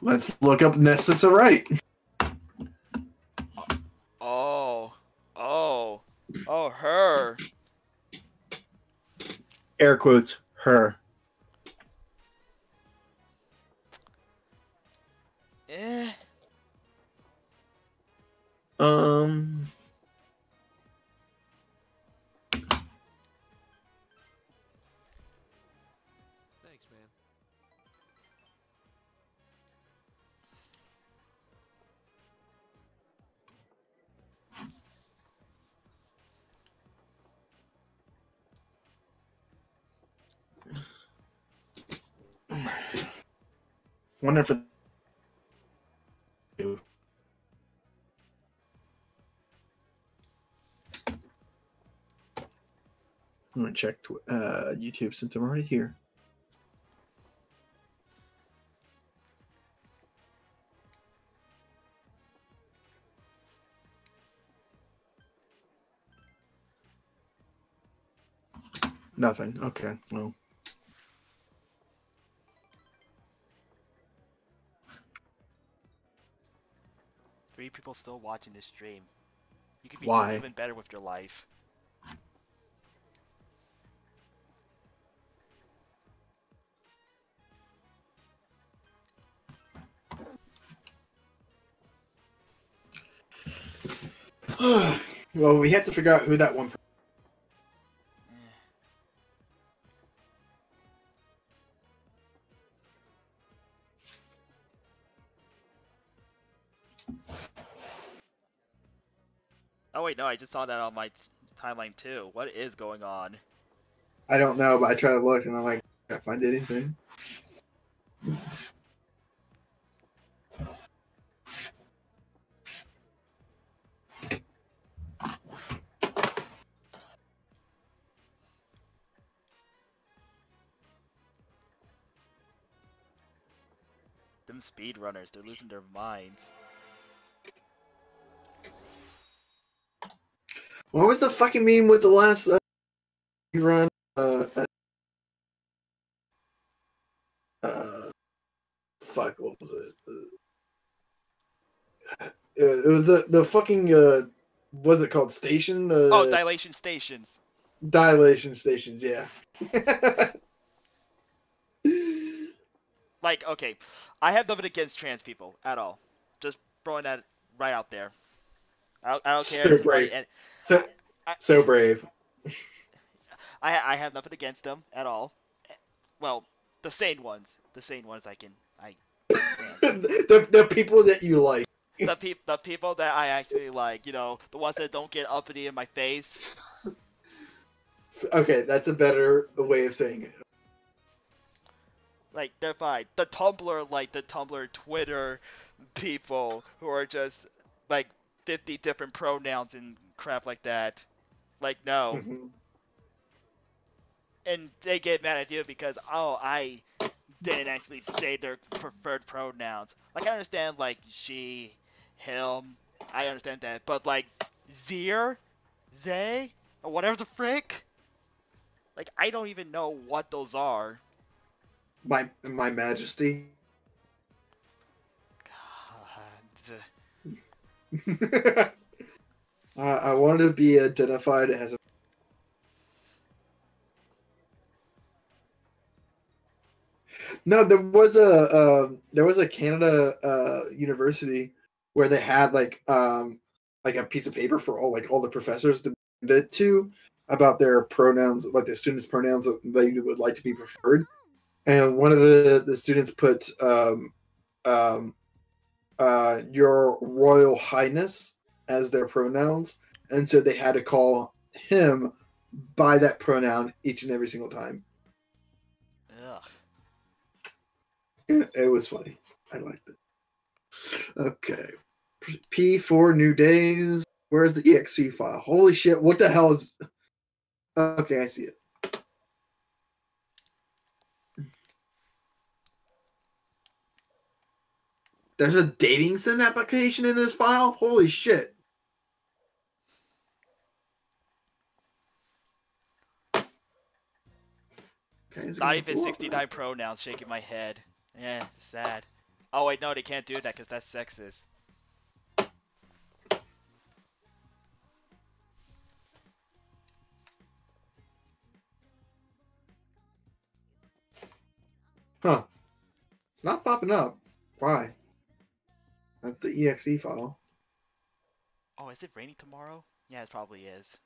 Let's look up Necessarite. Oh, her. Air quotes, her. Eh. Thanks, man. Wonder if it. I'm gonna check YouTube since I'm already here. Nothing. Okay. Well. 3 people still watching this stream. You could be Why? doing even better with your life. Well, we have to figure out who that one person. Oh wait, no, I just saw that on my timeline too. What is going on? I don't know, but I try to look and I'm like, can't find anything. Them speedrunners, they're losing their minds. What was the fucking meme with the last run? Fuck, what was it? It was the fucking what's it called? Station? Oh, dilation stations. Dilation stations, yeah. Like, okay, I have nothing against trans people at all. Just throwing that right out there. I don't care. So If brave. and I, So brave. I have nothing against them at all. Well, the sane ones. The sane ones I stand. the people that you like. The people that I actually like, you know, the ones that don't get uppity in my face. Okay, that's a better way of saying it. Like, they're fine. The Tumblr, Twitter people who are just, like, 50 different pronouns and crap like that. Like, no. Mm-hmm. And they get mad at you because, oh, I didn't actually say their preferred pronouns. Like, I understand, like, she, him, I understand that. But, like, Zir, they, or whatever the frick? Like, I don't even know what those are. My Majesty. God. I want to be identified as a. No, there was a Canada university where they had like a piece of paper for all the professors to send it to about their pronouns, like their students' pronouns that they would like to be preferred. And one of the students put Your Royal Highness as their pronouns, and so they had to call him by that pronoun each and every single time. Ugh. And it was funny. I liked it. Okay. P for new days. Where's the exe file? Holy shit, what the hell is... Okay, I see it. There's a dating sim application in this file? Holy shit. Okay, Not even 69 pronouns, shaking my head. Yeah, sad. Oh wait, no, they can't do that because that's sexist. Huh. It's not popping up. Why? That's the exe file. Oh, is it raining tomorrow? Yeah, it probably is.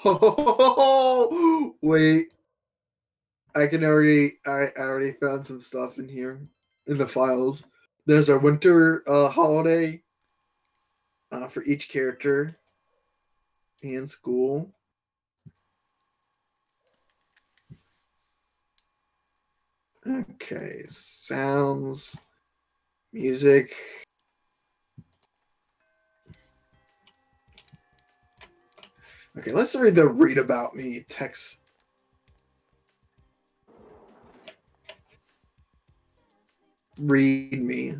Oh, wait. I already found some stuff in here in the files. There's a winter holiday for each character and school. Okay, sounds, music. Okay, let's read the read about me text. Read me.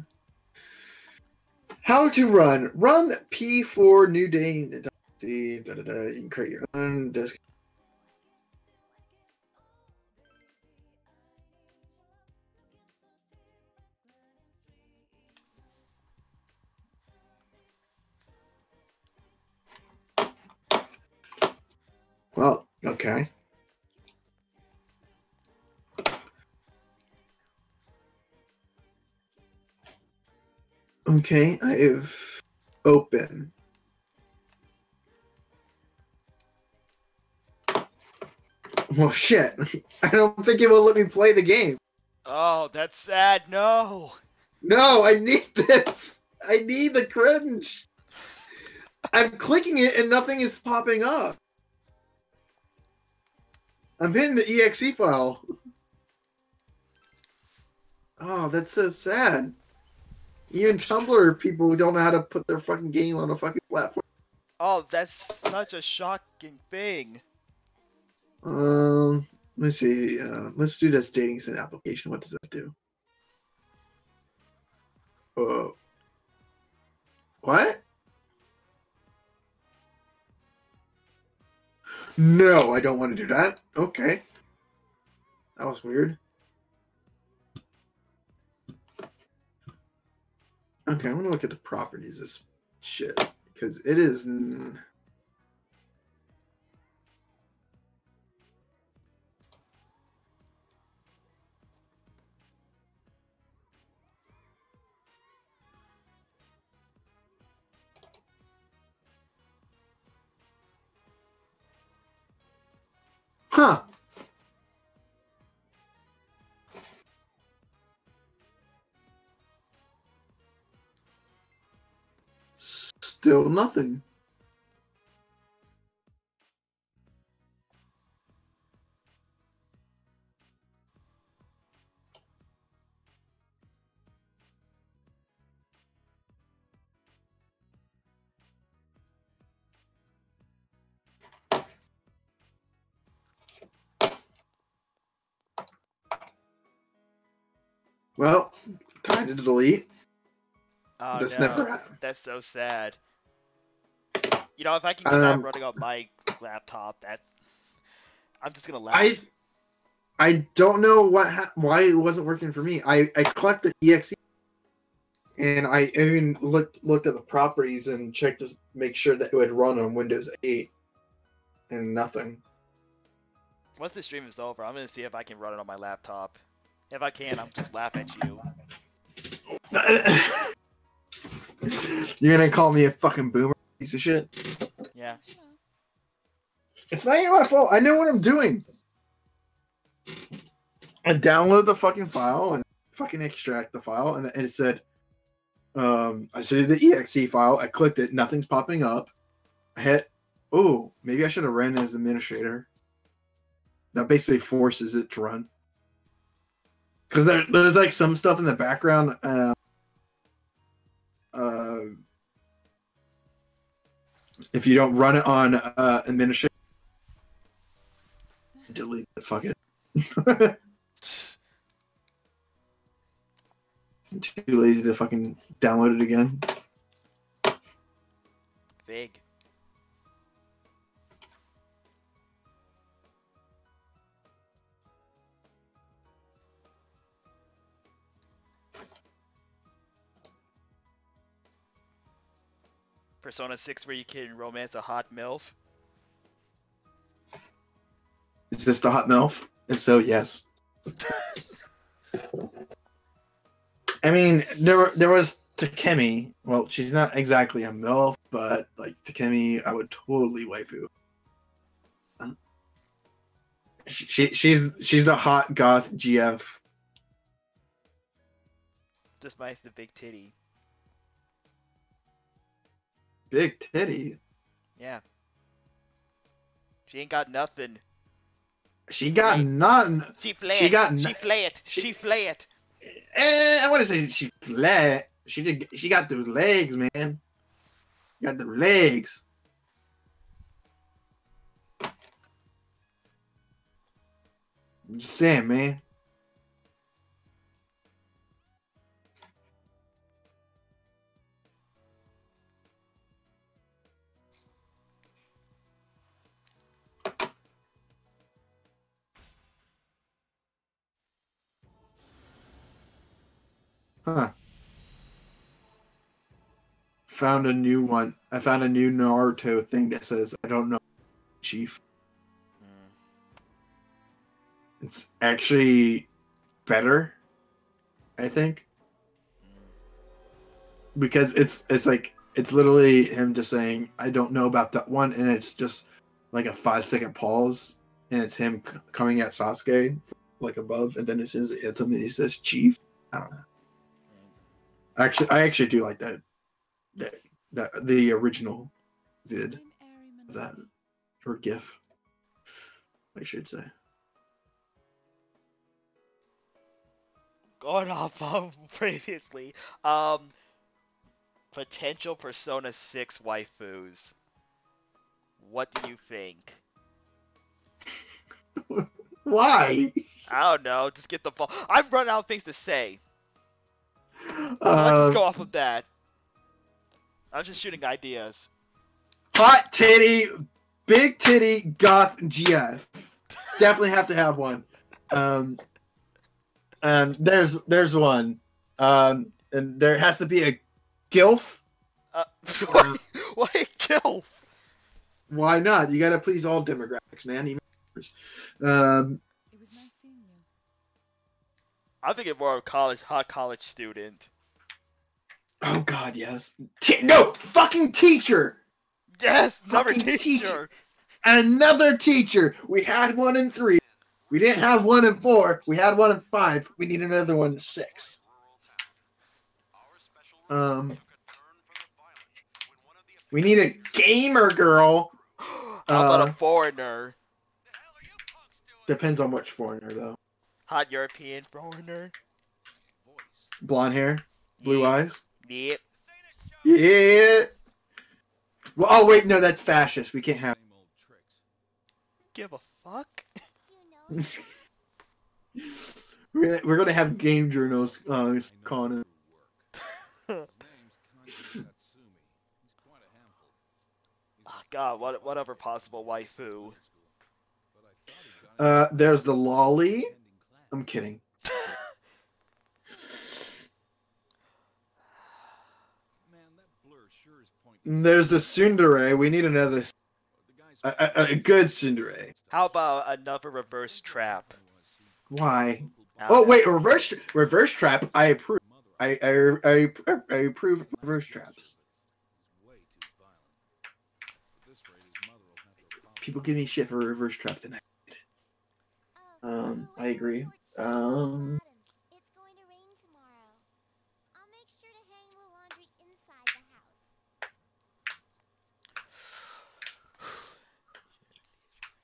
How to run. Run P4 new day. You can create your own desk. Well, okay. Okay, I've open. Well, shit. I don't think it will let me play the game. Oh, that's sad. No. No, I need this. I need the cringe. I'm clicking it and nothing is popping up. I'm hitting the exe file. Oh, that's so sad. Even Tumblr people don't know how to put their fucking game on a fucking platform. Oh, that's such a shocking thing. Let me see. Let's do this dating sim application. What does that do? What? No, I don't want to do that. Okay. That was weird. Okay, I'm gonna look at the properties of this shit. Because it is... Huh. Still nothing. Well, time to delete. Oh That's no, never happened. that's so sad. You know, if I can get that running on my laptop, that I'm just gonna laugh. I don't know why it wasn't working for me. I collected the exe and I even looked at the properties and checked to make sure that it would run on Windows 8 and nothing. Once the stream is over, I'm gonna see if I can run it on my laptop. If I can, I'll just laugh at you. You're gonna call me a fucking boomer piece of shit? Yeah. It's not even my fault. I know what I'm doing. I download the fucking file and fucking extract the file, and it said, I said the exe file. I clicked it. Nothing's popping up. I hit, oh, maybe I should have ran as administrator. That basically forces it to run. Because there's like some stuff in the background. If you don't run it on administrator, delete it. Fuck it. I'm too lazy to fucking download it again. Big. Persona 6 where you can romance a hot MILF. Is this the hot MILF? If so, yes. I mean, there was Takemi. Well, she's not exactly a MILF, but like Takemi, I would totally waifu. She's the hot goth GF. Just minus the big titty. Big titty. Yeah. She ain't got nothing. She got none. She flay She it. got She flay it. She flay it. I want to say she flat. She did. She got the legs, man. Got the legs. I'm just saying, man. Huh. Found a new one. I found a new Naruto thing that says, I don't know, Chief. It's actually better, I think. Because it's like, it's literally him just saying, I don't know about that one, and it's just like a 5-second pause, and it's him coming at Sasuke, like above, and then as soon as it hits him, he says, Chief. I don't know. I actually do like that the original vid of that, or GIF, I should say. Going off of previously, potential Persona 6 waifus. What do you think? Why? I don't know. Just get the ball. I've run out of things to say. Let's just go off of that. I'm just shooting ideas. Hot titty, big titty, goth GF. Definitely have to have one. And there's one. And there has to be a GILF. Why GILF? Why not? You gotta please all demographics, man. Even It was nice seeing you. I'm thinking more of hot college student. oh god, yes. No, fucking teacher. Yes, another Fucking teacher. Another teacher. We had one in 3. We didn't have one in 4. We had one in 5. We need another one in 6. We need a gamer girl. How about a foreigner? Depends on which foreigner, though. Hot European foreigner. Blonde hair, blue eyes. Yep. Yeah. Well, oh wait, no, that's fascist. We can't have. Give a fuck? We're gonna have game journals calling it. Oh, God, whatever possible waifu. There's the lolly. I'm kidding. There's the tsundere. We need another. A good tsundere. How about another reverse trap? Why? Oh wait, reverse trap. I approve. I approve reverse traps. People give me shit for reverse traps, and I agree. It's going to rain tomorrow. I'll make sure to hang the laundry inside the house.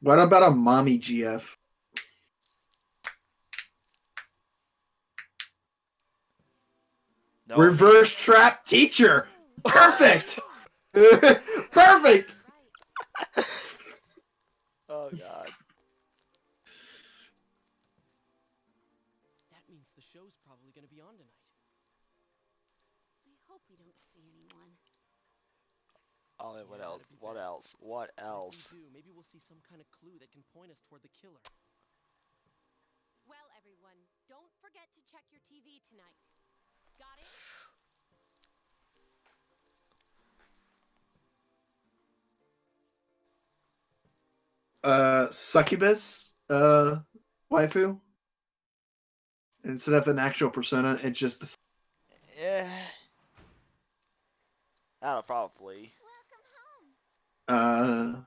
What about a mommy GF? No. Reverse trap teacher. Perfect. Perfect. Oh God. That means the show's probably gonna be on tonight. I hope we don't see anyone. Oh, and what Yeah, else? that'd be What best. else? What If else? we do, maybe we'll see some kind of clue that can point us toward the killer. Well, everyone, don't forget to check your TV tonight. Got it? Succubus waifu. Instead of an actual persona, it's just the Yeah. I don't know, probably. Welcome home.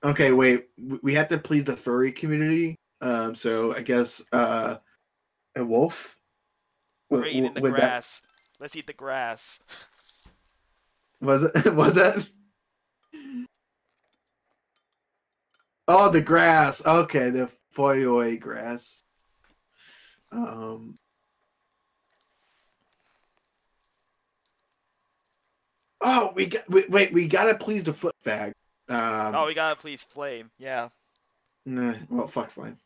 Okay, wait. We have to please the furry community. So I guess a wolf. We're eating the Would that- grass. Let's eat the grass. was it? Was that? Oh, the grass. Okay, the Foyoi grass. Oh, wait. We gotta please the foot fag. Oh, we gotta please Flame. Yeah. Nah, well, fuck Flame.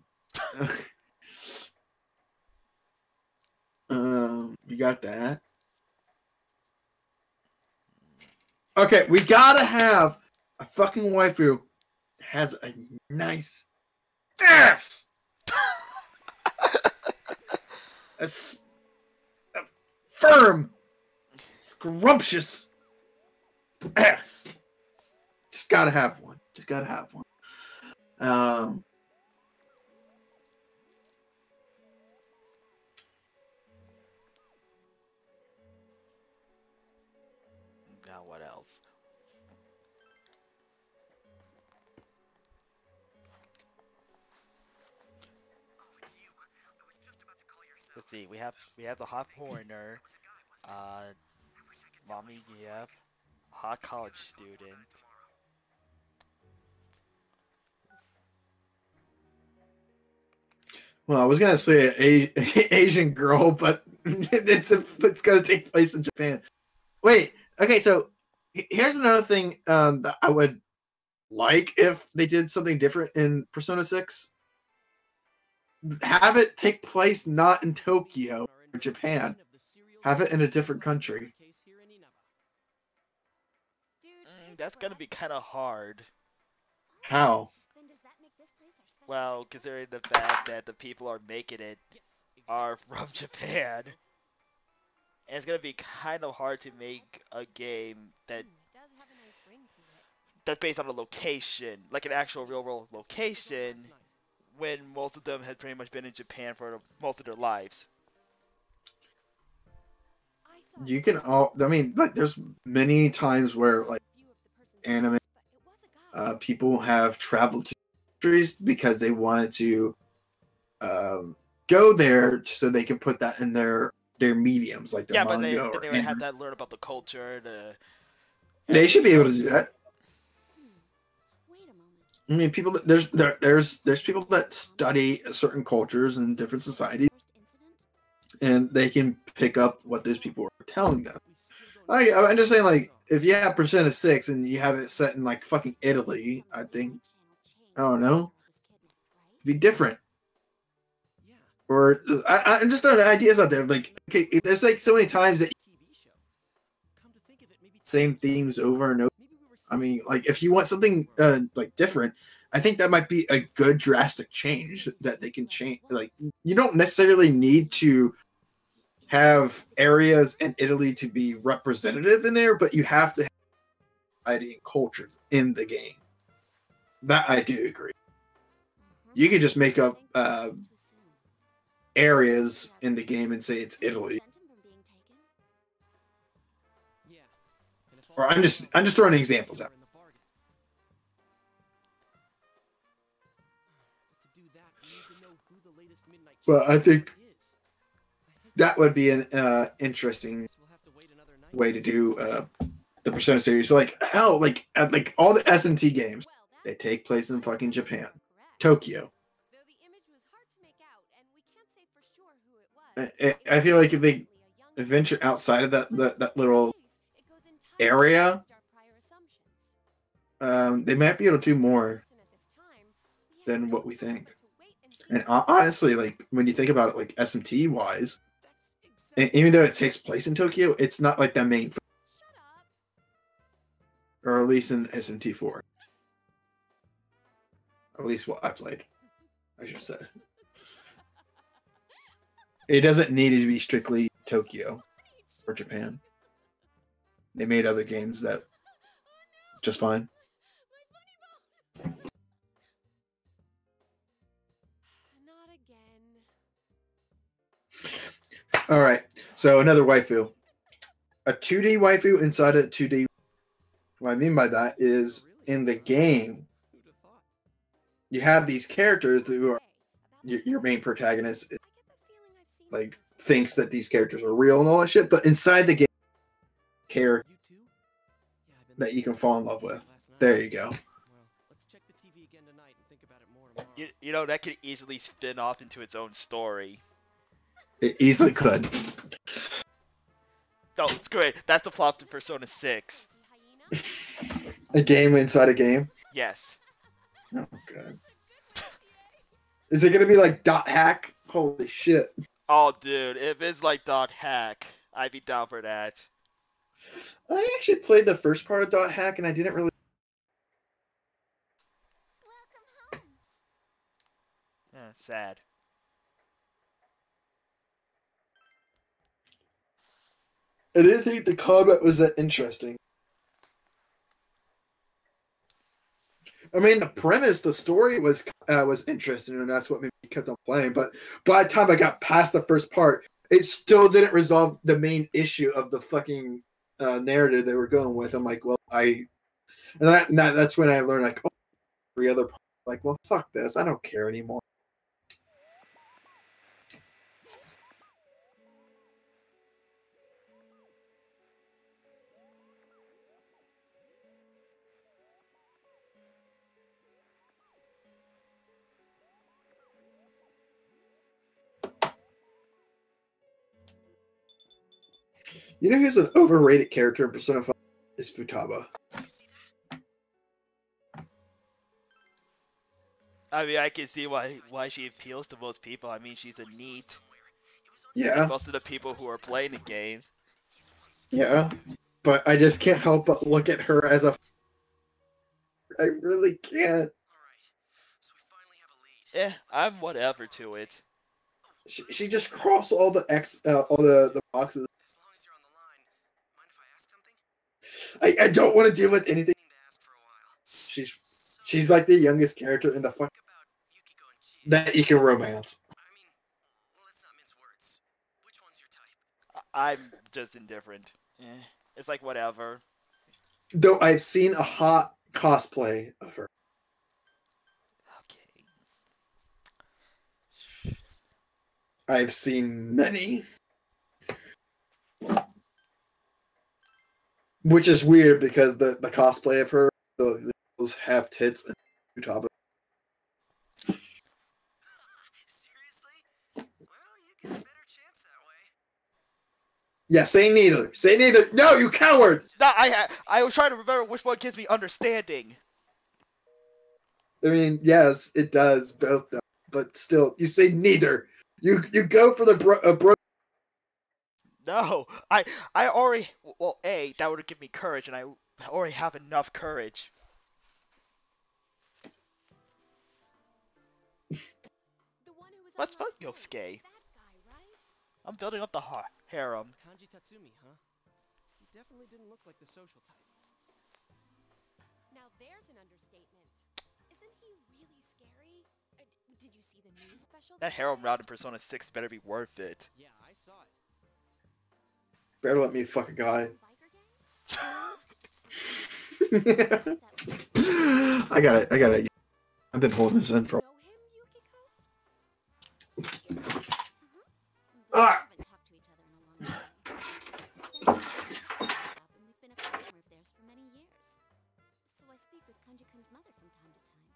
We got that. Okay, we gotta have a fucking waifu that has a nice ass. a firm, scrumptious ass. Just gotta have one. Just gotta have one. Now what else? Let's see. We have the hot foreigner, mommy GF, hot college student. Well, I was gonna say Asian girl, but it's gonna take place in Japan. Wait, okay, so here's another thing that I would like if they did something different in Persona 6. Have it take place not in Tokyo or Japan. Have it in a different country. That's gonna be kind of hard. How? Well, considering the fact that the people are making it are from Japan. And it's gonna be kind of hard to make a game that's based on a location, like an actual real world location, when most of them had pretty much been in Japan for most of their lives. You can I mean, like, there's many times where like anime people have traveled to countries because they wanted to go there so they can put that in their mediums, like their manga or but they would have to learn about the culture. They should be able to do that. I mean, people there's people that study certain cultures and different societies, and they can pick up what those people are telling them. I'm just saying, like, if you have Persona 6 and you have it set in like fucking Italy, I think, I don't know, it'd be different. Or I'm just throwing ideas out there. Like, okay, there's like so many times that same themes over and over. I mean, like, if you want something like different, I think that might be a good drastic change that they can change. Like, you don't necessarily need to have areas in Italy to be representative in there, but you have to have variety and cultures in the game. That I do agree. You can just make up areas in the game and say it's Italy. Or I'm just throwing examples out. Well, I think that would be an interesting way to do the Persona series. So, like, hell, like all the SMT games, they take place in fucking Japan, Tokyo. I feel like if they venture outside of that little area, they might be able to do more than what we think. And honestly, like, when you think about it, like, SMT wise, and even though it takes place in Tokyo, it's not like the main, or at least in SMT4. At least what I played, I should say. It doesn't need to be strictly Tokyo or Japan. They made other games that just fine. All right, so another waifu. A 2D waifu inside a 2D. What I mean by that is, in the game, you have these characters who are your main protagonist. Like, thinks that these characters are real and all that shit, but inside the game, character that you can fall in love with. There you go. You know, that could easily spin off into its own story. It easily could. Oh, it's great. That's the plot to Persona 6. A game inside a game. Yes. Oh god. Is it gonna be like dot hack? Holy shit. Oh, dude, if it's like dot hack, I'd be down for that. I actually played the first part of dot hack and I didn't really. Sad. I didn't think the combat was that interesting. I mean, the premise, the story was interesting, and that's what made me kept on playing. But by the time I got past the first part, it still didn't resolve the main issue of the fucking narrative they were going with. I'm like, well, that's when I learned, like, oh, every other part, like, well, fuck this, I don't care anymore. You know who's an overrated character in Persona 5 is Futaba. I mean, I can see why she appeals to most people. I mean, she's a neat. Yeah. Most of the people who are playing the games. Yeah. But I just can't help but look at her as a. I really can't. I'm whatever to it. She just crossed all the the boxes. I don't want to deal with anything. She's like the youngest character in the fuck that you can romance. I'm just indifferent. It's like whatever. Though I've seen a hot cosplay of her. Okay. I've seen many. Which is weird because the cosplay of her, those have tits and Futaba. Seriously? Well, you get a better chance that way. Yeah, say neither. Say neither. No, you coward! No, I was trying to remember which one gives me understanding. I mean, yes, it does both, though. But still, you say neither. You go for the bro. No, I already. Well, that would give me courage, and I already have enough courage. What's fun, Yosuke? I'm building up the harem. Kanji Tatsumi, huh? He definitely didn't look like the social type. Now there's an understatement. Isn't he really scary? Did you see the news special? That harem route in Persona 6 better be worth it. Yeah, I saw it. Better let me fuck a guy. I got it. I've been holding this in for. Ah! We've been a customer of theirs for many years. So I speak with Kanji-kun's mother from time to time.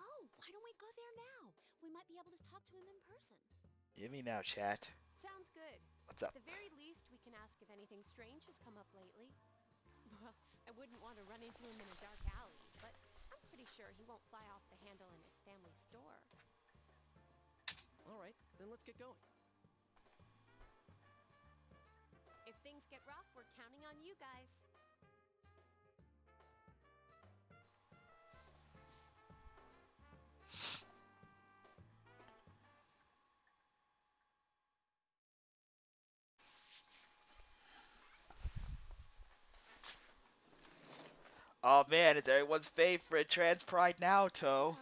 Oh, why don't we go there now? We might be able to talk to him in person. Hear me now, chat. Sounds good. What's up? At the very least, we can ask if anything strange has come up lately. Well, I wouldn't want to run into him in a dark alley, but I'm pretty sure he won't fly off the handle in his family store. All right, then let's get going. If things get rough, we're counting on you guys. Oh man, it's everyone's favorite trans pride Naoto.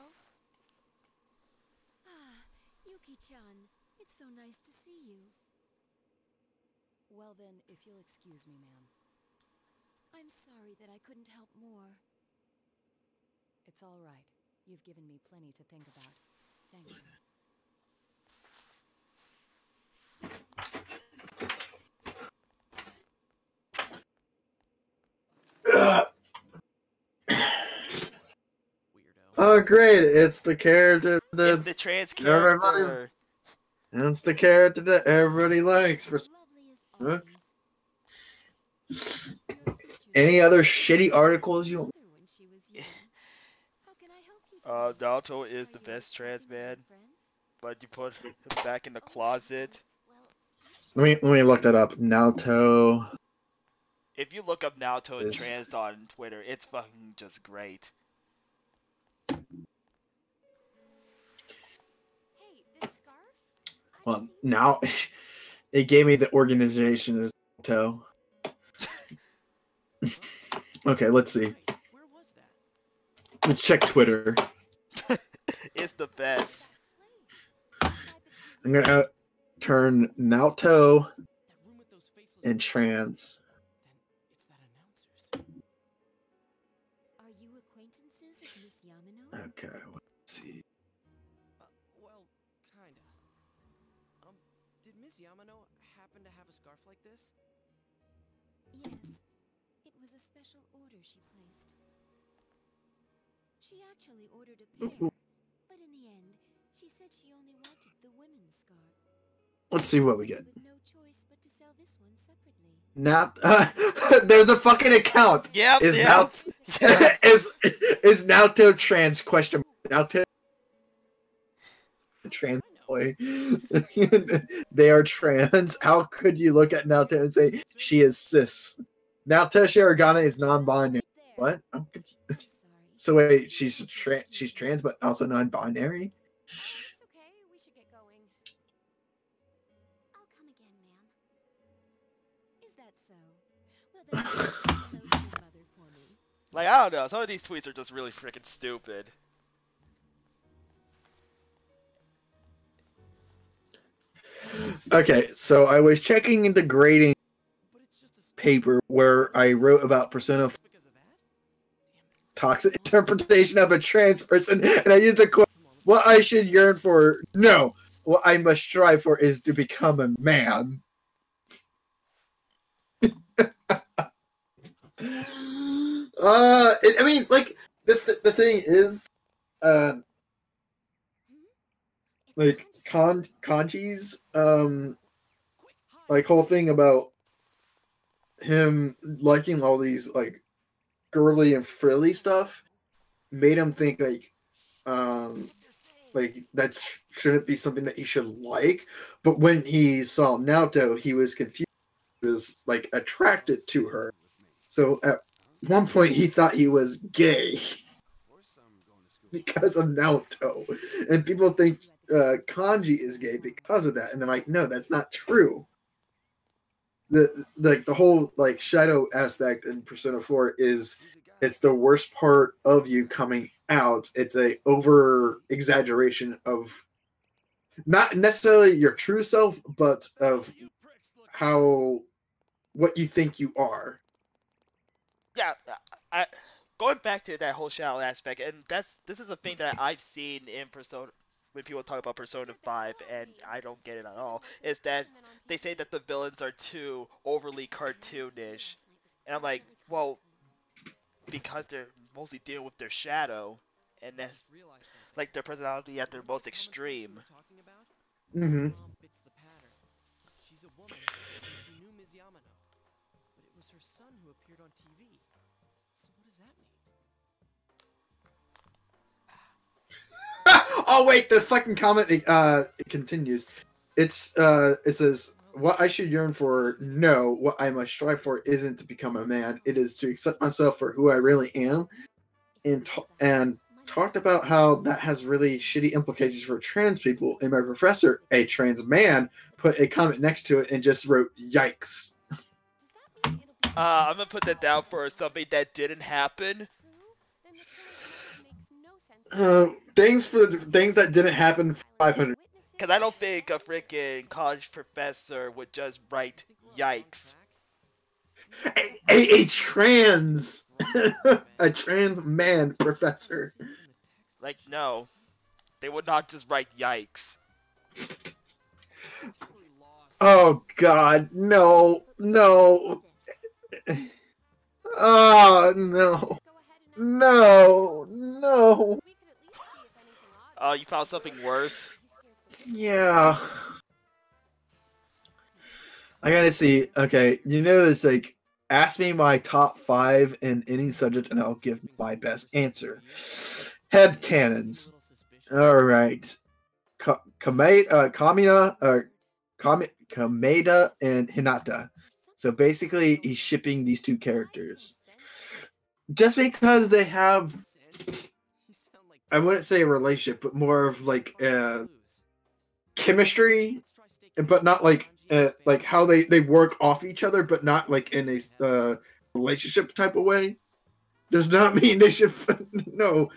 Yuki-chan, it's so nice to see you. Well then, if you'll excuse me, ma'am. I'm sorry that I couldn't help more. It's all right. You've given me plenty to think about. Thank you. Oh, great! It's the character It's that's the trans everybody. character. It's the character that everybody likes. For Lovely as Look. always. Your teacher Any said other she shitty was articles you? older when she was young. How can I help you today? Naruto is Are the you best out trans shopping with your man, friends? but you put him back in the Oh, closet. well, Let me look that up. Naoto If you look up Naruto and is trans on Twitter, it's fucking just great. hey, this scarf? I've well seen now. It gave me the organization as Naoto. Okay, let's see. Right. Where was that? Let's check Twitter. It's the best. that place. I'm gonna turn Naoto That room with those faceless and girls. trans. Then it's that announcer's. Are you acquaintances of Miss Yamano? Okay, let's see. Well, kinda. Did Miss Yamano happen to have a scarf like this? Yes. It was a special order she placed. She actually ordered a pair, but in the end, she said she only wanted the women's scarf. Let's see what we get. With no choice but to sell this one separately. Not there's a fucking account. Yep, Is yep. is Naoto trans? Question mark. Naoto trans boy. They are trans. How could you look at Naoto and say she is cis? Naoto Shirogana is non-binary. What? I'm confused. I'm sorry. So wait, she's trans but also non-binary? It's okay. We should get going. I'll come again, ma'am. Is that so? Well, then hello to your mother for me. Like, I don't know. Some of these tweets are just really freaking stupid. Okay, so I was checking the grading But it's just a scarf. paper where I wrote about Persona Because of that? Damn it. toxic interpretation of a trans person, and I used the quote, Come on, let's what I should yearn for, no, what I must strive for is to become a man. I mean, like, the thing is, like, Kanji's, like, whole thing about him liking all these, like, girly and frilly stuff made him think, like that shouldn't be something that he should like. But when he saw Naoto, he was confused. He was, like, attracted to her. So at one point, he thought he was gay because of Naoto. And people think Kanji is gay because of that. And I'm like, no, that's not true. The whole, like, shadow aspect in Persona 4 is it's the worst part of you coming out. It's a over exaggeration of not necessarily your true self, but of what you think you are. Yeah, going back to that whole shadow aspect, and this is a thing that I've seen in Persona when people talk about Persona 5, and I don't get it at all, is that they say that the villains are too overly cartoonish. And I'm like, well, because they're mostly dealing with their shadow, and I that's just realized something. like their personality at their most Remember the comic book extreme. we were talking about? Mm-hmm. Mom fits the pattern. She's a woman, and she knew Ms. Yamano. But it was her son who appeared on TV. So what does that mean? Oh wait, the fucking comment it continues. It says, what I should yearn for, no, what I must strive for isn't to become a man. It is to accept myself for who I really am. And talked about how that has really shitty implications for trans people. And my professor, a trans man, put a comment next to it and just wrote, yikes. Does that mean it'll be I'm gonna put that down for something that didn't happen. true? Then the translation makes no sense. Things that didn't happen 500. Cause I don't think a freaking college professor would just write yikes. A trans a trans man professor. Like, no, they would not just write yikes. Oh god, no. Oh no. No. Oh, you found something worse? Yeah. I gotta see. Okay, you know this, like, ask me my top 5 in any subject and I'll give my best answer. Head cannons. Alright. Kamina, Kameda and Hinata. So basically, he's shipping these two characters. Just because they have, I wouldn't say a relationship, but more of like chemistry, but not like how they work off each other, but not like in a relationship type of way. Does not mean they should no.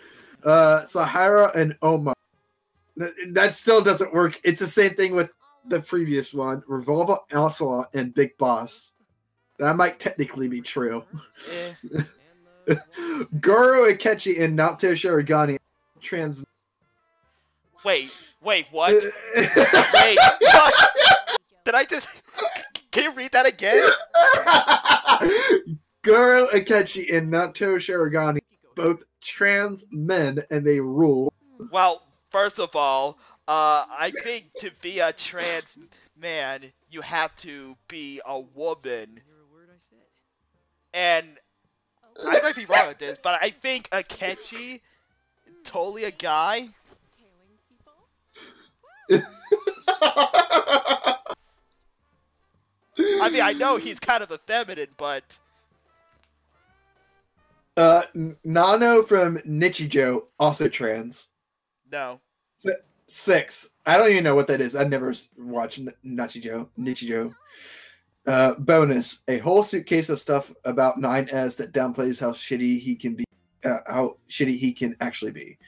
Sahara and Oma. That still doesn't work. It's the same thing with the previous one, Revolva, Ocelot, and Big Boss. That might technically be true. Goro Akechi and Naoto Shirogane trans. Wait, what? Wait, what? Did I just... Can you read that again? Goro Akechi and Naoto Shirogane, both trans men, and they rule. Well, first of all, I think to be a trans man, you have to be a woman. And I might be wrong with this, but I think Akechi, totally a guy. I mean, I know he's kind of effeminate, but... Nano from Nichijou, also trans. No. 6. I don't even know what that is. I never watched Nichijou. Bonus: a whole suitcase of stuff about 9S that downplays how shitty he can be, how shitty he can actually be.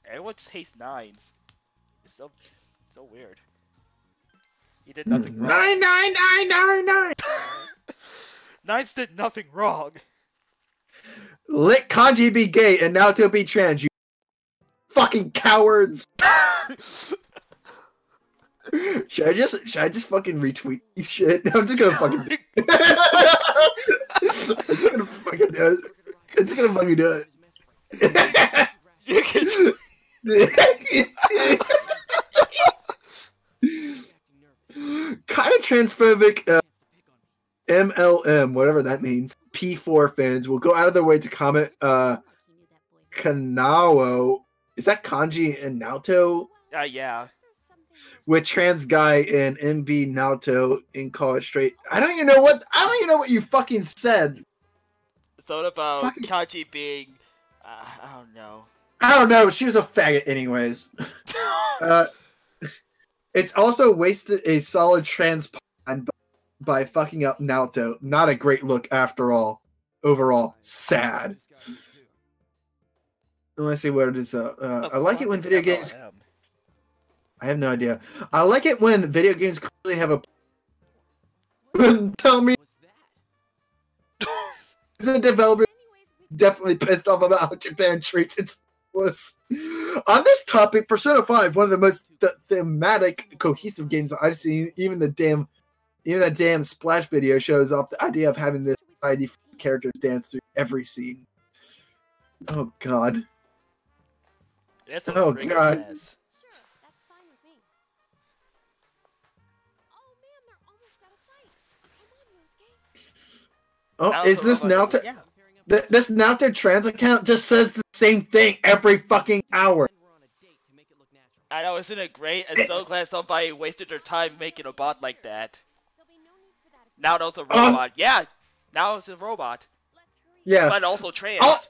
Everyone hates 9s. It's so weird. He did nothing wrong. 99999. 9s did nothing wrong. Let Kanji be gay and Naoto be trans. You fucking cowards. Should I just fucking retweet this shit? I'm just gonna fucking I'm just gonna fucking do it. I'm just gonna fucking do it. Kind of transphobic MLM, whatever that means. P4 fans will go out of their way to comment Kanao. Is that Kanji and Naoto? Yeah. With trans guy and MB Naoto in call it straight. I don't even know what you fucking said. Thought about Kanji being I don't know. She was a faggot anyways. It's also wasted a solid trans pun by fucking up Naoto. Not a great look after all. Overall, sad. Let's see what it is. I like it when video games. I have no idea. I like it when video games clearly have a. Tell me. The developer definitely pissed off about how Japan treats its. On this topic, Persona 5, one of the most thematic, cohesive games I've seen. Even that damn Splash video shows off the idea of having this variety of characters dance through every scene. Oh God. Oh God. Sure, that's fine with me. Oh man, they're almost out of sight. Come on, Yosuke. Oh, is this Naoto? Yeah. This Naoto trans account just says the same thing every fucking hour. I know, isn't it great? I'm so glad somebody wasted their time making a bot like that. Now it's a robot. Yeah, now it's a robot. Yeah. But also trans.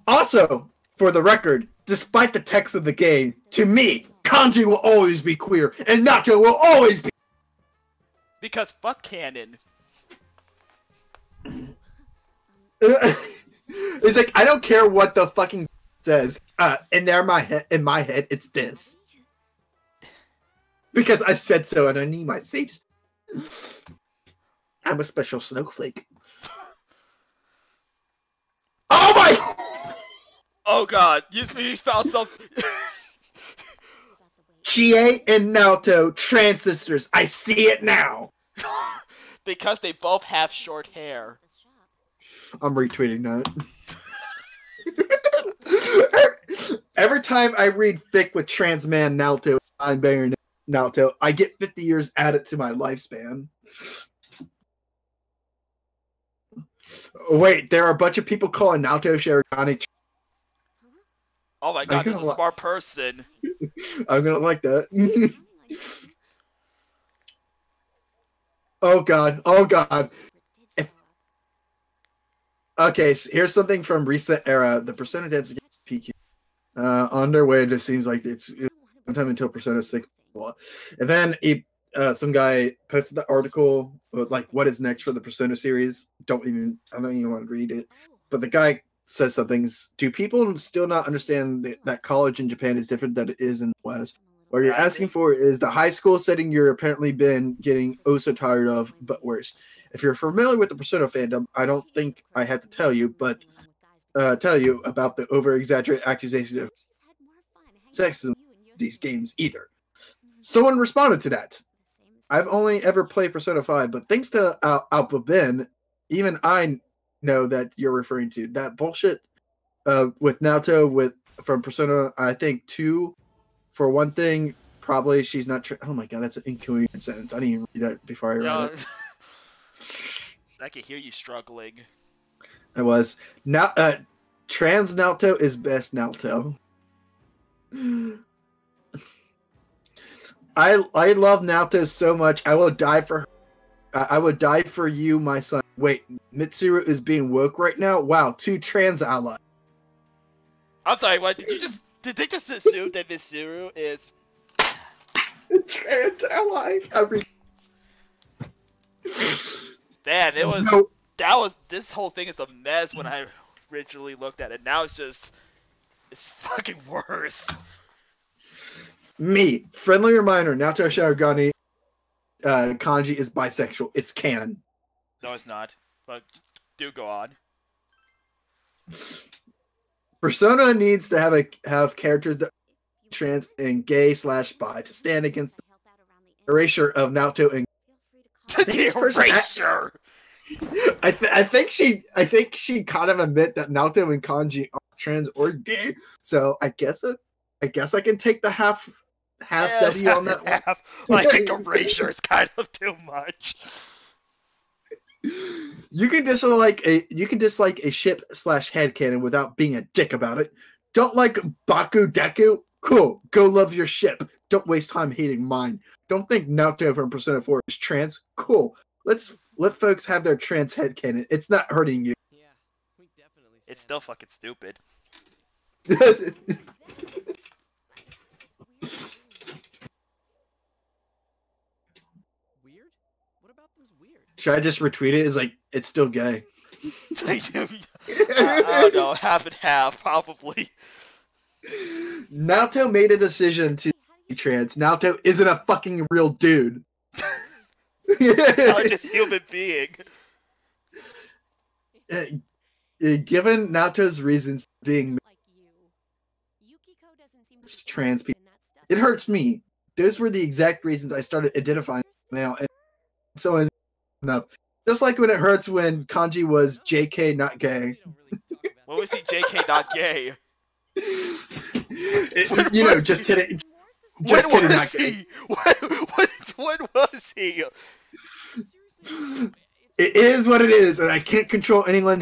Also, for the record, despite the text of the game, to me, Kanji will always be queer, and Naoto will always be. Because fuck canon. It's like, I don't care what the fucking says. In my head, it's this. Because I said so, and I need my safe. I'm a special snowflake. Oh my! Oh God, you found something. Chie and Naoto, trans sisters. I see it now. Because they both have short hair. I'm retweeting that. Every time I read fic with trans man Naruto, I'm bearing Naruto, I get 50 years added to my lifespan. Wait, there are a bunch of people calling Naruto Sharingan. Oh my god, there's a smart person. I'm gonna like that. Oh god, oh god. Okay, so here's something from Reset Era. The Persona dance against PQ. On their way, it seems like it's sometime until Persona 6. And then some guy posted the article, like, what is next for the Persona series? I don't even want to read it. But the guy says some things. Do people still not understand that college in Japan is different than it is in the West? What you're asking for is the high school setting you're apparently been getting oh so tired of, but worse. If you're familiar with the Persona fandom, I don't think I have to tell you, but tell you about the over-exaggerated accusation of sexism in these games either. Someone responded to that. I've only ever played Persona 5, but thanks to Alpha Ben, even I know that you're referring to that bullshit with Naoto from Persona, I think 2. For one thing, probably she's not. Oh my god, that's an incoherent sentence. I didn't even read that before I read it. I can hear you struggling. It was now. Trans Naoto is best Naoto. I love Naoto so much. I will die for her. I would die for you, my son. Wait, Mitsuru is being woke right now? Wow, 2 trans allies. I'm sorry, what? Did they just assume that Mitsuru is a trans ally? Man, this whole thing is a mess when I originally looked at it. Now it's fucking worse. Me, friendly reminder, Naoto Sharingan kanji is bisexual. It's canon. No, it's not. But do go on. Persona needs to have characters that are trans and gay/bi to stand against the erasure of Naoto and erasure. I think she kind of admit that Naoto and Kanji are trans or gay. So I guess I can take the half W on that one. I think erasure is kind of too much. You can dislike a ship / headcanon without being a dick about it. Don't like Baku Deku? Cool. Go love your ship. Don't waste time hating mine. Don't think Naoto from Persona 4 is trans? Cool. Let folks have their trans headcanon. It's not hurting you. Yeah, we definitely. It's still fucking stupid. Weird? What about them's weird? Should I just retweet it? It's like, it's still gay. I don't know, half and half, probably. Naoto made a decision to be trans. Naoto isn't a fucking real dude. Not just human being. Given Naoto's reasons for being trans people, it hurts me. Those were the exact reasons I started identifying now, and so enough. Just like when it hurts when Kanji was JK not gay. What was he JK not gay? Just kidding. Just kidding, not gay. When was he? It is what it is, and I can't control anyone.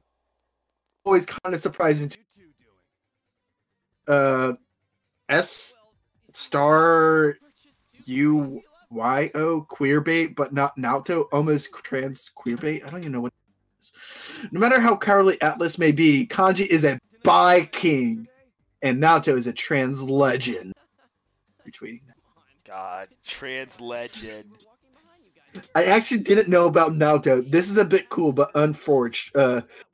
Always kind of surprising to S star UYO queerbait, but not Naoto, almost trans queerbait. I don't even know what that is. No matter how cowardly Atlas may be, Kanji is a bi king, and Naoto is a trans legend. Retweeting that. God, trans legend. I actually didn't know about Naoto. This is a bit cool, but unforged.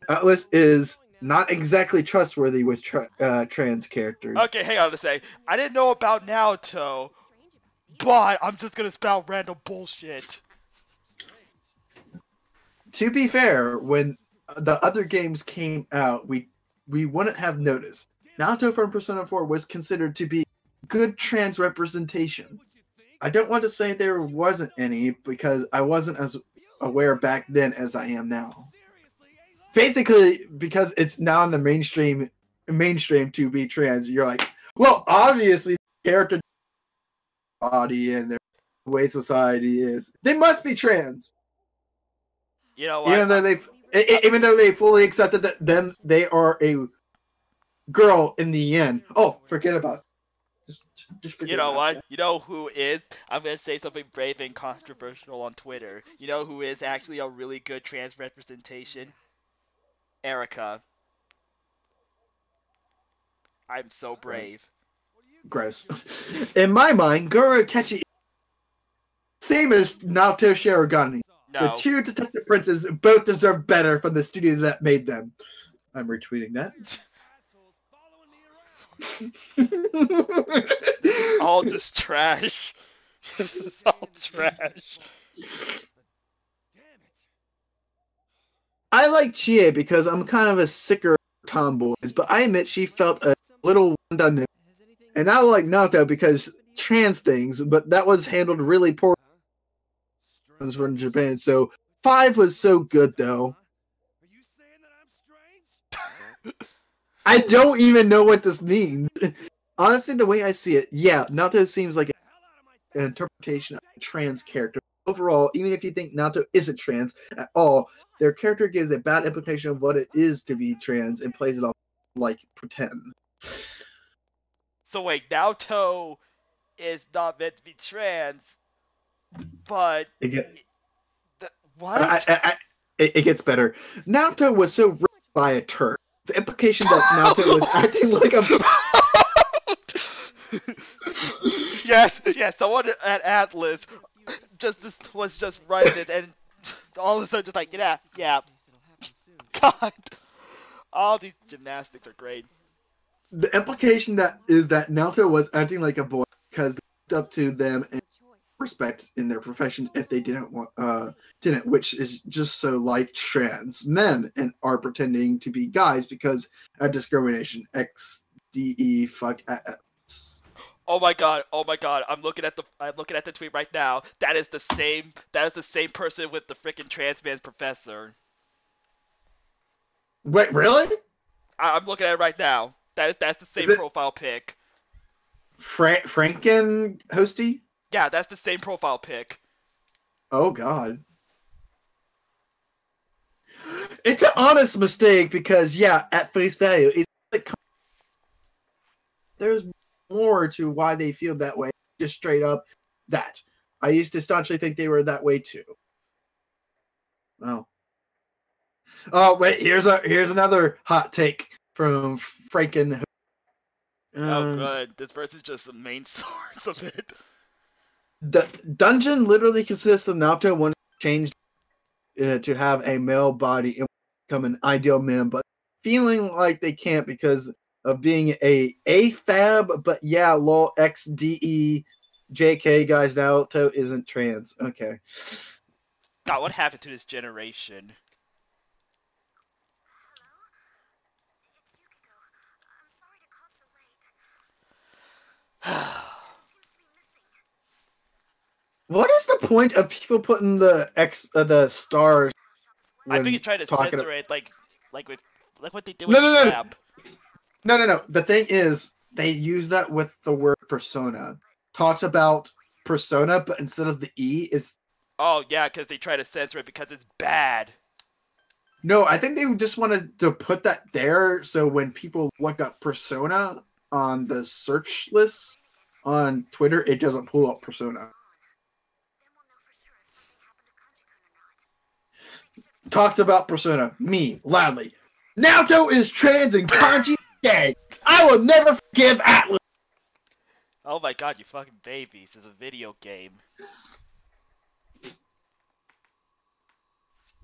Atlas is not exactly trustworthy with trans characters. Okay, hang on a sec. I didn't know about Naoto, but I'm just gonna spout random bullshit. To be fair, when the other games came out, we wouldn't have noticed. Naoto from Persona 4 was considered to be good trans representation. I don't want to say there wasn't any, because I wasn't as aware back then as I am now. Basically, because it's now in the mainstream mainstream to be trans. You're like, well, obviously, the character body and their way society is, they must be trans. You know what? Even though they fully accepted that them they are a girl in the end. Oh, forget about it. Just forget You know about what? that. You know who is? I'm gonna say something brave and controversial on Twitter. You know who is actually a really good trans representation? Erica. I'm so brave. Gross. In my mind, Goro Akechi same as Naoto Shirogane. The No. two detective princes both deserve better from the studio that made them. I'm retweeting that. This is all just trash. This is all trash. I like Chie because I'm kind of a sicker tomboys, but I admit she felt a little undone. And I like Naoto because trans things, but that was handled really poorly from Japan. So 5 was so good though. I don't even know what this means. Honestly, the way I see it, yeah, Naoto seems like an interpretation of a trans character. Overall, even if you think Naoto isn't trans at all, their character gives a bad implication of what it is to be trans and plays it off like pretend. So wait, Naoto is not meant to be trans, but what? It gets better. Naoto was so raped by a turd. The implication that Naoto was acting like a yes, someone at Atlas was just writing it, and all of a sudden just like, yeah. God, all these gymnastics are great. The implication that is that Naoto was acting like a boy because they looked up to them and respect in their profession if they didn't, which is just so like trans men and are pretending to be guys because of discrimination. XDE fuck ass. Oh my god! I'm looking at the tweet right now. That is the same person with the freaking trans man professor. Wait, really? I'm looking at it right now. That's the same profile pic. Franken hosty? Yeah, that's the same profile pic. Oh god. It's an honest mistake because yeah, at face value, it's like there's more to why they feel that way. Just straight up that. I used to staunchly think they were that way too. Oh. Oh wait, here's another hot take from Franken. Oh good, this person's just the main source of it. The dungeon literally consists of Naoto wanting to change to have a male body and become an ideal man, but feeling like they can't because of being a AFAB, but yeah, lol XDE JK guys, Naoto isn't trans. Okay. God, what happened to this generation? What is the point of people putting the stars? I think you try to censor it like what they did with Trap. No. The thing is, they use that with the word persona. Talks about persona, but instead of the E, it's. Oh yeah, because they try to censor it because it's bad. No, I think they just wanted to put that there so when people look up persona on the search list on Twitter, it doesn't pull up persona. Talks about persona, me, loudly. Naoto is trans and Kanji is gay. I will never forgive Atlas. Oh my god, you fucking babies. It's a video game.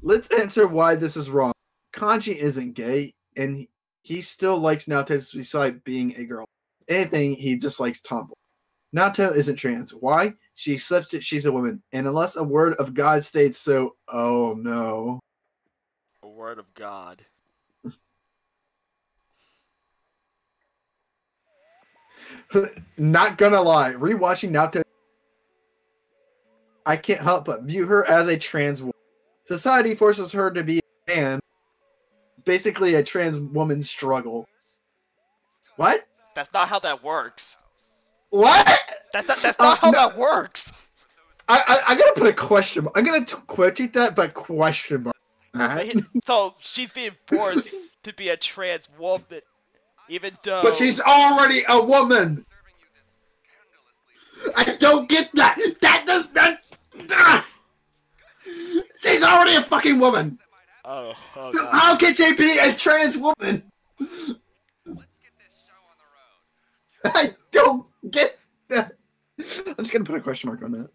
Let's answer why this is wrong. Kanji isn't gay, and he still likes Naoto despite being a girl. Anything, he just likes tomboy. Naoto isn't trans. Why? She accepts it, she's a woman. And unless a word of God states so, oh no. A word of God. Not gonna lie, rewatching Naoto, I can't help but view her as a trans woman. Society forces her to be a man. Basically, a trans woman's struggle. What? That's not how that works. What? That's not how No, that works. I gotta put a question mark. I'm gonna quotate that, but question mark. So she's being forced to be a trans woman, even though. But she's already a woman. I don't get that. That does that. She's already a fucking woman. Oh So God. how can she be a trans woman? I don't get that. I'm just gonna put a question mark on that.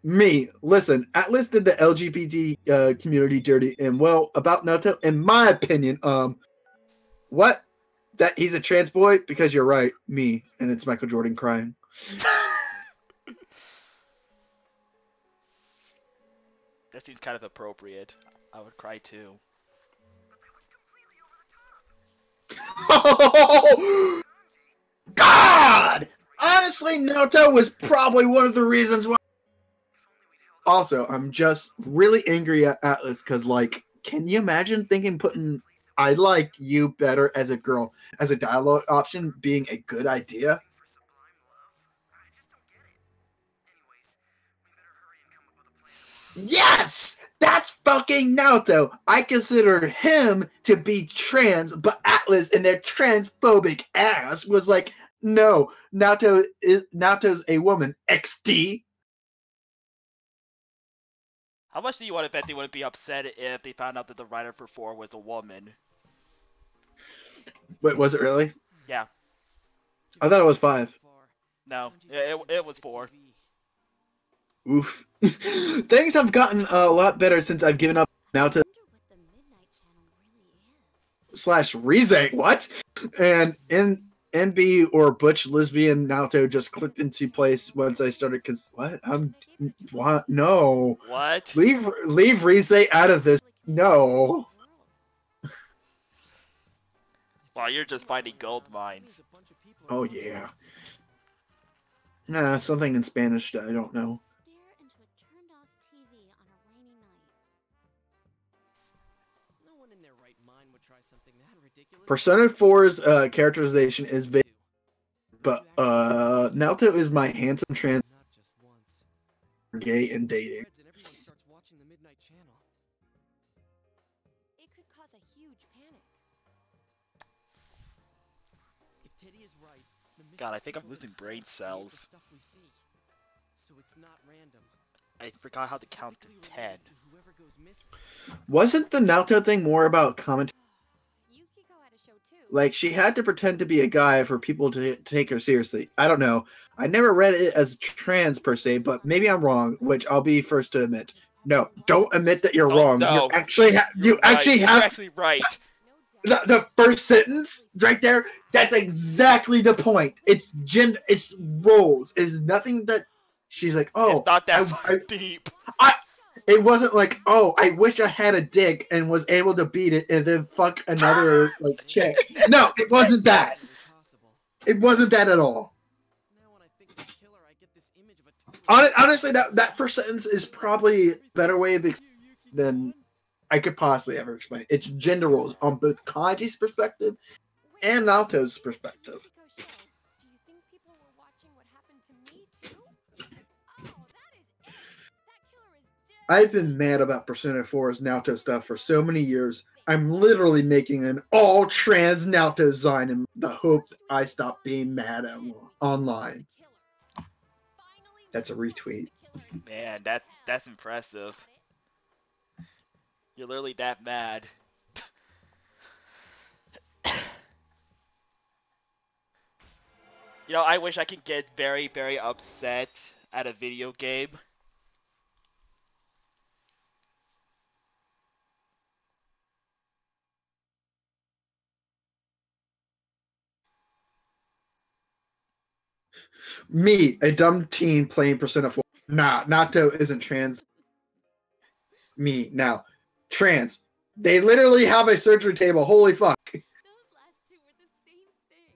Me, listen, Atlas did the LGBT community dirty, and well, about Naruto, in my opinion, what? That he's a trans boy? Because you're right, me, and it's Michael Jordan crying. That seems kind of appropriate. I would cry too. Oh, God! Honestly, Naruto was probably one of the reasons why. Also, I'm just really angry at Atlas because, like, can you imagine putting I like you better as a girl as a dialogue option being a good idea? Yes! That's fucking Naruto! I consider him to be trans, but Atlas and their transphobic ass was like, no, Naruto's a woman. XD. How much do you want to bet they wouldn't be upset if they found out that the writer for 4 was a woman? Wait, was it really? Yeah. I thought it was 5. No, it was 4. Oof. Things have gotten a lot better since I've given up Naruto / Rize. What? And NB or Butch Lesbian Naruto just clicked into place once I started. What? What? No. What? Leave Rize out of this. No. Wow, you're just finding gold mines. Oh yeah. Nah, something in Spanish that I don't know. Persona 4's characterization is vague, but Naruto is my handsome trans gay and dating. It could cause a huge panic. God, I think I'm losing brain cells. I forgot how to count to 10. Wasn't the Naruto thing more about commentary? Like, she had to pretend to be a guy for people to take her seriously. I don't know. I never read it as trans per se, but maybe I'm wrong, which I'll be first to admit. No, don't admit that you're wrong. No. You actually have. You're actually right. The first sentence right there. That's exactly the point. It's gender. It's roles. It's nothing that she's like. Oh, it's not that deep. It wasn't like, oh, I wish I had a dick and was able to beat it and then fuck another like chick. No, it wasn't that. It wasn't that at all. Honestly, that first sentence is probably a better way of explaining than I could possibly ever explain. It's gender roles on both Kaji's perspective and Naoto's perspective. I've been mad about Persona 4's Naruto stuff for so many years. I'm literally making an all-trans Naruto design in the hope that I stop being mad at online. That's a retweet. Man, that's impressive. You're literally that mad. You know, I wish I could get very, very upset at a video game. Me, a dumb teen playing Persona 4. Nah, Naruto isn't trans. Me, now. Trans. They literally have a surgery table. Holy fuck. Those last two were the same thing.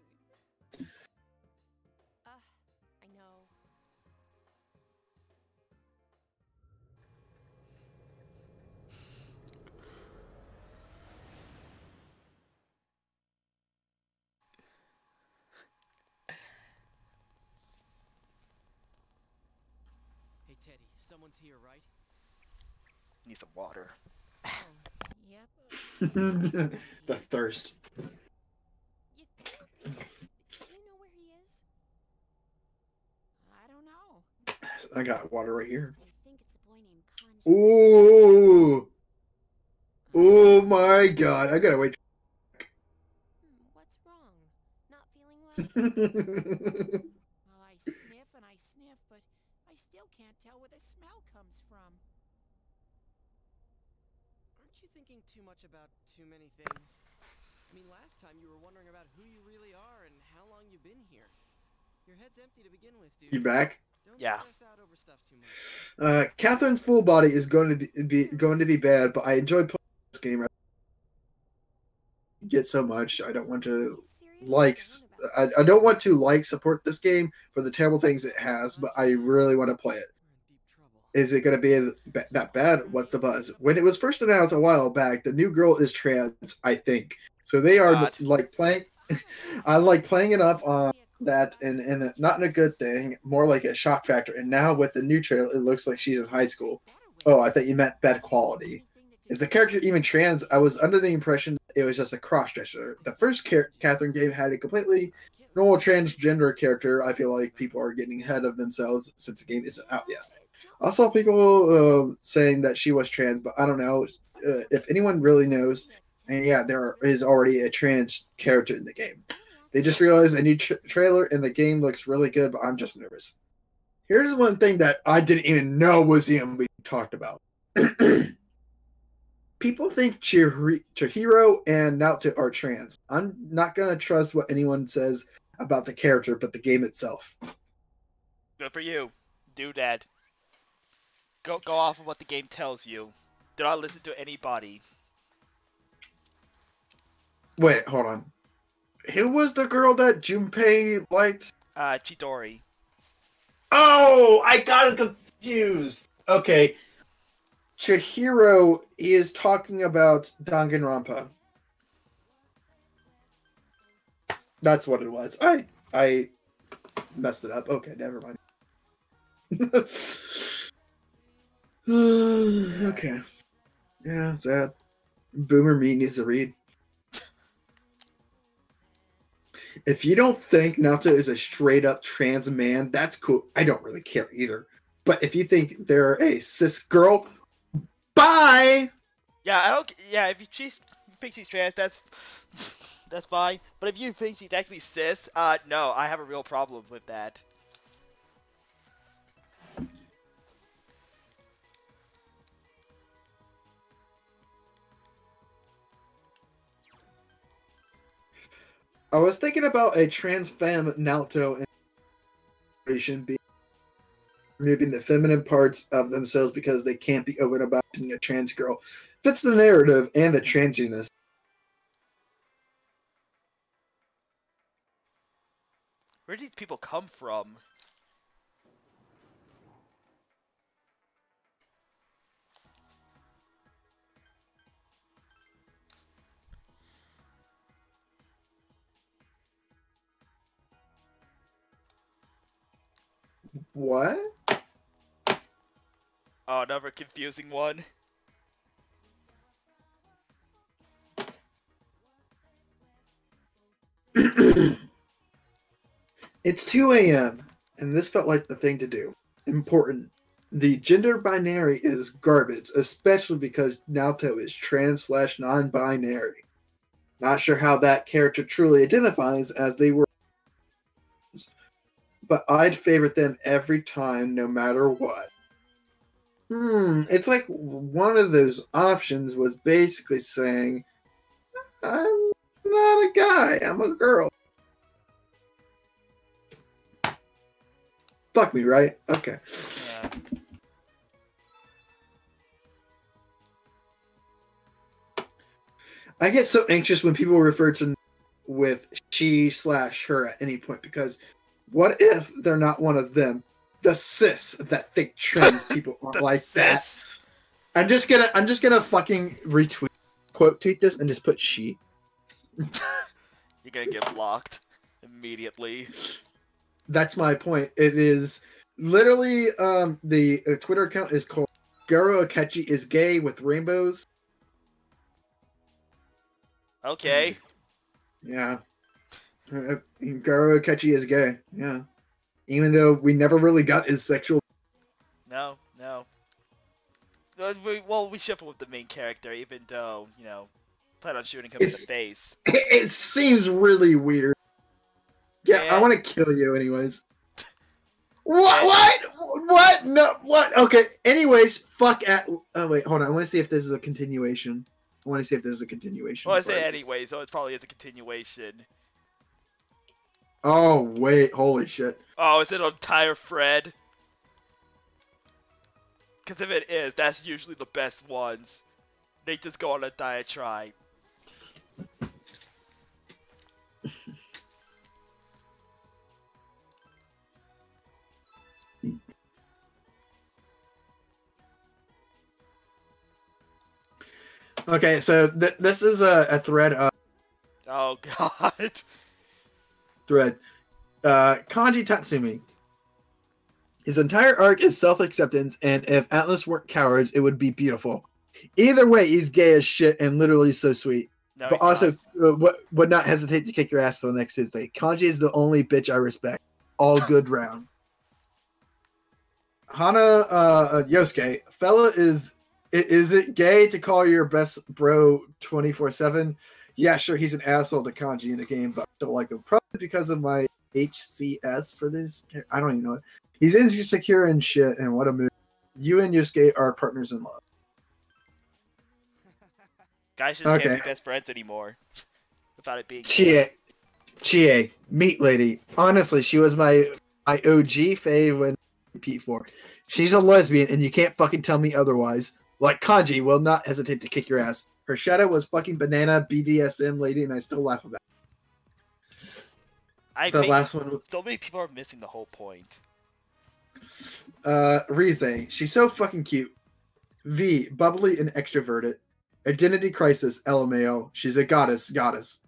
I know. Teddy, someone's here, right? Need some water. Oh, yep. The thirst. You think? Do you know where he is? I don't know. I got water right here. I think it's a boy named Kanji. Ooh. Oh my god. I gotta wait. What's wrong? Not feeling well? Well, I sniff, but I still can't tell where the smell comes from. Aren't you thinking too much about too many things? I mean, last time you were wondering about who you really are and how long you've been here. Your head's empty to begin with, dude. You back? Don't Yeah. stress out over stuff too much. Catherine's full body is going to be bad, but I enjoy playing this game. I get so much. I don't want to I don't want to support this game for the terrible things it has, but I really want to play it. We're in deep trouble. Is it going to be that bad? What's the buzz? When it was first announced a while back, the new girl is trans, I think. So they are God. like playing. I like playing it up on that, and not in a good thing, more like a shock factor. And now with the new trailer, it looks like she's in high school. Oh, I thought you meant bad quality. Is the character even trans? I was under the impression it was just a cross-dresser. The first Catherine game had a completely normal transgender character. I feel like people are getting ahead of themselves since the game isn't out yet. I saw people saying that she was trans, but I don't know if anyone really knows. And yeah, there is already a trans character in the game. They just realized a new trailer and the game looks really good, but I'm just nervous. Here's one thing that I didn't even know was even being talked about. People think Chihiro and Naoto are trans. I'm not going to trust what anyone says about the character, but the game itself. Good for you. Do that. Go off of what the game tells you. Do not listen to anybody. Wait, hold on. Who was the girl that Junpei liked? Chidori. Oh, I got it confused. Okay. Chihiro is talking about Danganronpa. That's what it was. I messed it up. Okay, never mind. Okay. Yeah, sad. Boomer me needs to read. If you don't think Naoto is a straight up trans man, that's cool. I don't really care either. But if you think they're a cis girl, bye. Yeah, I don't. Yeah, if you think she's trans, that's fine. But if you think she's actually cis, no, I have a real problem with that. I was thinking about a trans femme Naoto and being removing the feminine parts of themselves because they can't be open about being a trans girl. Fits the narrative and the transiness. Where do these people come from? What? Oh, another confusing one. It's 2 a.m., and this felt like the thing to do. Important. The gender binary is garbage, especially because Naoto is trans/non-binary. Not sure how that character truly identifies as they were, but I'd favorite them every time, no matter what. It's like one of those options was basically saying, I'm not a guy, I'm a girl. Fuck me, right? Okay. Yeah. I get so anxious when people refer to with she/her at any point because what if they're not one of them? The cis that think trans people aren't like cis. that. I'm just gonna fucking retweet, quote tweet this and just put she. You're gonna get blocked immediately. That's my point. It is literally, the Twitter account is called Garo Akechi is gay with rainbows. Okay. Yeah. Garo Akechi is gay. Yeah. Even though we never really got his sexual. No. We ship him with the main character, even though, plan on shooting him in the face. It seems really weird. Yeah, I want to kill you anyways. What? No, what? Okay, anyways, fuck at... Oh, wait, hold on. I want to see if this is a continuation. Well, I say anyway, so it probably is a continuation. Oh, wait, holy shit. Oh, is it an entire Fred? Because if it is, that's usually the best ones. They just go on a diatribe. Okay, so this is a thread. Oh god. Thread. Kanji Tatsumi. His entire arc is self-acceptance, and if Atlas weren't cowards, it would be beautiful. Either way, he's gay as shit and literally so sweet. No, but also, would not hesitate to kick your ass till next Tuesday. Kanji is the only bitch I respect. All good round. Hana Yosuke, fella is it gay to call your best bro 24/7? Yeah, sure, he's an asshole to Kanji in the game, but I still like him. Probably because of my HCS for this. I don't even know it. He's insecure and shit, and what a move. You and Yosuke are partners in love. Guys just can't be best friends anymore. Without it being... Chie, meat lady. Honestly, she was my OG fave when P4. She's a lesbian, and you can't fucking tell me otherwise. Like, Kanji will not hesitate to kick your ass. Her shadow was fucking banana BDSM lady, and I still laugh about it. Last one. So many people are missing the whole point. Rize, she's so fucking cute. V, bubbly and extroverted. Identity crisis, LMAO. She's a goddess.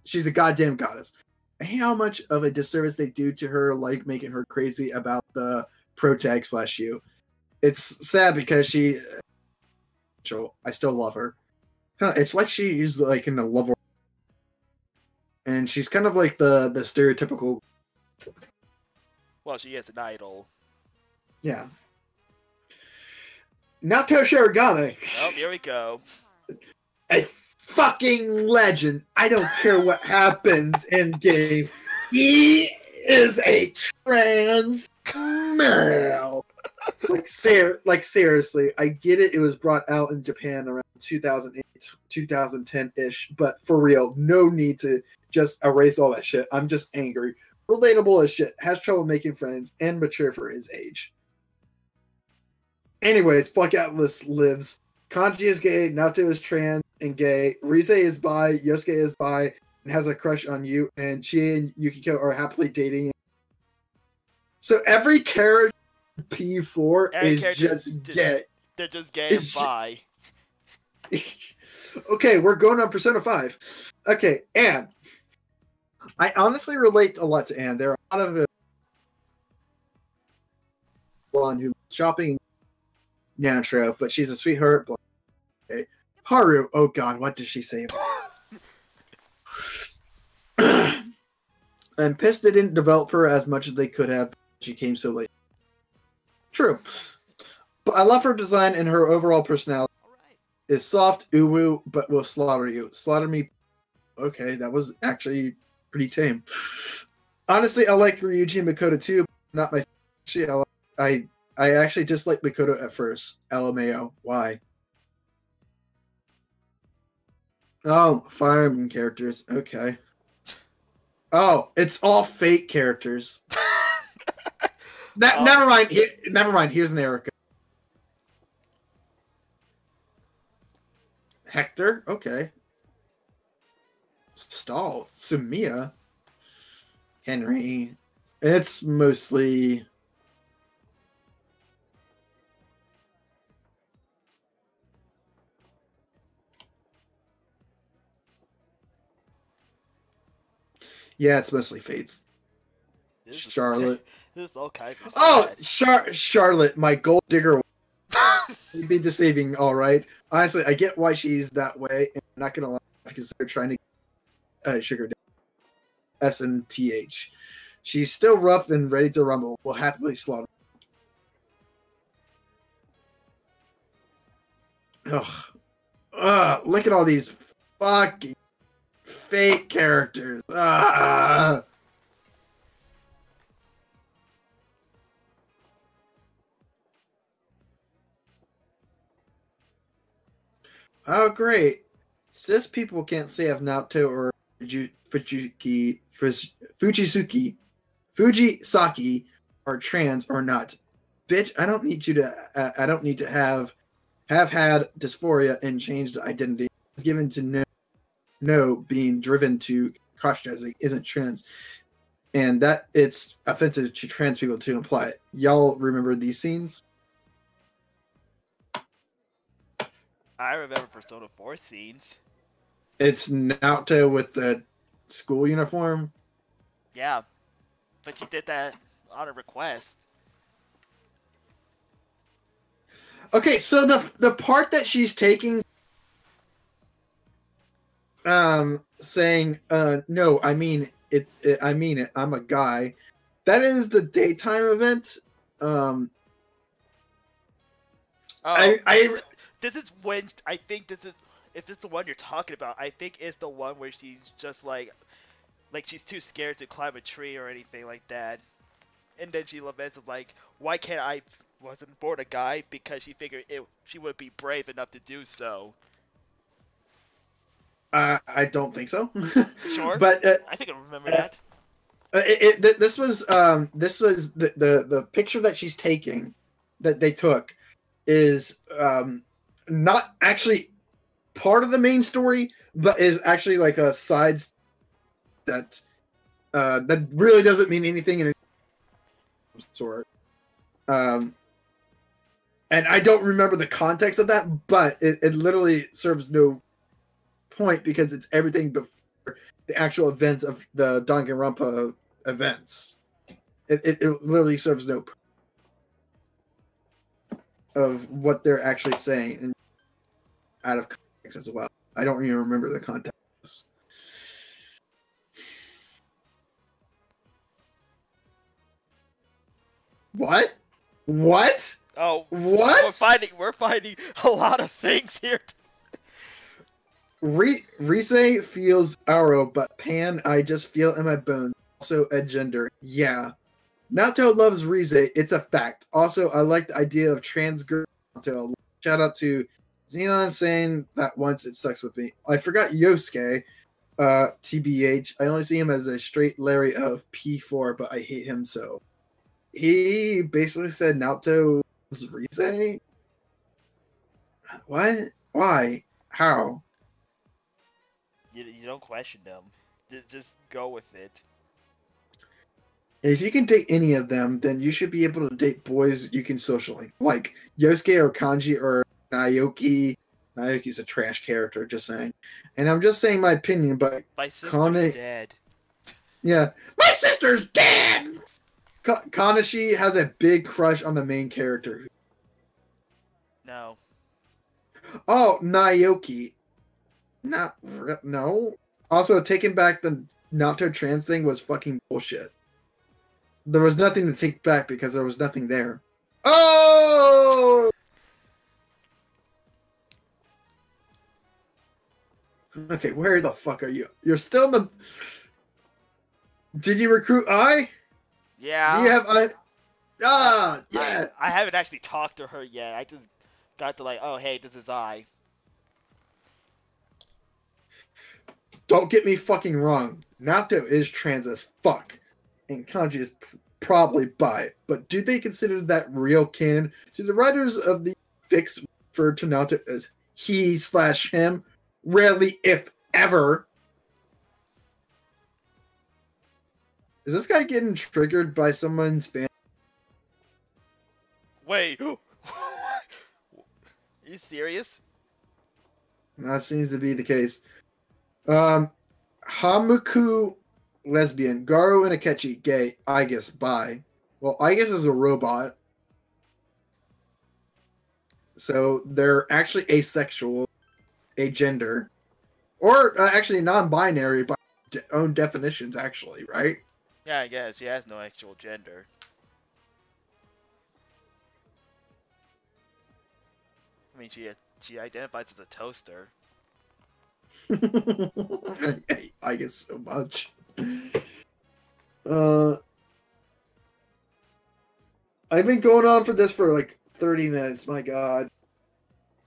She's a goddamn goddess. How much of a disservice they do to her, like making her crazy about the protag /you. It's sad because she... I still love her. It's like she's like in a love... And she's kind of like the stereotypical... Well, she is an idol. Yeah. Naoto Shirogane. Oh, here we go. A fucking legend. I don't care what happens in game. He is a trans male. Like seriously, I get it. It was brought out in Japan around 2008, 2010-ish. But for real, no need to just erase all that shit. I'm just angry. Relatable as shit. Has trouble making friends and mature for his age. Anyways, fuck Atlas lives. Kanji is gay, Naoto is trans and gay, Rize is bi, Yosuke is bi, and has a crush on you, and Chie and Yukiko are happily dating. So every character P4 is just gay. They're just gay and bi. Okay, we're going on Persona 5. Okay, Anne. I honestly relate a lot to Anne. There are a lot of blonde who loves shopping. Nitro, but she's a sweetheart. Okay. Haru, oh god, what does she say? I'm pissed they didn't develop her as much as they could have. She came so late. True. But I love her design and her overall personality. Is soft, uwu, but will slaughter you. Slaughter me. Okay, that was actually pretty tame. Honestly, I like Ryuji and Makoto too. Not my... Actually, I actually disliked Makoto at first. LMAO. Why? Oh, Fire Emblem characters. Okay. Oh, it's all fake characters. Never mind. Never mind. Here's an Erica. Hector. Okay. Stall. Sumiya. Henry. It's mostly... Yeah, it's mostly Fates. Charlotte. This is all kinds of Oh, sad. Charlotte, my gold digger. She'd be deceiving, all right. Honestly, I get why she's that way. And I'm not gonna lie, because they're trying to sugar SNTH. She's still rough and ready to rumble. Will happily slaughter. Ugh. Look at all these fucking fake characters. Ah. Oh, great. Cis people can't say if Naoto or Fujisaki are trans or not. Bitch, I don't need you to. I don't need to have had dysphoria and changed identity. It's given to know being driven to cross-dressing isn't trans, and that it's offensive to trans people to imply it. Y'all remember these scenes? I remember Persona 4 scenes. It's Naoto with the school uniform. Yeah, but she did that on a request. Okay, so the part that she's taking, saying, no, I mean it, I mean it, I'm a guy. That is the daytime event. This is when I think this is, if this is the one you're talking about, I think it's the one where she's just like she's too scared to climb a tree or anything like that, and then she laments like, why can't I wasn't born a guy, because she figured she would be brave enough to do so. I don't think so. Sure, but I think I remember that. This was the picture that she's taking, that they took, is not actually part of the main story, but is actually like a side that that really doesn't mean anything in a sort. And I don't remember the context of that, but it literally serves no point because it's everything before the actual events of the Danganronpa events. It literally serves no point of what they're actually saying, and out of context as well. I don't even remember the context. What? What? Oh, what? We're finding a lot of things here. Rise feels Aro, but Pan I just feel in my bones. Also a gender. Yeah. Naoto loves Rise. It's a fact. Also, I like the idea of trans girl Naoto. Shout out to Xenon saying that once, it sucks with me. I forgot Yosuke. TBH. I only see him as a straight Larry of P4, but I hate him so. He basically said Naoto was Rise? What? Why? How? You don't question them. Just go with it. If you can date any of them, then you should be able to date boys you can socially. Like Yosuke or Kanji or Naoki. Naoki's a trash character, just saying. And I'm just saying my opinion, but my sister's dead. Yeah. My sister's dead! Kanashi has a big crush on the main character. No. Oh, Naoki. No. Also, taking back the Naoto trans thing was fucking bullshit. There was nothing to take back because there was nothing there. Oh! Okay, where the fuck are you? You're still in the... Did you recruit I? Yeah. Do you have I? Ah, yeah. I haven't actually talked to her yet. I just got to like, oh, hey, this is I. Don't get me fucking wrong. Naoto is trans as fuck. And Kanji is probably bi. But do they consider that real canon? Do the writers of the fics refer to Naoto as he/him? Rarely, if ever. Is this guy getting triggered by someone's fan? Wait. Are you serious? That seems to be the case. Hamuku lesbian. Garo and Akechi, gay. Aegis, bi. Well, Aegis is a robot. So they're actually asexual, agender. Or actually non-binary by own definitions, actually, right? Yeah, I guess she has no actual gender. I mean, she identifies as a toaster. I get so much. I've been going on for this for like 30 minutes. My God.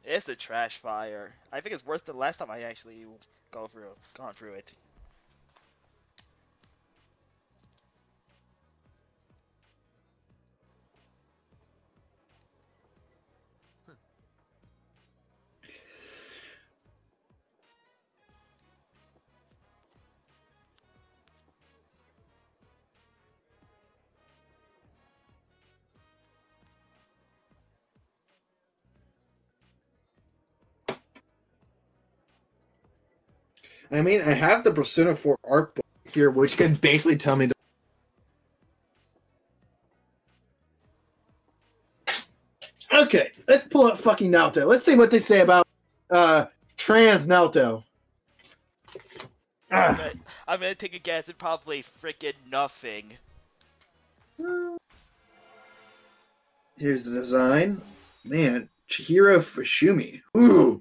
It's a trash fire. I think it's worse than last time I actually gone through it. I mean, I have the Persona 4 art book here, which can basically tell me. Okay, let's pull up fucking Naruto. Let's see what they say about trans Naruto. I'm gonna take a guess at probably freaking nothing. Here's the design. Man, Chihiro Fushimi. Ooh.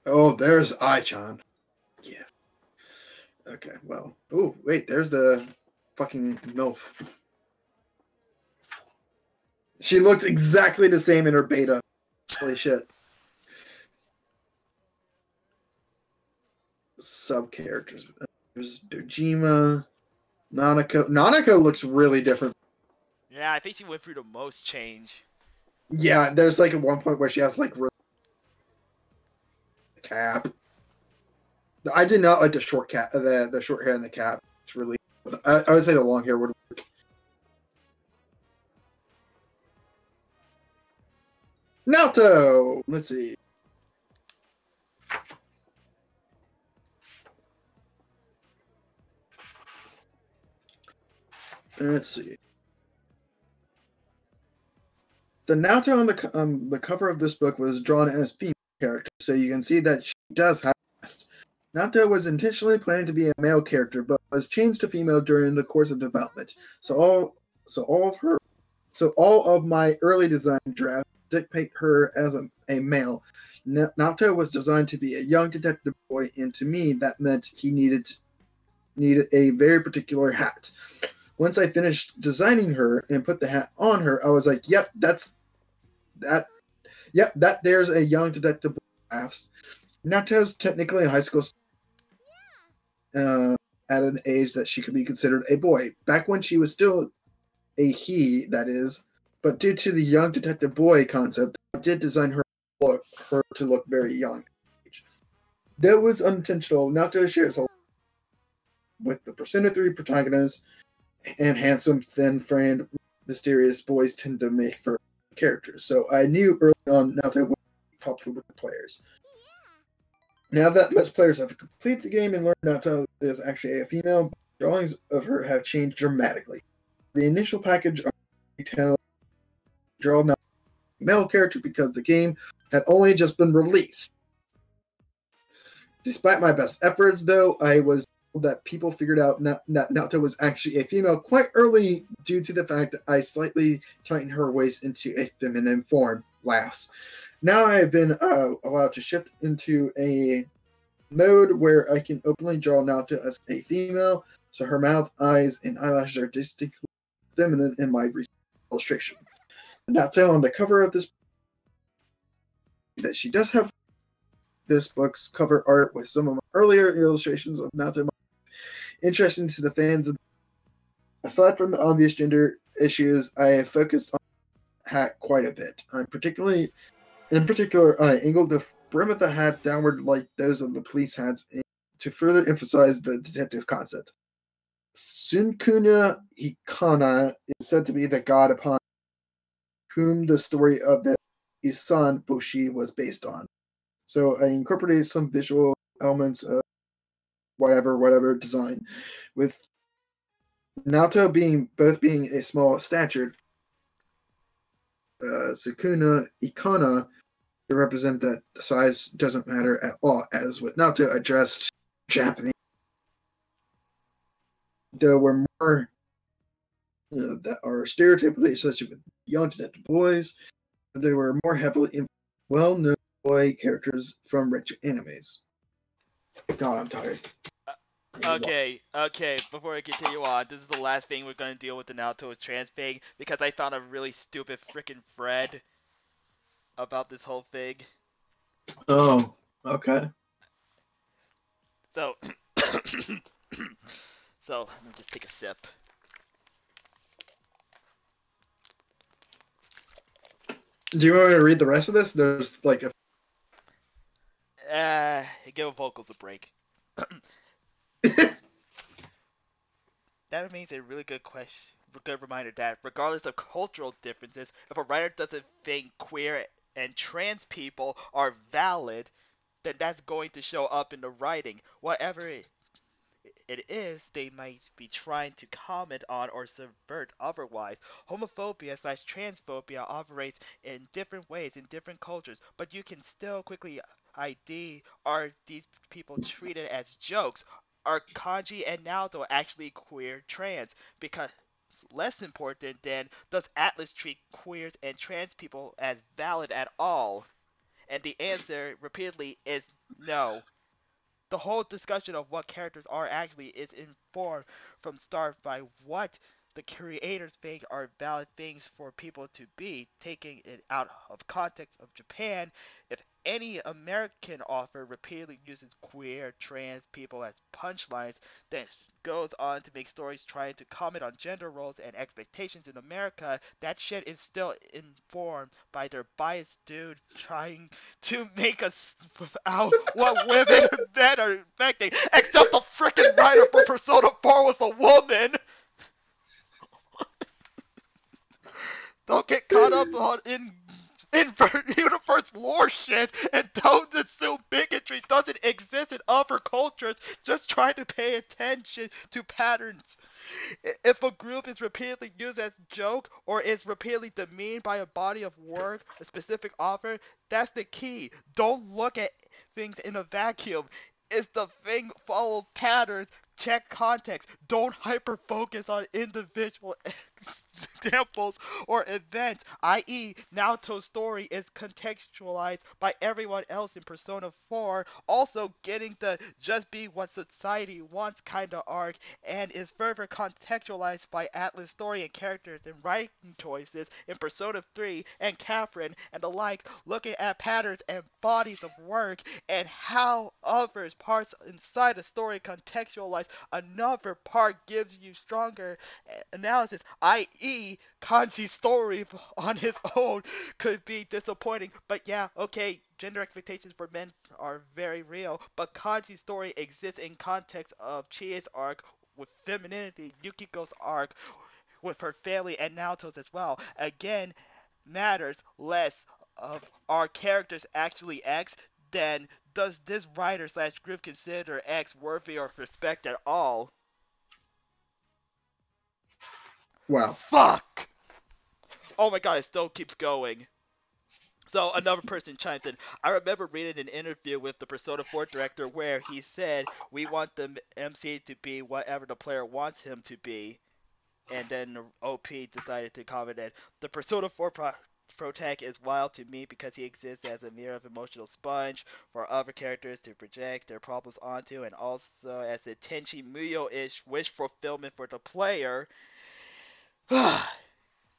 Oh, there's Ai-chan. Yeah. Okay, well. Oh, wait, there's the fucking MILF. She looks exactly the same in her beta. Holy shit. Sub-characters. There's Dojima. Nanako. Nanako looks really different. Yeah, I think she went through the most change. Yeah, there's like at one point where she has like cap. I did not like the short cap, the short hair and the cap. It's really. I would say the long hair would work. Naoto. Let's see. Let's see. The Naoto on the cover of this book was drawn as female character, so you can see that she does have a past. Naoto was intentionally planned to be a male character, but was changed to female during the course of development. So all of my early design drafts depict her as a male. Naoto was designed to be a young detective boy, and to me, that meant he needed a very particular hat. Once I finished designing her and put the hat on her, I was like, "Yep, that's that. Yep, that there's a young detective boy." Laughs. Naoto's technically a high school at an age that she could be considered a boy. Back when she was still a he, that is. But due to the young detective boy concept, I did design her to look very young. That was unintentional. Naoto shares a lot with the Persona 3 protagonist, and handsome, thin-framed, mysterious boys tend to make for characters. So I knew early on Naoto would be popular with the players. Now that most players have completed the game and learned Naoto is actually a female, drawings of her have changed dramatically. The initial package of draw Naoto male character because the game had only just been released. Despite my best efforts, though, I was told that people figured out Naoto was actually a female quite early due to the fact that I slightly tightened her waist into a feminine form. Laughs. Now I have been allowed to shift into a mode where I can openly draw Naoto as a female, so her mouth, eyes, and eyelashes are distinctly feminine in my illustration. Naoto on the cover of this that she does have this book's cover art with some of my earlier illustrations of Naoto. Interesting to the fans. Aside from the obvious gender issues, I have focused on the hat quite a bit. In particular, I angled the brim of the hat downward like those of the police hats to further emphasize the detective concept. Sunkuna Hikana is said to be the god upon whom the story of the Isan Boshi was based on. So I incorporated some visual elements of whatever design, with Naoto being a small statured, Sukuna Ikana to represent that the size doesn't matter at all, as with Naoto addressed Japanese. There were more that are stereotypically associated with young genetic boys. They were more heavily well-known boy characters from retro animes. God, I'm tired. Okay, before I continue on, this is the last thing we're going to deal with the Naruto trans thing, because I found a really stupid freaking thread about this whole thing. Oh, okay. So, so, let me just take a sip. Do you want me to read the rest of this? There's like a... Give vocals a break. That remains a really good good reminder that regardless of cultural differences, if a writer doesn't think queer and trans people are valid, then that's going to show up in the writing. Whatever it is they might be trying to comment on or subvert otherwise. Homophobia/transphobia operates in different ways in different cultures, but you can still quickly ID, are these people treated as jokes? Are Kanji and Naoto actually queer trans? Because less important then, does Atlas treat queers and trans people as valid at all? And the answer repeatedly is no. The whole discussion of what characters are actually is informed from start by what the creators think are valid things for people to be, taking it out of context of Japan. If any American author repeatedly uses queer, trans people as punchlines, then goes on to make stories trying to comment on gender roles and expectations in America, that shit is still informed by their biased dude trying to make us out what women and men are expecting, except the freaking writer for Persona 4 was a woman! Don't get caught up on in universe lore shit, and don't assume bigotry doesn't exist in other cultures. Just try to pay attention to patterns. If a group is repeatedly used as a joke or is repeatedly demeaned by a body of work, a specific author, that's the key. Don't look at things in a vacuum. Is the thing follow patterns? Check context. Don't hyper focus on individual examples or events, i.e., Naoto's story is contextualized by everyone else in Persona 4, also getting the just be what society wants kind of arc, and is further contextualized by Atlas' story and characters and writing choices in Persona 3 and Catherine and the like, looking at patterns and bodies of work and how others parts inside a story contextualize another part gives you stronger analysis, i.e., Kanji's story on his own could be disappointing. But yeah, okay, gender expectations for men are very real, but Kanji's story exists in context of Chie's arc with femininity, Yukiko's arc with her family, and Naoto's as well. Again, matters less of are characters actually X than does this writer/group consider X worthy of respect at all. Wow. Fuck! Oh my god, it still keeps going. So another person chimes in. I remember reading an interview with the Persona 4 director where he said, "We want the MC to be whatever the player wants him to be." And then OP decided to comment that the Persona 4 protag is wild to me because he exists as a mirror of emotional sponge for other characters to project their problems onto, and also as a Tenchi Muyo-ish wish fulfillment for the player.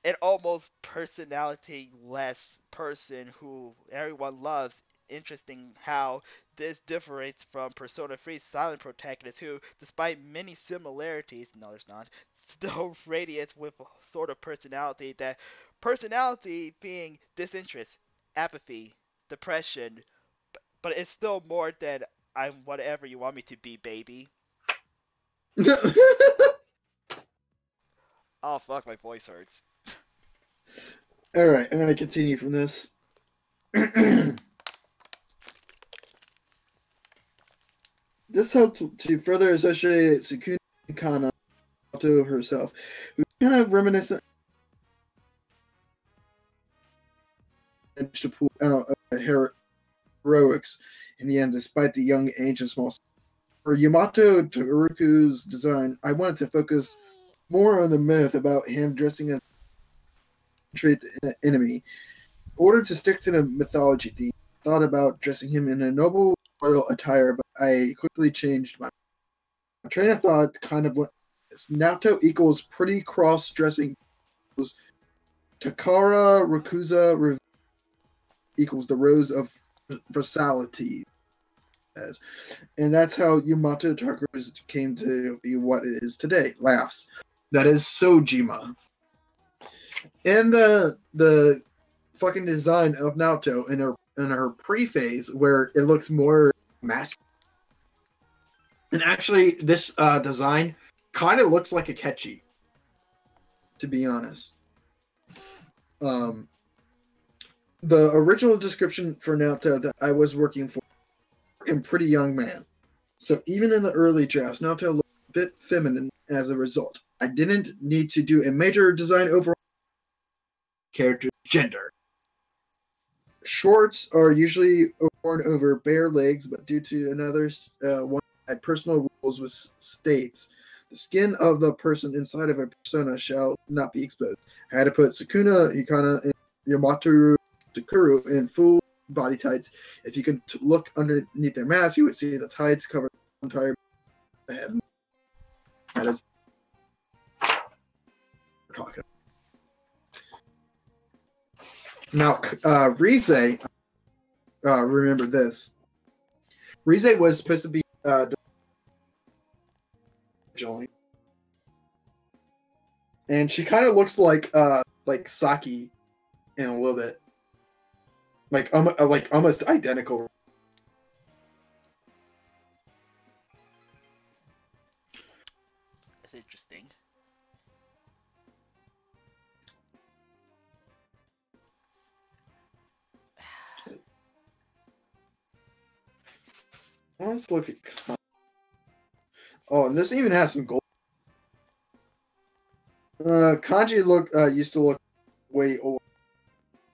An almost personality-less person who everyone loves. Interesting how this differs from Persona 3's silent protagonist who, despite many similarities, no there's not, still radiates with a sort of personality being disinterest, apathy, depression, but it's still more than I'm whatever you want me to be, baby. Oh fuck, my voice hurts. Alright, I'm going to continue from this. This helped to further associate Sukuna Kana to herself, who kind of reminiscent to pull out heroics in the end, despite the young age and small. For Yamato Taruku's design, I wanted to focus more on the myth about him dressing as the enemy. In order to stick to the mythology theme, I thought about dressing him in a noble royal attire, but I quickly changed my train of thought. Kind of went Naruto equals pretty cross-dressing equals Takara Rakuza equals the rose of versatility. And that's how Yamato Taruku came to be what it is today. Laughs. That is Sojima. And the fucking design of Naruto in her pre-phase where it looks more masculine. And actually, this design kind of looks like a catchy, to be honest. The original description for Naruto that I was working for, a pretty young man. So even in the early drafts, Naruto looked a bit feminine as a result. I didn't need to do a major design overhaul. Character gender. Shorts are usually worn over bare legs, but due to another one of my personal rules with states, the skin of the person inside of a persona shall not be exposed. I had to put Sukuna, Hikana, and Yamato Takuru in full body tights. If you can look underneath their mask, you would see the tights cover the entire head. That is we're talking. Now, Rize, remember this. Rize was supposed to be originally, and she kind of looks like Saki in a little bit, like almost identical. That's interesting. Let's look at. Oh, and this even has some gold. Kanji used to look way old.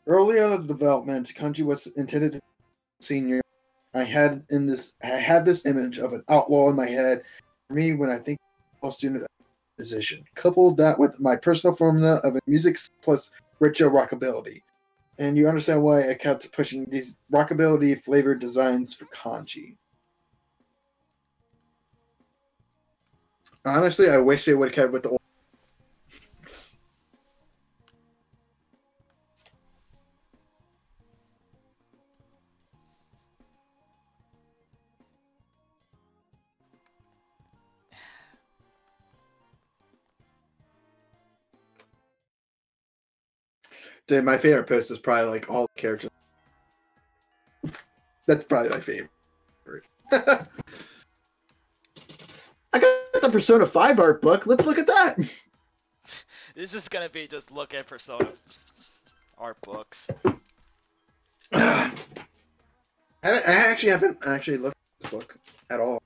Early on in the development, Kanji was intended to be senior. I had this image of an outlaw in my head. For me, when I think of a student position, coupled that with my personal formula of a music plus richer rockabilly, and you understand why I kept pushing these rockabilly flavored designs for Kanji. Honestly, I wish they would have kept with the old. Dude, my favorite post is probably like all the characters. That's probably my favorite. I got the Persona 5 art book. Let's look at that. It's just gonna be just look at Persona art books. I actually haven't looked at this book at all.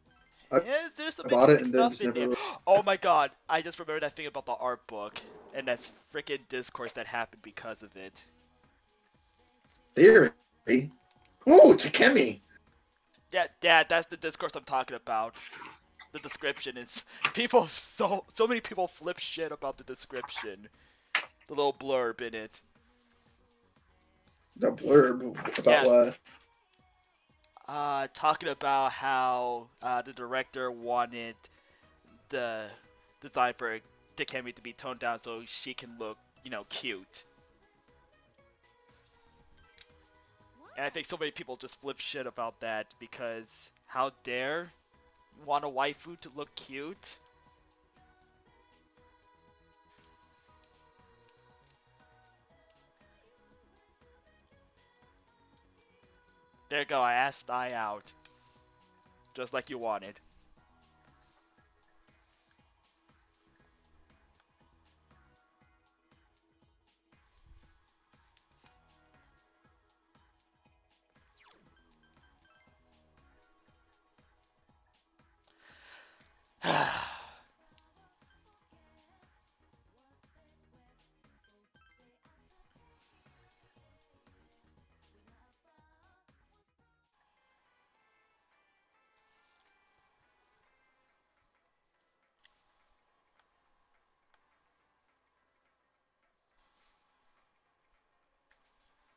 Yeah, there's some bought it interesting and then stuff just in never there. looked. Oh my god, I just remembered that thing about the art book, and that's freaking discourse that happened because of it. Theory. Oh, Takemi. Yeah, Dad, that's the discourse I'm talking about. The description is so many people flip shit about the description. The little blurb in it. The blurb about what? Talking about how the director wanted the design for Takemi to be toned down so she can look, cute. And I think so many people just flip shit about that because how dare you want a waifu to look cute? There you go, I asked I out. Just like you wanted.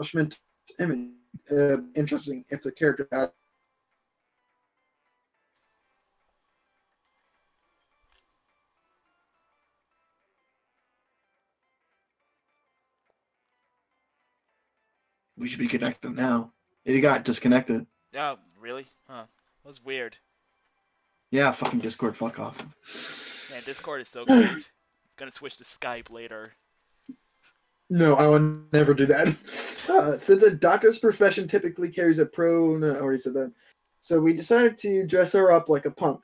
establishment image. Interesting if the character had. We should be connected now. It got disconnected. Oh, really? Huh. That was weird. Yeah, fucking Discord, fuck off. Man, Discord is so great. It's gonna switch to Skype later. No, I will never do that. Since a doctor's profession typically carries a pro, no, I already said that. So we decided to dress her up like a punk.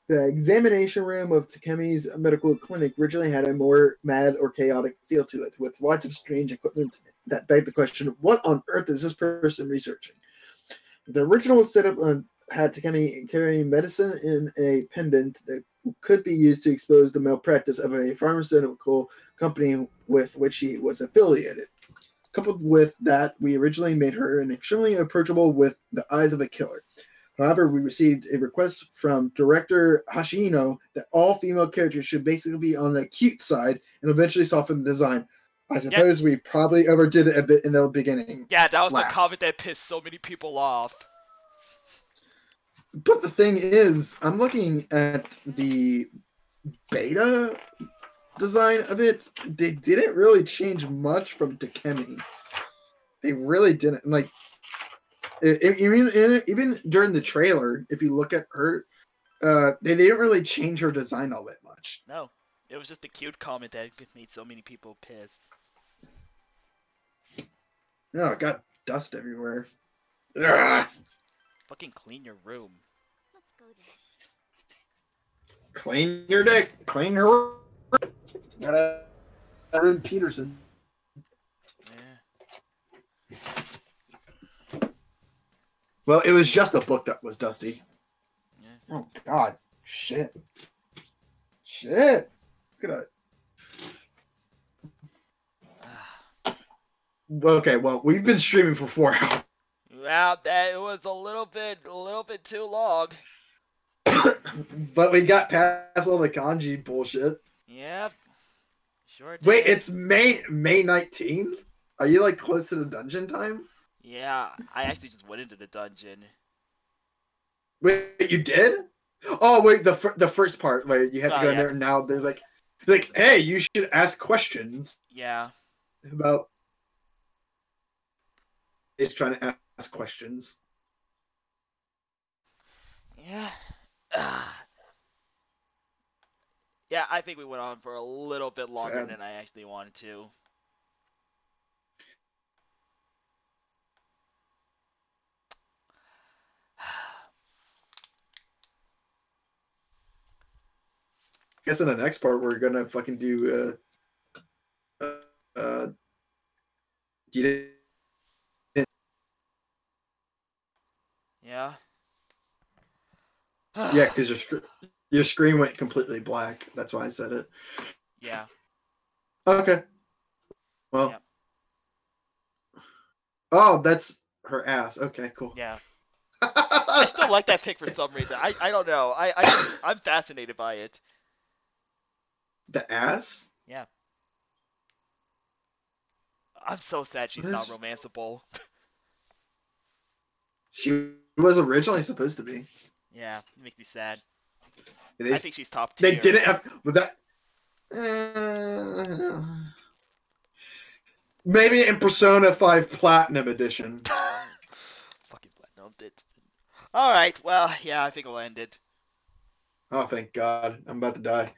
The examination room of Takemi's medical clinic originally had a more mad or chaotic feel to it, with lots of strange equipment that begged the question, what on earth is this person researching? The original setup had Takemi carrying medicine in a pendant that could be used to expose the malpractice of a pharmaceutical company with which he was affiliated. Coupled with that, we originally made her an extremely approachable with the eyes of a killer. However, we received a request from director Hashino that all female characters should basically be on the cute side and eventually soften the design. I suppose we probably overdid it a bit in the beginning. Yeah, that was the comment that pissed so many people off. But the thing is, I'm looking at the beta design of it. They didn't really change much from Takemi. They really didn't. Like, even during the trailer, if you look at her, they didn't really change her design all that much. No, it was just a cute comment that made so many people pissed. No, it got dust everywhere. Ugh. Fucking clean your room. Let's go then. Clean your dick. Clean your room. Gotta Aaron Peterson. Yeah. Well, it was just the book that was dusty. Yeah. Oh God, shit. Look at that. Okay, well, we've been streaming for 4 hours. Well, that was a little bit too long. But we got past all the kanji bullshit. Yep. Sure did. Wait, it's May 19th? Are you like close to the dungeon time? Yeah, I actually just went into the dungeon. Wait, you did? Oh wait, the first part where you had to go in there, and now they're like, hey, you should ask questions. Yeah. About it's trying to ask questions. Yeah. Yeah, I think we went on for a little bit longer than I actually wanted to. I guess in the next part we're gonna fucking do Yeah. Yeah, because your screen went completely black. That's why I said it. Yeah. Okay. Well. Yeah. Oh, that's her ass. Okay, cool. Yeah. I still like that pic for some reason. I don't know. I'm fascinated by it. The ass? Yeah. I'm so sad she's not romanceable. She was originally supposed to be. Yeah, it makes me sad. I think she's top tier. They didn't have with that. Maybe in Persona 5 Platinum Edition. Fucking Platinum did. Alright, well, yeah, I think we'll end it. Oh, thank God. I'm about to die.